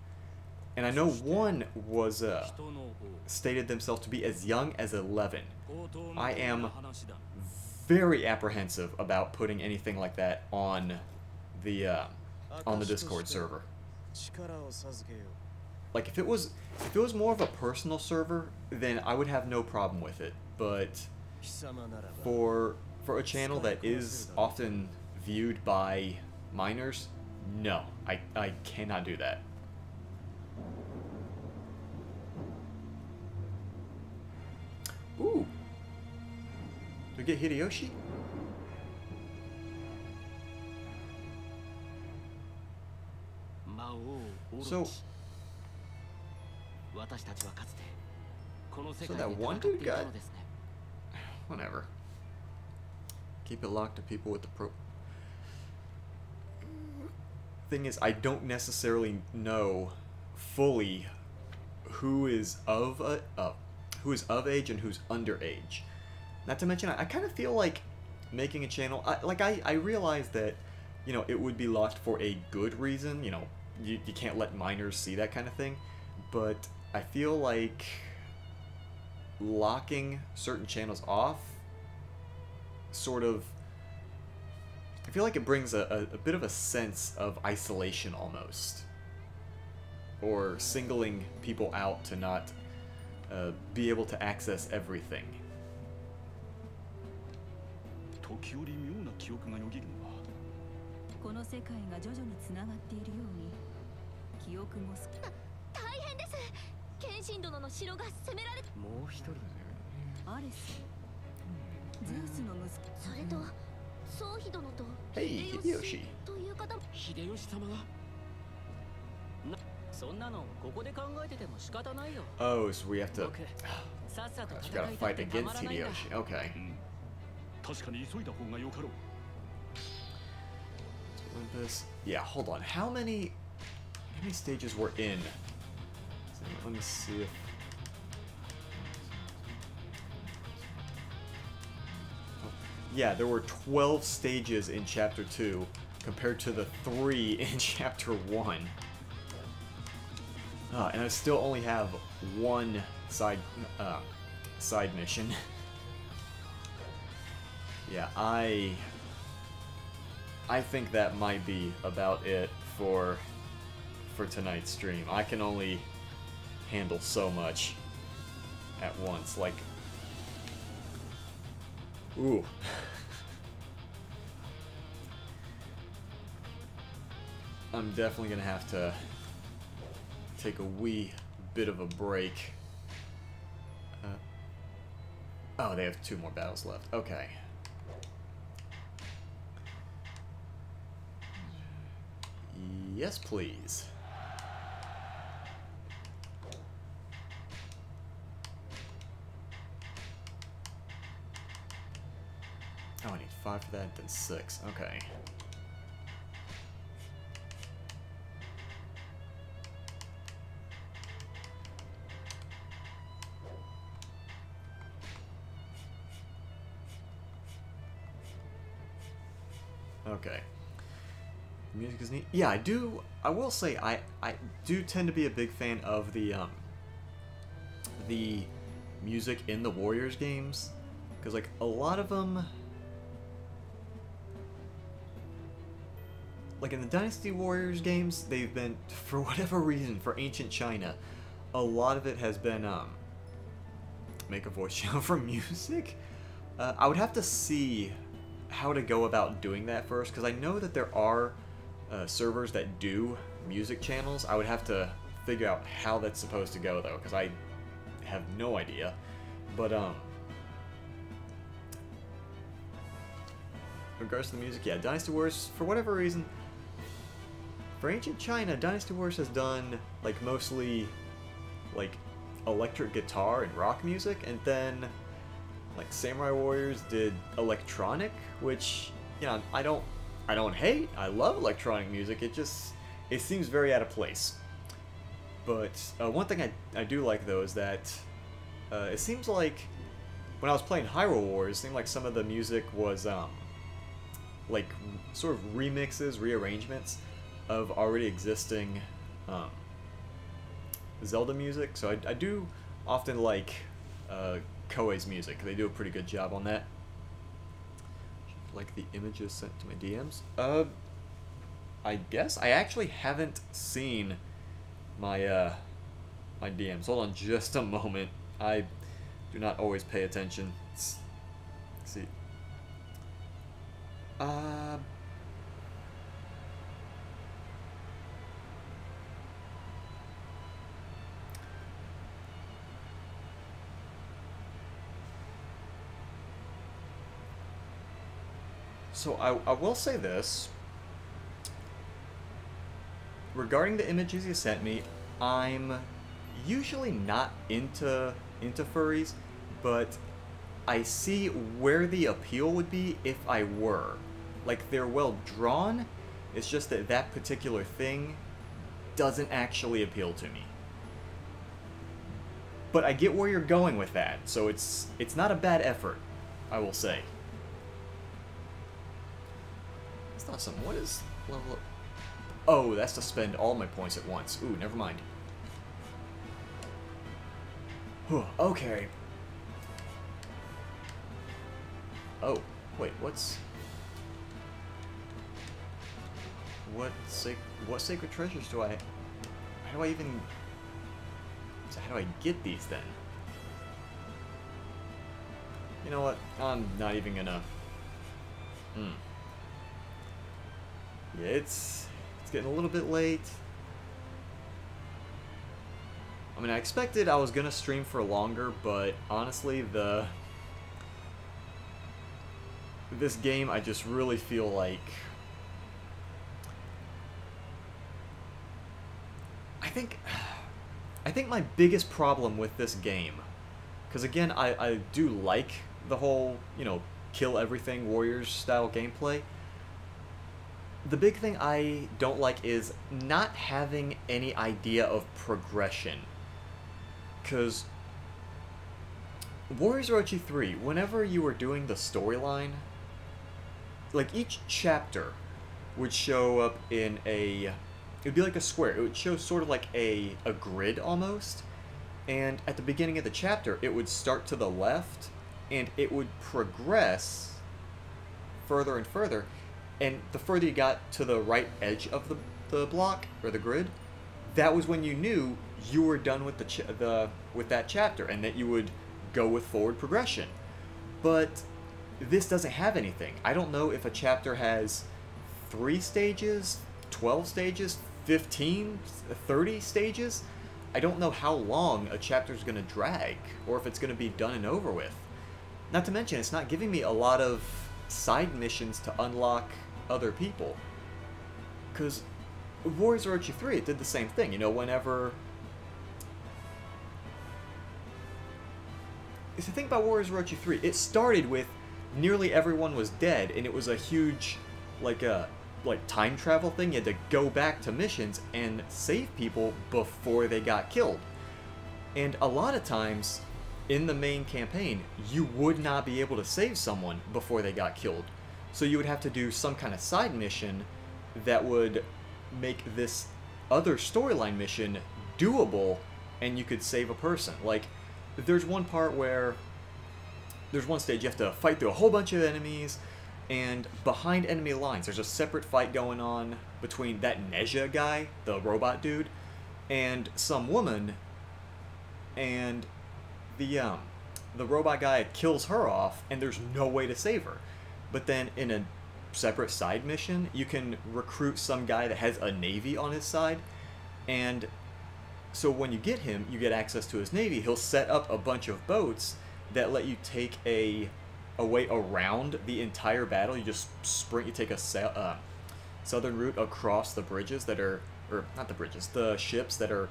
and I know one was stated themselves to be as young as 11. I am very apprehensive about putting anything like that on the Discord server. Like if it was more of a personal server, then I would have no problem with it. But for a channel that is often viewed by minors, no, I cannot do that. Ooh. Do we get Hideyoshi? So that one dude got... Whatever. Keep it locked to people with the pro... Thing is, I don't necessarily know fully who is of age and who's underage. Not to mention, I kind of feel like making a channel... I realize that, you know, it would be locked for a good reason. You know, you can't let minors see that kind of thing. But I feel like locking certain channels off sort of I feel like it brings a bit of a sense of isolation almost. Or singling people out to not be able to access everything. 時折妙な記憶がよぎるのはこの世界が徐々につながっているように記憶も大変です。剣心殿の城が攻められもう一人アレスゼウスの息子それと宗妃殿と Hey, Hideyoshi. という方も秀吉様がそんなのここで考えてても仕方ないよ Oh, so we have to... 僕さっさと Gosh, we 戦 gotta いたっ fight てたま against らないんだ Hideyoshi. Okay. 確かに急いだ方がよかろう Olympus. Yeah, hold on. How many stages we're in? So let me see if... Yeah, there were 12 stages in Chapter 2 compared to the 3 in Chapter 1. And I still only have one side mission. Yeah, I think that might be about it for tonight's stream. I can only handle so much at once. Like, ooh. I'm definitely gonna have to take a wee bit of a break. Oh, they have 2 more battles left. Okay. Yes, please. Oh, I need 5 for that, then 6. Okay. Okay. Music is neat. Yeah, I will say I do tend to be a big fan of the music in the Warriors games, because like a lot of them, like in the Dynasty Warriors games, they've been, for whatever reason, for ancient China, a lot of it has been make a voice channel for music. I would have to see how to go about doing that first, because I know that there are servers that do music channels. I would have to figure out how that's supposed to go, though, because I have no idea. But, in regards to the music, yeah, Dynasty Wars, for whatever reason, for ancient China, Dynasty Wars has done, like, mostly, like, electric guitar and rock music, and then, like, Samurai Warriors did electronic, which, you know, I don't hate. I love electronic music. It seems very out of place. But one thing I do like, though, is that it seems like when I was playing Hyrule Wars, it seemed like some of the music was like sort of remixes, rearrangements of already existing Zelda music. So I do often like Koei's music. They do a pretty good job on that. Like the images sent to my DMs? I guess I actually haven't seen my my DMs. Hold on just a moment. I do not always pay attention. Let's see. So I will say this. Regarding the images you sent me, I'm usually not into furries, but I see where the appeal would be if I were. Like, they're well drawn, it's just that that particular thing doesn't actually appeal to me. But I get where you're going with that, so it's not a bad effort, I will say. That's not something. What is level up? Oh, that's to spend all my points at once. Ooh, never mind. Whew, okay. Oh, wait, what's... what sacred treasures do I... How do I even... So how do I get these then? You know what? I'm not even gonna... Yeah, it's getting a little bit late. I mean, I expected I was gonna stream for longer, but honestly, this game, I just really feel like... I think my biggest problem with this game, because again, I do like the whole, you know, kill everything Warriors style gameplay. The big thing I don't like is not having any idea of progression. Because Warriors Orochi 3, whenever you were doing the storyline, like each chapter would show up in a... It would be like a square. It would show sort of like a grid almost. And at the beginning of the chapter, it would start to the left, and it would progress further and further. And the further you got to the right edge of the block, or the grid, that was when you knew you were done with with that chapter, and that you would go with forward progression. But this doesn't have anything. I don't know if a chapter has 3 stages, 12 stages, 15, 30 stages. I don't know how long a chapter is going to drag, or if it's going to be done and over with. Not to mention, it's not giving me a lot of side missions to unlock other people. Because Warriors Orochi 3, it did the same thing. You know, whenever... The thing about Warriors Orochi 3, it started with nearly everyone was dead, and it was a huge, like time travel thing. You had to go back to missions and save people before they got killed. And a lot of times, in the main campaign, you would not be able to save someone before they got killed. So you would have to do some kind of side mission that would make this other storyline mission doable, and you could save a person. Like, there's one part where... There's one stage you have to fight through a whole bunch of enemies, and behind enemy lines, there's a separate fight going on between that Neja guy, the robot dude, and some woman, and the robot guy kills her off, and there's no way to save her. But then in a separate side mission, you can recruit some guy that has a navy on his side, and so when you get him, you get access to his navy. He'll set up a bunch of boats that let you take a way around the entire battle. You just sprint, you take a southern route across the bridges that are, or not the bridges, the ships that are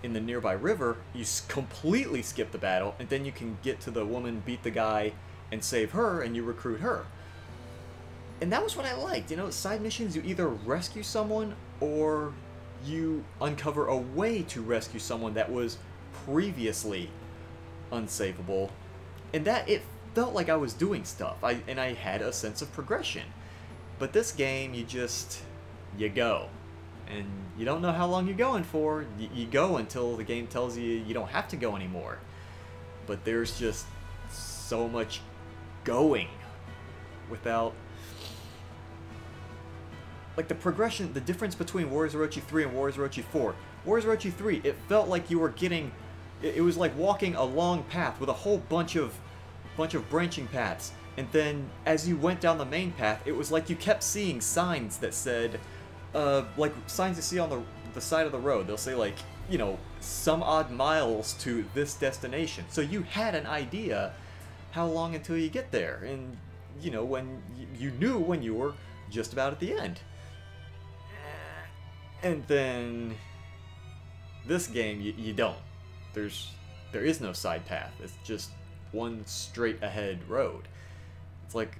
in the nearby river. You completely skip the battle, and then you can get to the woman, beat the guy, and save her, and you recruit her. And that was what I liked. You know, side missions, you either rescue someone, or you uncover a way to rescue someone that was previously unsavable. And that, it felt like I was doing stuff, and I had a sense of progression. But this game, you go. And you don't know how long you're going for. You go until the game tells you you don't have to go anymore. But there's just so much going without... Like, the progression, the difference between Warriors Orochi 3 and Warriors Orochi 4. Warriors Orochi 3, it felt like you were getting... It was like walking a long path with a whole bunch of branching paths. And then, as you went down the main path, it was like you kept seeing signs that said... like, signs you see on the side of the road. They'll say, like, you know, some odd miles to this destination. So you had an idea how long until you get there. And, you know, when you knew when you were just about at the end. And then this game, you don't. There is no side path. It's just one straight ahead road. It's like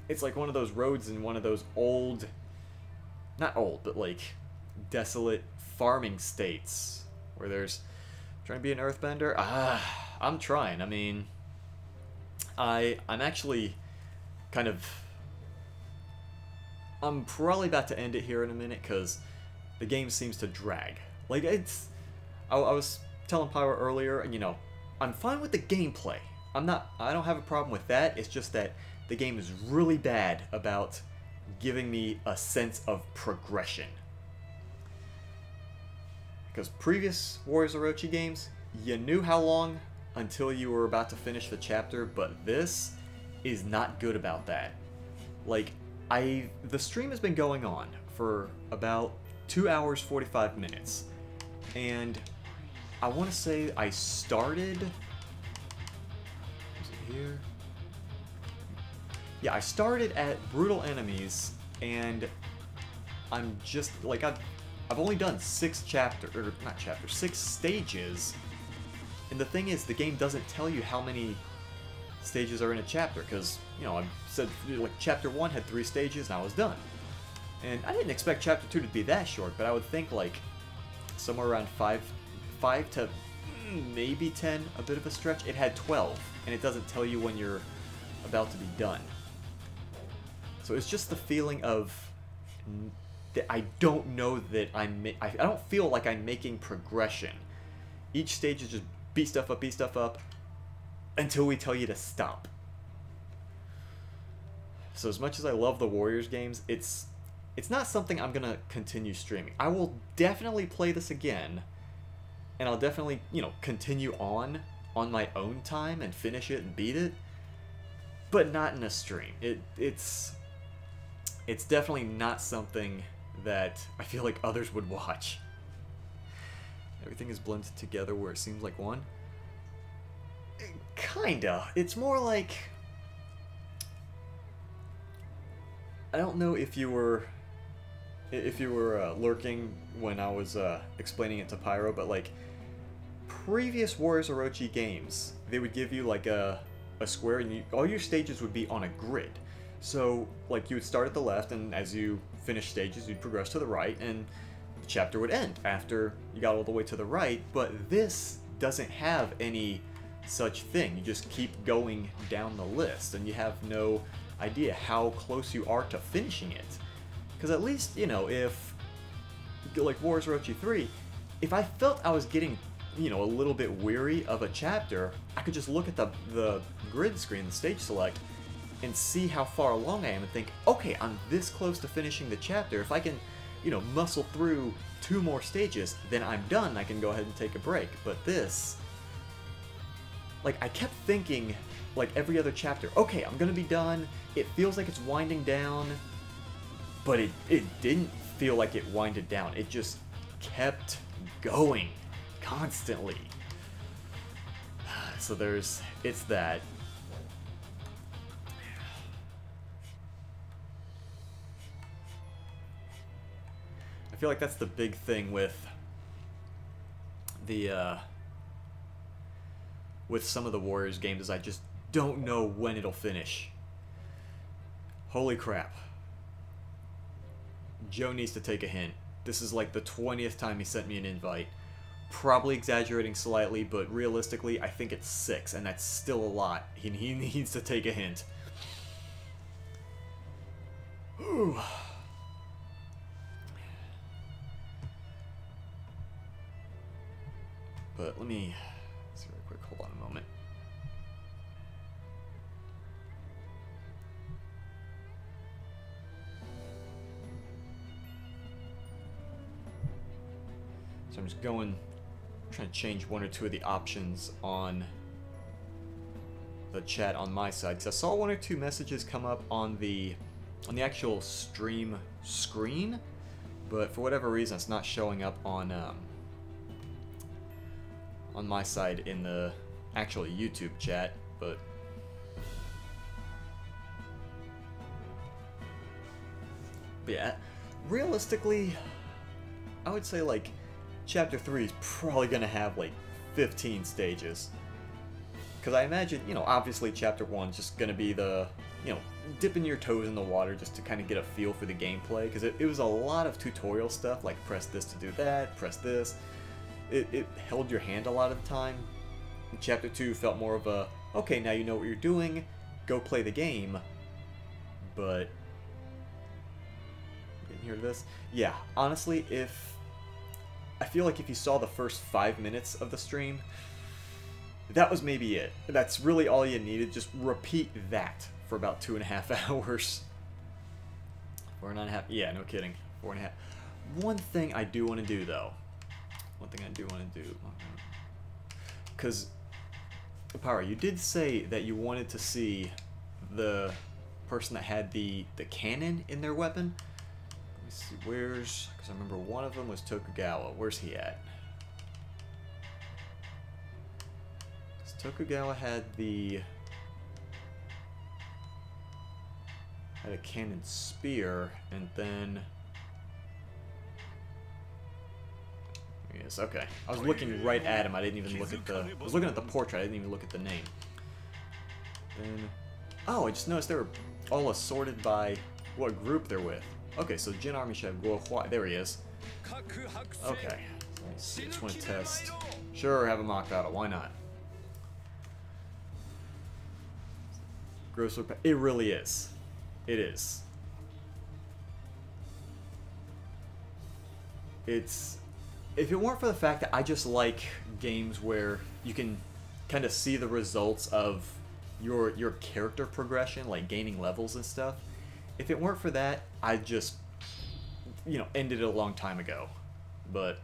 it's like one of those roads in one of those old, not old, but like desolate farming states where there's trying to be an earthbender. I'm trying. I mean, I'm actually kind of... I'm probably about to end it here in a minute because the game seems to drag. Like, it's... I was telling Pyro earlier, you know, I'm fine with the gameplay. I don't have a problem with that. It's just that the game is really bad about giving me a sense of progression. Because previous Warriors Orochi games, you knew how long until you were about to finish the chapter, but this is not good about that. Like, the stream has been going on for about 2 hours 45 minutes, and I want to say I started... Is it here? Yeah, I started at Brutal Enemies, and I'm just, like, I've only done 6 stages, and the thing is, the game doesn't tell you how many stages are in a chapter, because, you know, I said, like, Chapter 1 had 3 stages, and I was done. And I didn't expect Chapter 2 to be that short, but I would think, like, somewhere around 5 to maybe 10, a bit of a stretch. It had 12, and it doesn't tell you when you're about to be done. So it's just the feeling of that I don't know that I don't feel like I'm making progression. Each stage is just beat stuff up, until we tell you to stop. So as much as I love the Warriors games, it's not something I'm gonna continue streaming. I will definitely play this again, and I'll definitely, you know, continue on my own time and finish it and beat it, but not in a stream. It's definitely not something that I feel like others would watch. Everything is blended together where it seems like one. Kinda. It's more like... I don't know if you were lurking when I was explaining it to Pyro, but like previous Warriors Orochi games, they would give you like a square, and all your stages would be on a grid. So like you would start at the left, and as you finish stages, you'd progress to the right, and the chapter would end after you got all the way to the right. But this doesn't have any such thing. You just keep going down the list, and you have no idea how close you are to finishing it. Because at least, you know, if, like Warriors Orochi 3, if I felt I was getting, you know, a little bit weary of a chapter, I could just look at the grid screen, the stage select, and see how far along I am and think, okay, I'm this close to finishing the chapter. If I can, you know, muscle through 2 more stages, then I'm done. I can go ahead and take a break. But this, like, I kept thinking, like, every other chapter, okay, I'm gonna be done. It feels like it's winding down, but it didn't feel like it winded down. It just kept going constantly. So it's that. I feel like that's the big thing with some of the Warriors games, is I just don't know when it'll finish. Holy crap. Joe needs to take a hint. This is like the 20th time he sent me an invite. Probably exaggerating slightly, but realistically, I think it's 6, and that's still a lot. He needs to take a hint. Ooh. But let me see real quick. Hold on a moment. So I'm just trying to change 1 or 2 of the options on the chat on my side, because I saw 1 or 2 messages come up on the actual stream screen, but for whatever reason it's not showing up on my side in the actual YouTube chat. But yeah, realistically, I would say like Chapter 3 is probably gonna have like 15 stages. Because I imagine, you know, obviously Chapter 1 is just gonna be the, you know, dipping your toes in the water just to kind of get a feel for the gameplay. Because it was a lot of tutorial stuff, like press this to do that, press this. It held your hand a lot of the time. And Chapter 2 felt more of a, okay, now you know what you're doing, go play the game. But, you can hear this? Yeah, honestly, I feel like if you saw the first 5 minutes of the stream, that was maybe it. That's really all you needed. Just repeat that for about 2.5 hours. 4.5. Yeah, no kidding. 4.5. One thing I do want to do, though. Because, Power, you did say that you wanted to see the person that had the cannon in their weapon. Let me see, where's... Because I remember one of them was Tokugawa. Where's he at? Tokugawa had a cannon spear, and then... Yes, okay. I was looking right at him. I didn't even look at the... I was looking at the portrait. I didn't even look at the name. And... Oh, I just noticed they were all assorted by what group they're with. Okay, so Jin Army Chef Guo Huai. There he is. Okay. Let me see. I just want to test. Sure, have a mock battle. Why not? Gross. It really is. It is. It's... If it weren't for the fact that I just like games where you can kind of see the results of your character progression, like gaining levels and stuff, if it weren't for that, I'd just, you know, ended it a long time ago. But...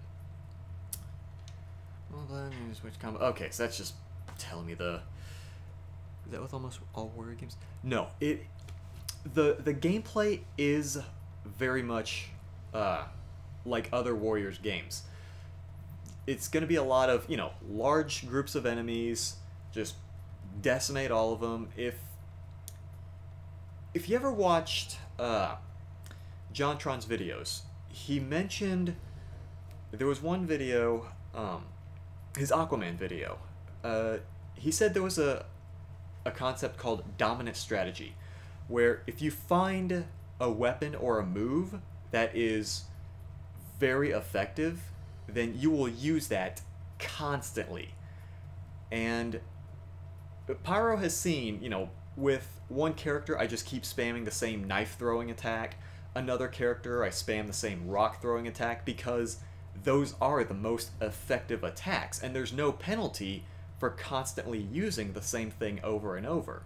Well, then, switch combo. Okay, so that's just telling me the... Is that with almost all warrior games? No, the gameplay is very much like other Warriors games. It's going to be a lot of, you know, large groups of enemies, just decimate all of them. If you ever watched JonTron's videos, he mentioned there was one video, his Aquaman video. He said there was a concept called dominant strategy, where if you find a weapon or a move that is very effective, then you will use that constantly. And Pyro has seen, you know, with one character I just keep spamming the same knife throwing attack, another character I spam the same rock throwing attack, because those are the most effective attacks, and there's no penalty for constantly using the same thing over and over.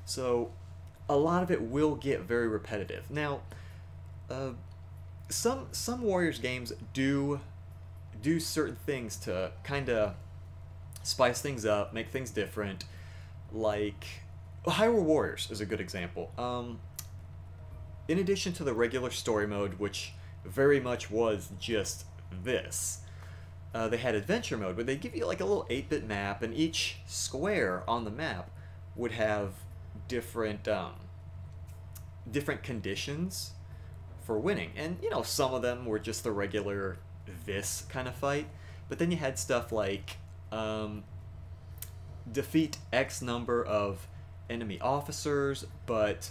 So a lot of it will get very repetitive. Now, some Warriors games do certain things to kind of spice things up, make things different. Like Hyrule Warriors is a good example. In addition to the regular story mode, which very much was just this, they had adventure mode, where they give you like a little 8-bit map, and each square on the map would have different different conditions for winning. And, you know, some of them were just the regular this kind of fight, but then you had stuff like defeat X number of enemy officers, but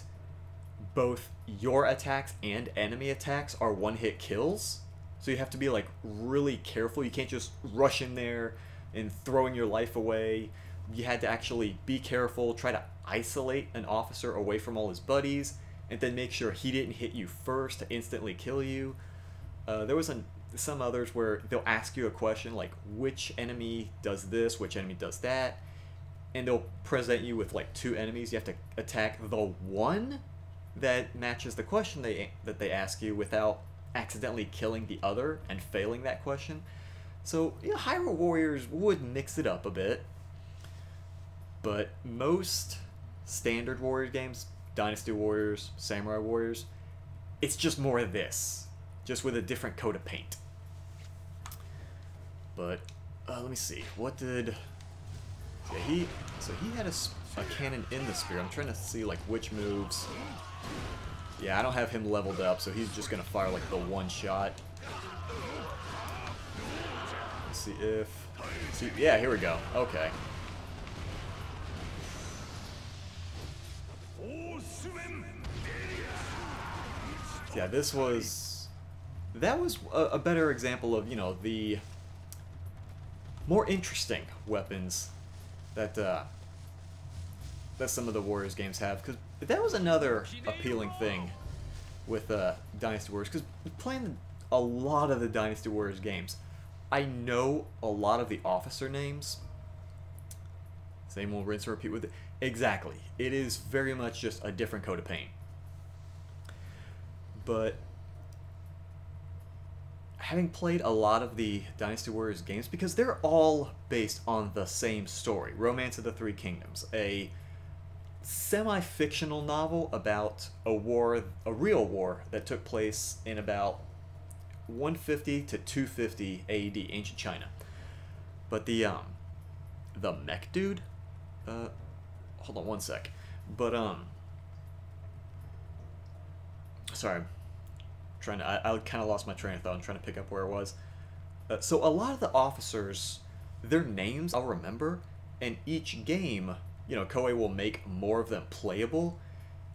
both your attacks and enemy attacks are one-hit kills. So you have to be like really careful. You can't just rush in there and throwing your life away. You had to actually be careful, try to isolate an officer away from all his buddies, and then make sure he didn't hit you first to instantly kill you. There was some others where they'll ask you a question like, which enemy does this, which enemy does that, and they'll present you with like 2 enemies. You have to attack the one that matches the question that they ask you without accidentally killing the other and failing that question. So, you know, Hyrule Warriors would mix it up a bit, but most standard Warrior games, Dynasty Warriors, Samurai Warriors, it's just more of this, just with a different coat of paint. But let me see, what did... Yeah, he had a cannon in the spear. I'm trying to see like which moves. Yeah, I don't have him leveled up, so he's just gonna fire like the one shot. Let's see if... yeah, here we go. Okay. Yeah, this was... That was a better example of, you know, the more interesting weapons that some of the Warriors games have, because that was another appealing thing with Dynasty Warriors, because playing a lot of the Dynasty Warriors games, I know a lot of the officer names. Same old rinse and repeat with it. Exactly. It is very much just a different coat of paint. but having played a lot of the Dynasty Warriors games, because they're all based on the same story, Romance of the Three Kingdoms, a semi-fictional novel about a war, a real war that took place in about 150 to 250 AD, ancient China. But the mech dude, hold on one sec. But sorry, I kind of lost my train of thought. I'm trying to pick up where it was. So a lot of the officers, their names I'll remember, and each game, you know, Koei will make more of them playable.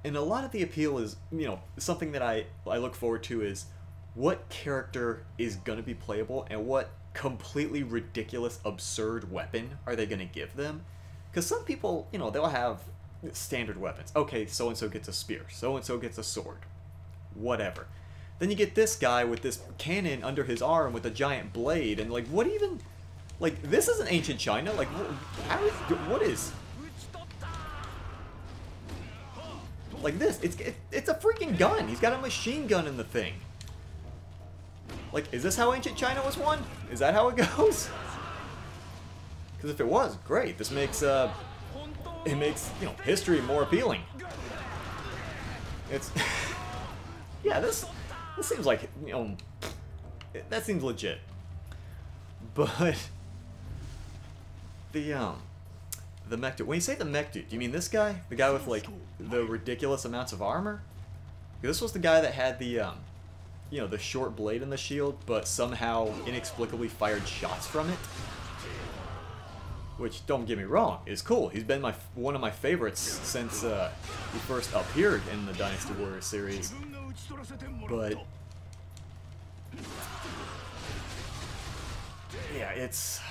And a lot of the appeal is, you know, something that I look forward to is what character is going to be playable and what completely ridiculous, absurd weapon are they going to give them. Because some people, you know, they'll have standard weapons. Okay, so-and-so gets a spear, so-and-so gets a sword, whatever. Then you get this guy with this cannon under his arm with a giant blade, and like, what even, like, this isn't ancient China, like, how is, what is, like this, it's a freaking gun, he's got a machine gun in the thing. Like, is this how ancient China was won? Is that how it goes? Because if it was, great, this makes, it makes, you know, history more appealing. It's, yeah, this seems like, you know, that seems legit. But the mech dude, when you say the mech dude, do you mean this guy? The guy with, like, the ridiculous amounts of armor? This was the guy that had the, you know, the short blade in the shield, but somehow inexplicably fired shots from it. Which, don't get me wrong, is cool. He's been one of my favorites since he first appeared in the Dynasty Warriors series. But yeah, it's,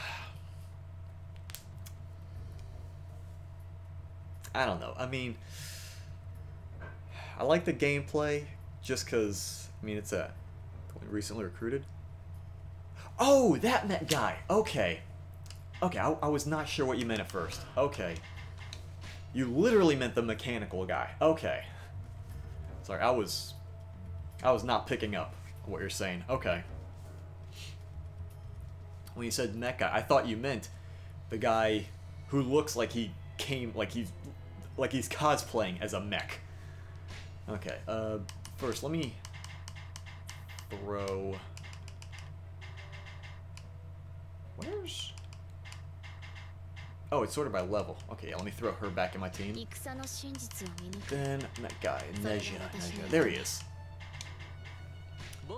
I don't know. I mean, I like the gameplay just because, I mean, it's recently recruited. Oh, that guy. Okay. Okay, I was not sure what you meant at first. Okay. You literally meant the mechanical guy. Okay. Sorry, I was not picking up what you're saying. Okay. When you said mech guy, I thought you meant the guy who looks like he came, like he's cosplaying as a mech. Okay, first let me throw, where's, oh, it's sorted by level. Okay, yeah, let me throw her back in my team. Then that guy, Neja. There he is.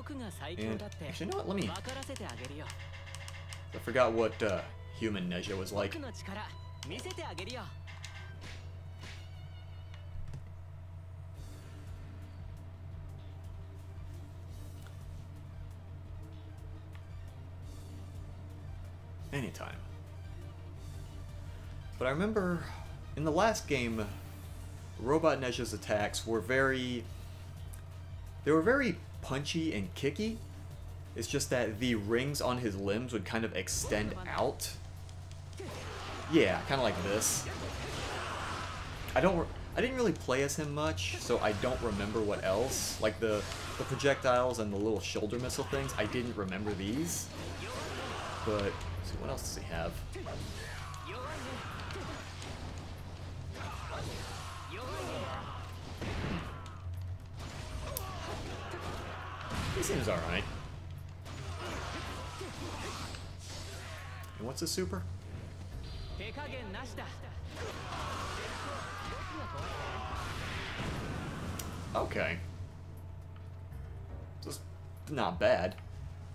And actually, you know what? Let me. I forgot what human Neja was like. Anytime. But I remember in the last game, Robot Neja's attacks were very punchy and kicky. It's just that the rings on his limbs would kind of extend out. Yeah, kind of like this. I didn't really play as him much, so I don't remember what else. Like the projectiles and the little shoulder missile things, I didn't remember these. But let's see, what else does he have? He seems alright. And what's his super? Okay. Just not bad.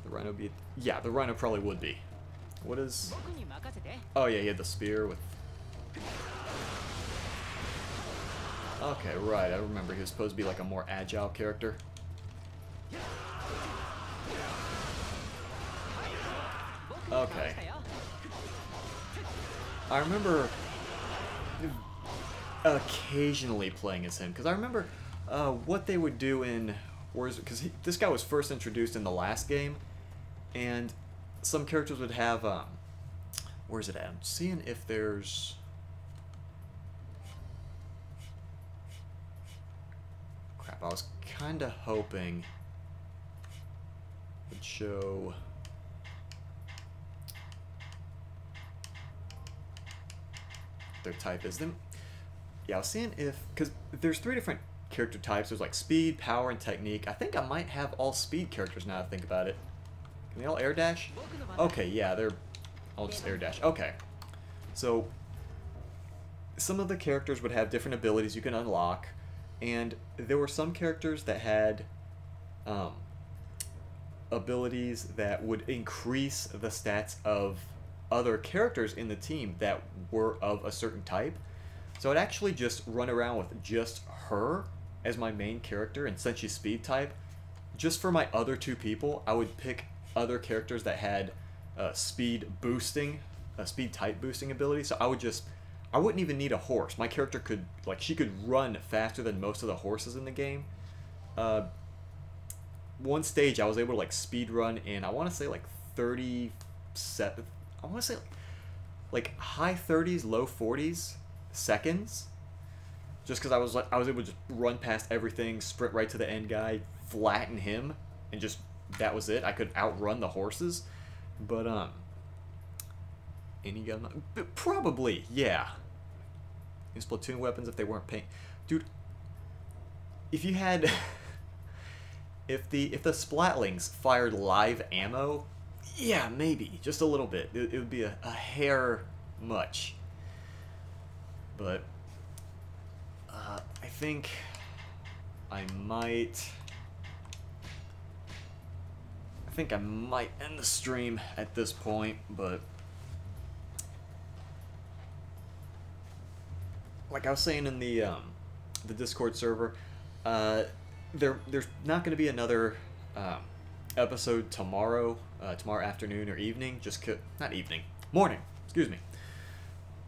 The Rhino be... Yeah, the Rhino probably would be. What is... Oh yeah, he had the spear with... Okay, right, I remember he was supposed to be like a more agile character. Okay. I remember occasionally playing as him, because I remember what they would do in... Because this guy was first introduced in the last game, and some characters would have... where's it at? I'm seeing if there's... Crap, I was kind of hoping it would show their type is. Them. Yeah, I was seeing if, because there's 3 different character types. There's like speed, power, and technique. I think I might have all speed characters now that I think about it. Can they all air dash? Okay, yeah, they're all just air dash. Okay. So, some of the characters would have different abilities you can unlock, and there were some characters that had abilities that would increase the stats of other characters in the team that were of a certain type. So I'd actually just run around with just her as my main character, and since she's speed type, just for my other 2 people, I would pick other characters that had speed type boosting ability. So I wouldn't even need a horse. My character could, like, she could run faster than most of the horses in the game. One stage I was able to like speed run in, I want to say like 37, I want to say like high 30s, low 40s seconds, just because I was able to just run past everything, sprint right to the end guy, flatten him, and just that was it. I could outrun the horses. But any gun, probably, yeah. Use platoon weapons if they weren't paying. Dude, if you had if the splatlings fired live ammo, yeah, maybe just a little bit. It would be a hair much. But I think I might end the stream at this point, but like I was saying in the Discord server, there's not going to be another episode tomorrow afternoon or evening, not evening, morning, excuse me.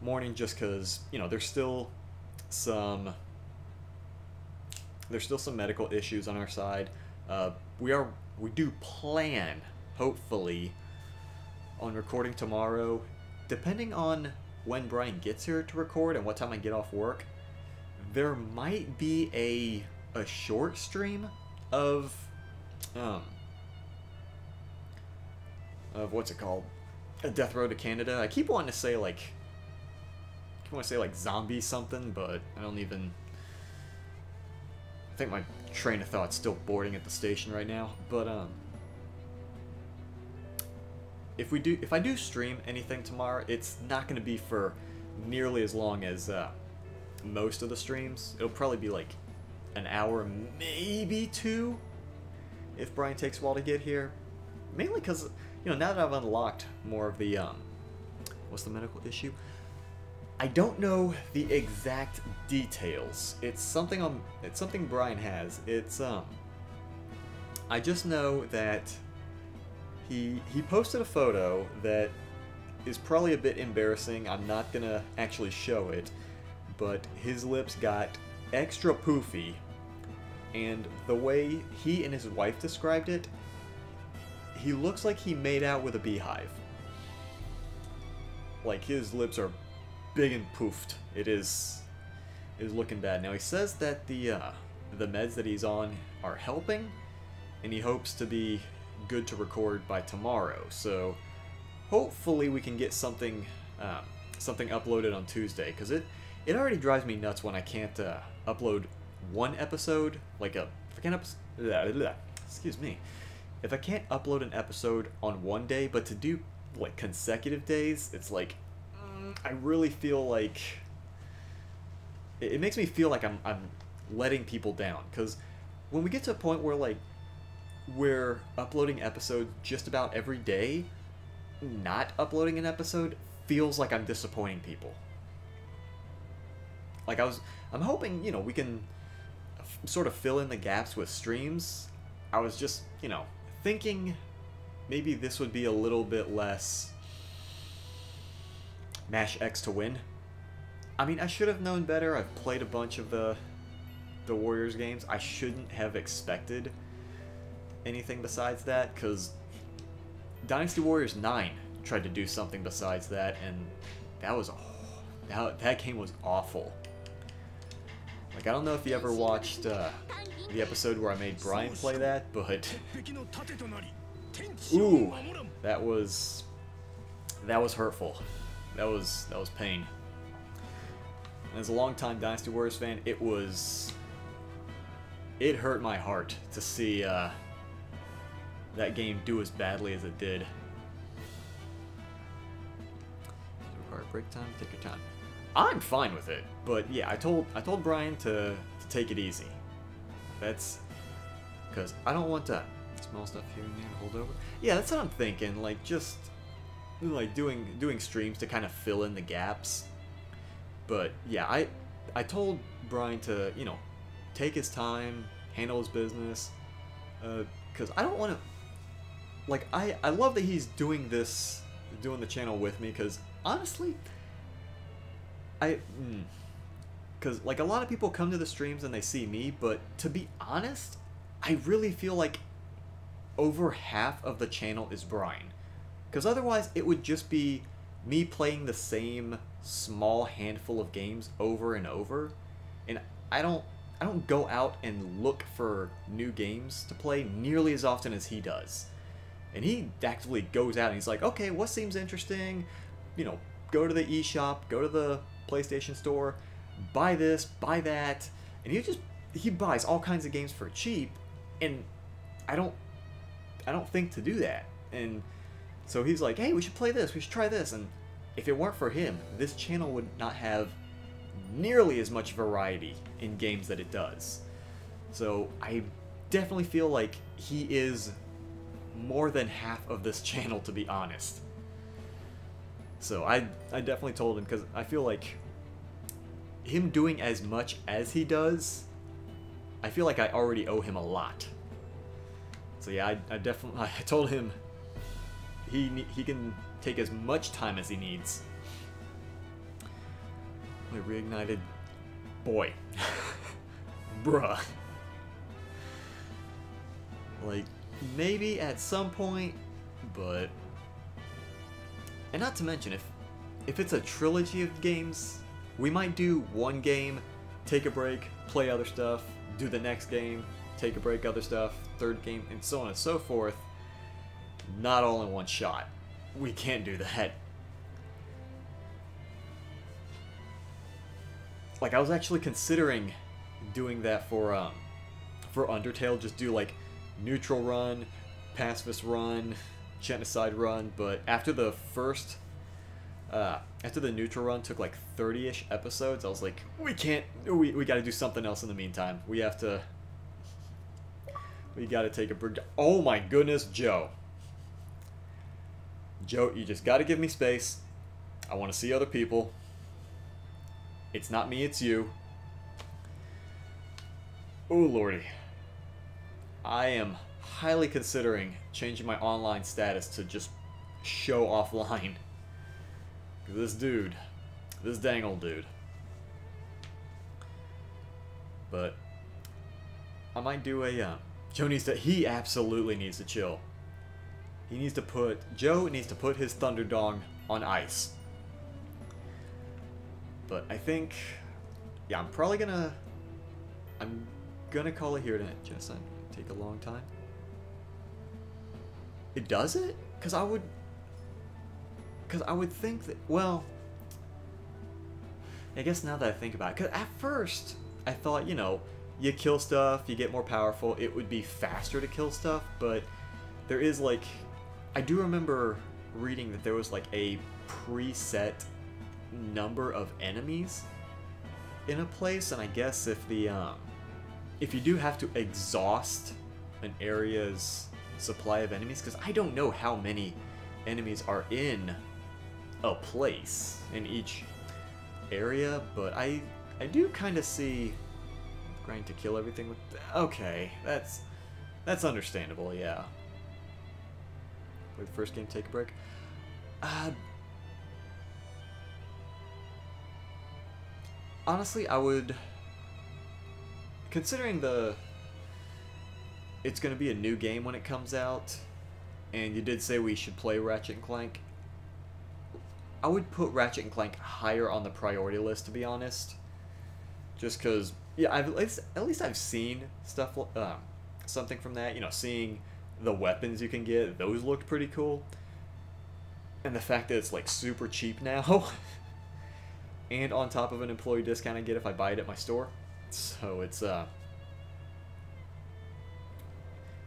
Morning, just because, you know, there's still some medical issues on our side. We do plan, hopefully, on recording tomorrow, depending on when Brian gets here to record and what time I get off work. There might be a short stream of what's it called? A Death Road to Canada. I keep wanting to say like zombie something, but I don't even. I think my train of thought's still boarding at the station right now. But if I do stream anything tomorrow, it's not going to be for nearly as long as most of the streams. It'll probably be like an hour, maybe 2, if Brian takes a while to get here. Mainly because, you know, now that I've unlocked more of the what's the medical issue? I don't know the exact details. It's something Brian has. It's I just know that he posted a photo that is probably a bit embarrassing. I'm not gonna actually show it, but his lips got extra poofy, and the way he and his wife described it, he looks like he made out with a beehive. Like, his lips are big and poofed. It is looking bad. Now, he says that the meds that he's on are helping, and he hopes to be good to record by tomorrow. So hopefully we can get something uploaded on Tuesday, because it already drives me nuts when I can't upload one episode, like excuse me, if I can't upload an episode on one day, but to do like consecutive days, it's like I really feel like it makes me feel like I'm letting people down, because when we get to a point where like we're uploading episodes just about every day, not uploading an episode feels like I'm disappointing people. Like I'm hoping, you know, we can sort of fill in the gaps with streams. I was just, you know, thinking maybe this would be a little bit less mash X to win. I mean, I should have known better. I've played a bunch of the Warriors games. I shouldn't have expected anything besides that, because Dynasty Warriors 9 tried to do something besides that, and that game was awful. Like, I don't know if you ever watched the episode where I made Brian play that, but ooh, that was hurtful. That was pain. And as a longtime Dynasty Warriors fan, it hurt my heart to see that game do as badly as it did. Require break time. Take your time. I'm fine with it, but yeah, I told Brian to take it easy. That's because I don't want to small stuff here and there and hold over. Yeah, that's what I'm thinking. Like just like doing streams to kind of fill in the gaps. But yeah, I told Brian to, you know, take his time, handle his business, because I don't want to. Like I love that he's doing the channel with me, because honestly, because like a lot of people come to the streams and they see me, but to be honest, I really feel like over half of the channel is Brian, because otherwise it would just be me playing the same small handful of games over and over, and I don't go out and look for new games to play nearly as often as he does. And he actively goes out and he's like, okay, what seems interesting? You know, go to the eShop, go to the PlayStation Store, buy this, buy that, and he buys all kinds of games for cheap, and I don't think to do that. And so he's like, hey, we should play this, we should try this, and if it weren't for him, this channel would not have nearly as much variety in games that it does. So I definitely feel like he is more than half of this channel, to be honest. So I definitely told him, because I feel like him doing as much as he does, I feel like I already owe him a lot. So yeah, I told him he can take as much time as he needs. We reignited, boy, bruh. Like, maybe at some point, but... And not to mention, if it's a trilogy of games, we might do one game, take a break, play other stuff, do the next game, take a break, other stuff, third game, and so on and so forth. Not all in one shot. We can't do that. Like, I was actually considering doing that for Undertale, just do like neutral run, pacifist run, genocide run, but after the neutral run took like 30-ish episodes, I was like, we gotta do something else in the meantime. We gotta take a break. Oh my goodness, Joe, you just gotta give me space. I want to see other people. It's not me, it's you. Oh lordy. I am highly considering changing my online status to just show offline. This dude, this dang old dude. But I might do a Joe he absolutely needs to chill. Joe needs to put his Thunderdong on ice. But I think, yeah, I'm gonna call it here tonight. Genocide take a long time. It does it? Because I would think that, well, I guess now that I think about it, because at first I thought, you know, you kill stuff, you get more powerful, it would be faster to kill stuff, but there is like, I do remember reading that there was like a preset number of enemies in a place, and I guess if you do have to exhaust an area's supply of enemies, because I don't know how many enemies are in a place in each area, but I do kind of see grind to kill everything with. Okay, that's understandable, yeah. Play the first game, take a break. Honestly, I would, considering it's going to be a new game when it comes out, and you did say we should play Ratchet & Clank, I would put Ratchet & Clank higher on the priority list, to be honest. Just because yeah, at least I've seen stuff, something from that. You know, seeing the weapons you can get, those looked pretty cool. And the fact that it's like super cheap now, and on top of an employee discount I get if I buy it at my store. So it's I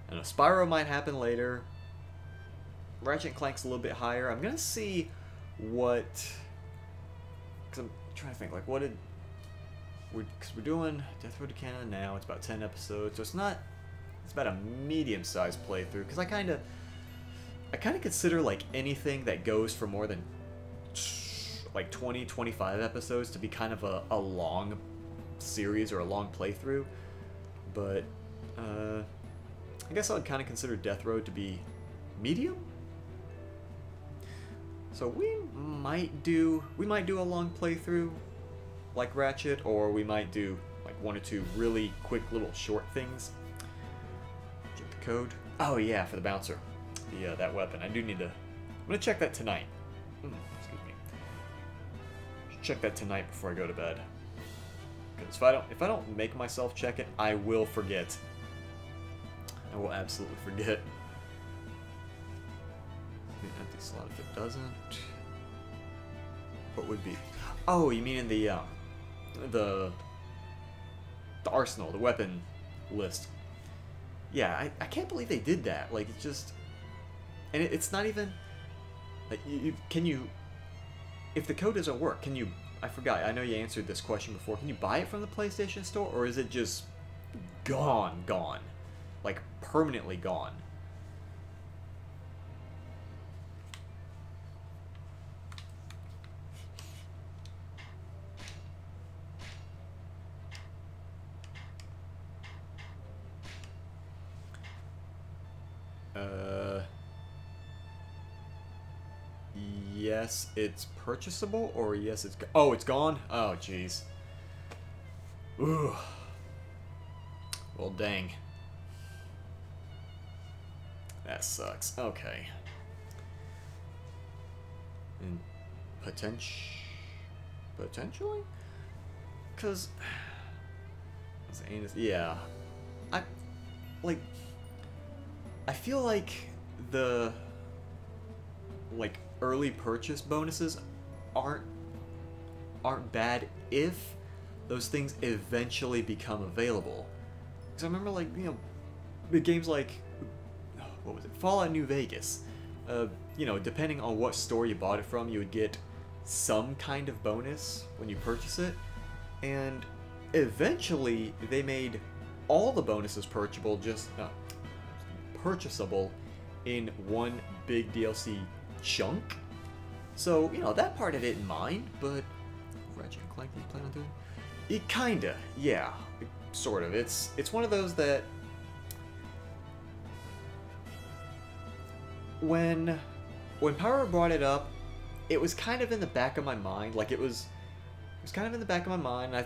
don't know, Spyro might happen later. Ratchet and Clank's a little bit higher. I'm gonna see what, because I'm trying to think, like, what did because we're doing Death Road to Canada now. It's about 10 episodes, so it's about a medium-sized playthrough. Because I kind of consider like anything that goes for more than like 20-25 episodes to be kind of a long series or a long playthrough. But I guess I would kind of consider Death Road to be medium. So we might do a long playthrough like Ratchet, or we might do like 1 or 2 really quick little short things. Check the code. Oh yeah, for the bouncer, that weapon. I do need to. I'm gonna check that tonight. Excuse me. Should check that tonight before I go to bed. Because if I don't make myself check it, I will forget. I will absolutely forget. Empty slot if it doesn't. What would be? Oh, you mean in the arsenal, the weapon list. Yeah, I can't believe they did that. Like, it's just, and it's not even like can you, if the code doesn't work, can you? I forgot. I know you answered this question before. Can you buy it from the PlayStation Store, or is it just gone, like permanently gone? Yes, it's purchasable, or yes, it's... Oh, it's gone? Oh, jeez. Ooh. Well, dang. That sucks. Okay. And potentially? Because... Yeah. I feel like the... like, early purchase bonuses aren't bad if those things eventually become available. Because I remember, like, you know, the games like, what was it, Fallout New Vegas. You know, depending on what store you bought it from, you would get some kind of bonus when you purchase it. And eventually, they made all the bonuses purchasable, purchasable in one big DLC chunk. So, you know, that part I didn't mind, but Ratchet and Clank, you plan on doing it? Kinda, yeah, sort of. It's one of those that when Power brought it up, it was kind of in the back of my mind. Like, it was kind of in the back of my mind. I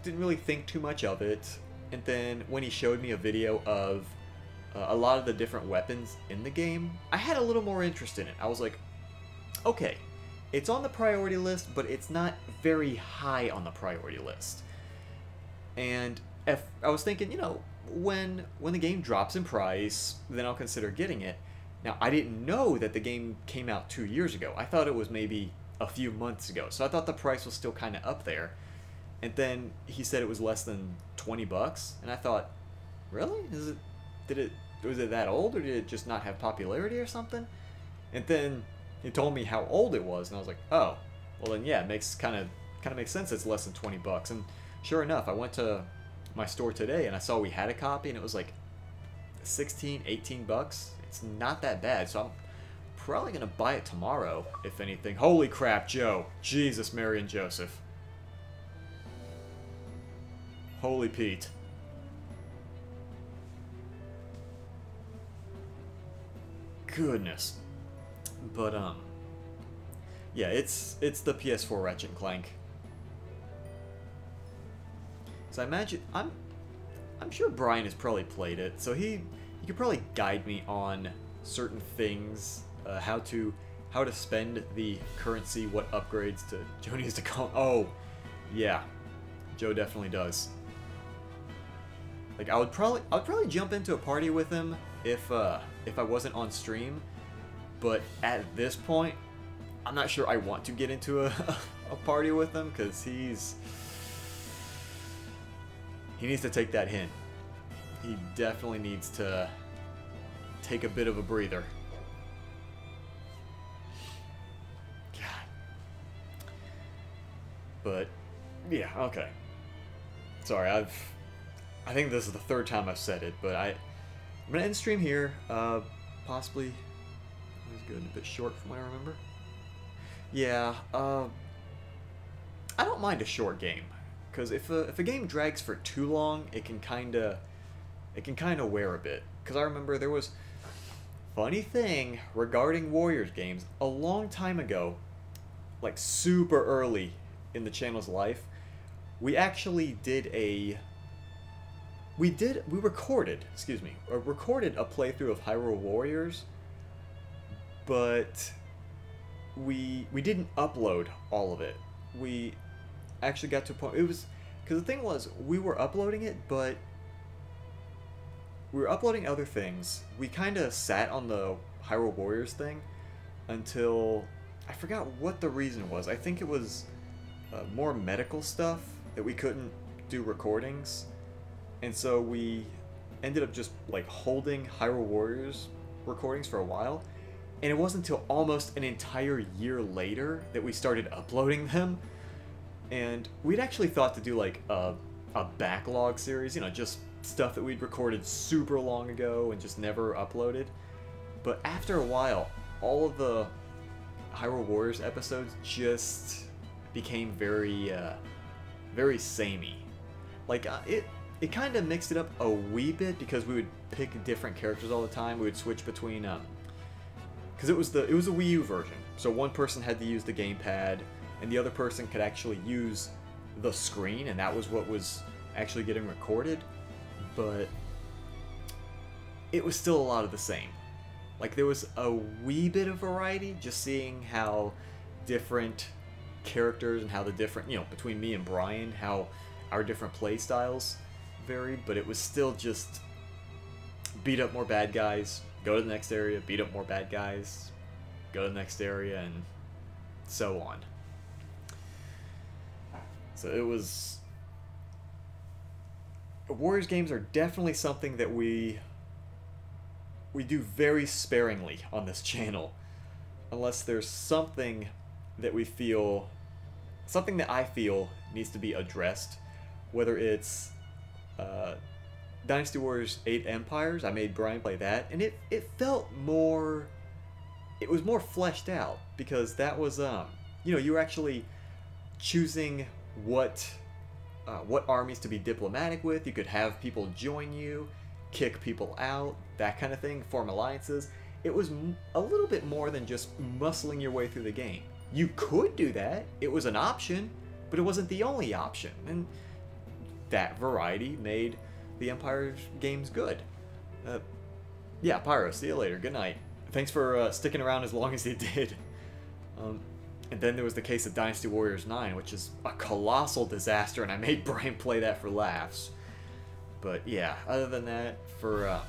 didn't really think too much of it. And then when he showed me a video of a lot of the different weapons in the game, I had a little more interest in it. I was like, okay, it's on the priority list, but it's not very high on the priority list. And if I was thinking, you know, when the game drops in price, then I'll consider getting it. Now, I didn't know that the game came out 2 years ago. I thought it was maybe a few months ago, so I thought the price was still kind of up there. And then he said it was less than 20 bucks, and I thought, really? Was it that old, or did it just not have popularity or something? And then he told me how old it was, and I was like, oh, well then yeah, it kind of makes sense it's less than 20 bucks. And sure enough, I went to my store today and I saw we had a copy, and it was like 16, 18 bucks. It's not that bad, so I'm probably gonna buy it tomorrow, if anything. Holy crap, Joe. Jesus, Mary, and Joseph. Holy Pete. Goodness. But yeah, it's the PS4 Ratchet and Clank. So I imagine I'm sure Brian has probably played it, so he could probably guide me on certain things, how to spend the currency, what upgrades to Joe needs to come. Oh, yeah, Joe definitely does. Like I would probably jump into a party with him if I wasn't on stream, but at this point, I'm not sure I want to get into a party with him because he needs to take that hint. He definitely needs to take a bit of a breather. God. But yeah, okay. Sorry, I think this is the third time I've said it, but I'm gonna end stream here. Possibly it was good, a bit short from what I remember. Yeah, I don't mind a short game, because if a game drags for too long, it can kind of wear a bit. Because I remember there was funny thing regarding Warriors games a long time ago, like super early in the channel's life. We actually did we recorded a playthrough of Hyrule Warriors, but we didn't upload all of it. We actually got to a point, it was, because the thing was, we were uploading it, but we were uploading other things. We kind of sat on the Hyrule Warriors thing until, I forgot what the reason was. I think it was more medical stuff that we couldn't do recordings. And so we ended up just like holding Hyrule Warriors recordings for a while. And it wasn't until almost an entire year later that we started uploading them. And we'd actually thought to do like a backlog series, you know, just stuff that we'd recorded super long ago and just never uploaded. But after a while, all of the Hyrule Warriors episodes just became very samey. Like it kind of mixed it up a wee bit because we would pick different characters all the time. We would switch between because it was a Wii U version, so one person had to use the gamepad and the other person could actually use the screen, and that was what was actually getting recorded. But it was still a lot of the same. Like there was a wee bit of variety, just seeing how different characters and how the different, you know, between me and Brian, how our different play styles varied, but it was still just beat up more bad guys, go to the next area, beat up more bad guys, go to the next area, and so on. So it was... Warriors games are definitely something that we do very sparingly on this channel, unless there's something that we feel, something that I feel needs to be addressed, whether it's Dynasty Warriors 8 Empires. I made Brian play that, and it felt more, it was more fleshed out, because that was, you know, you were actually choosing what armies to be diplomatic with. You could have people join you, kick people out, that kind of thing, form alliances. It was a little bit more than just muscling your way through the game. You could do that, it was an option, but it wasn't the only option, and that variety made the Empire games good. Yeah, Pyro, see you later, good night. Thanks for sticking around as long as you did. And then there was the case of Dynasty Warriors 9, which is a colossal disaster, and I made Brian play that for laughs. But yeah, other than that, for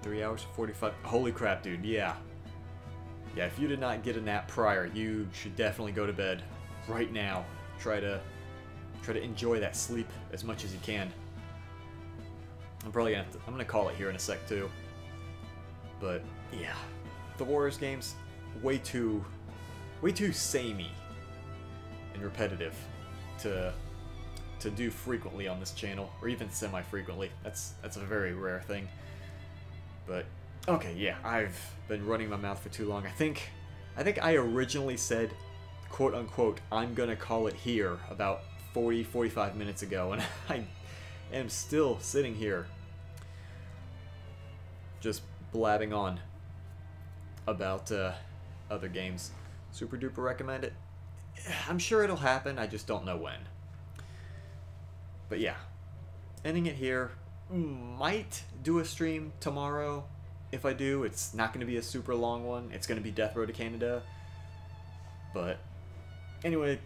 3 hours 45. Holy crap, dude! Yeah, if you did not get a nap prior, you should definitely go to bed right now. Try to enjoy that sleep as much as you can. I'm probably gonna I'm gonna call it here in a sec too. But yeah, the Warriors games, way too samey and repetitive to do frequently on this channel, or even semi-frequently. That's a very rare thing. But okay, yeah, I've been running my mouth for too long. I think I originally said, quote unquote, I'm gonna call it here about 45 minutes ago, and I am still sitting here just blabbing on about other games. Super duper recommend it. I'm sure it'll happen, I just don't know when. But yeah, ending it here. Might do a stream tomorrow. If I do, it's not going to be a super long one. It's going to be Death Road to Canada. But anyway,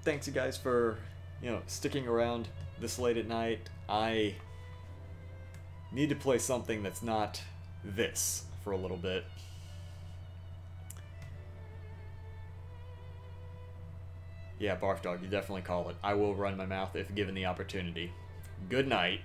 thanks you guys for, you know, sticking around this late at night, I need to play something that's not this for a little bit. Yeah, Barf Dog, you definitely call it. I will run my mouth if given the opportunity. Good night.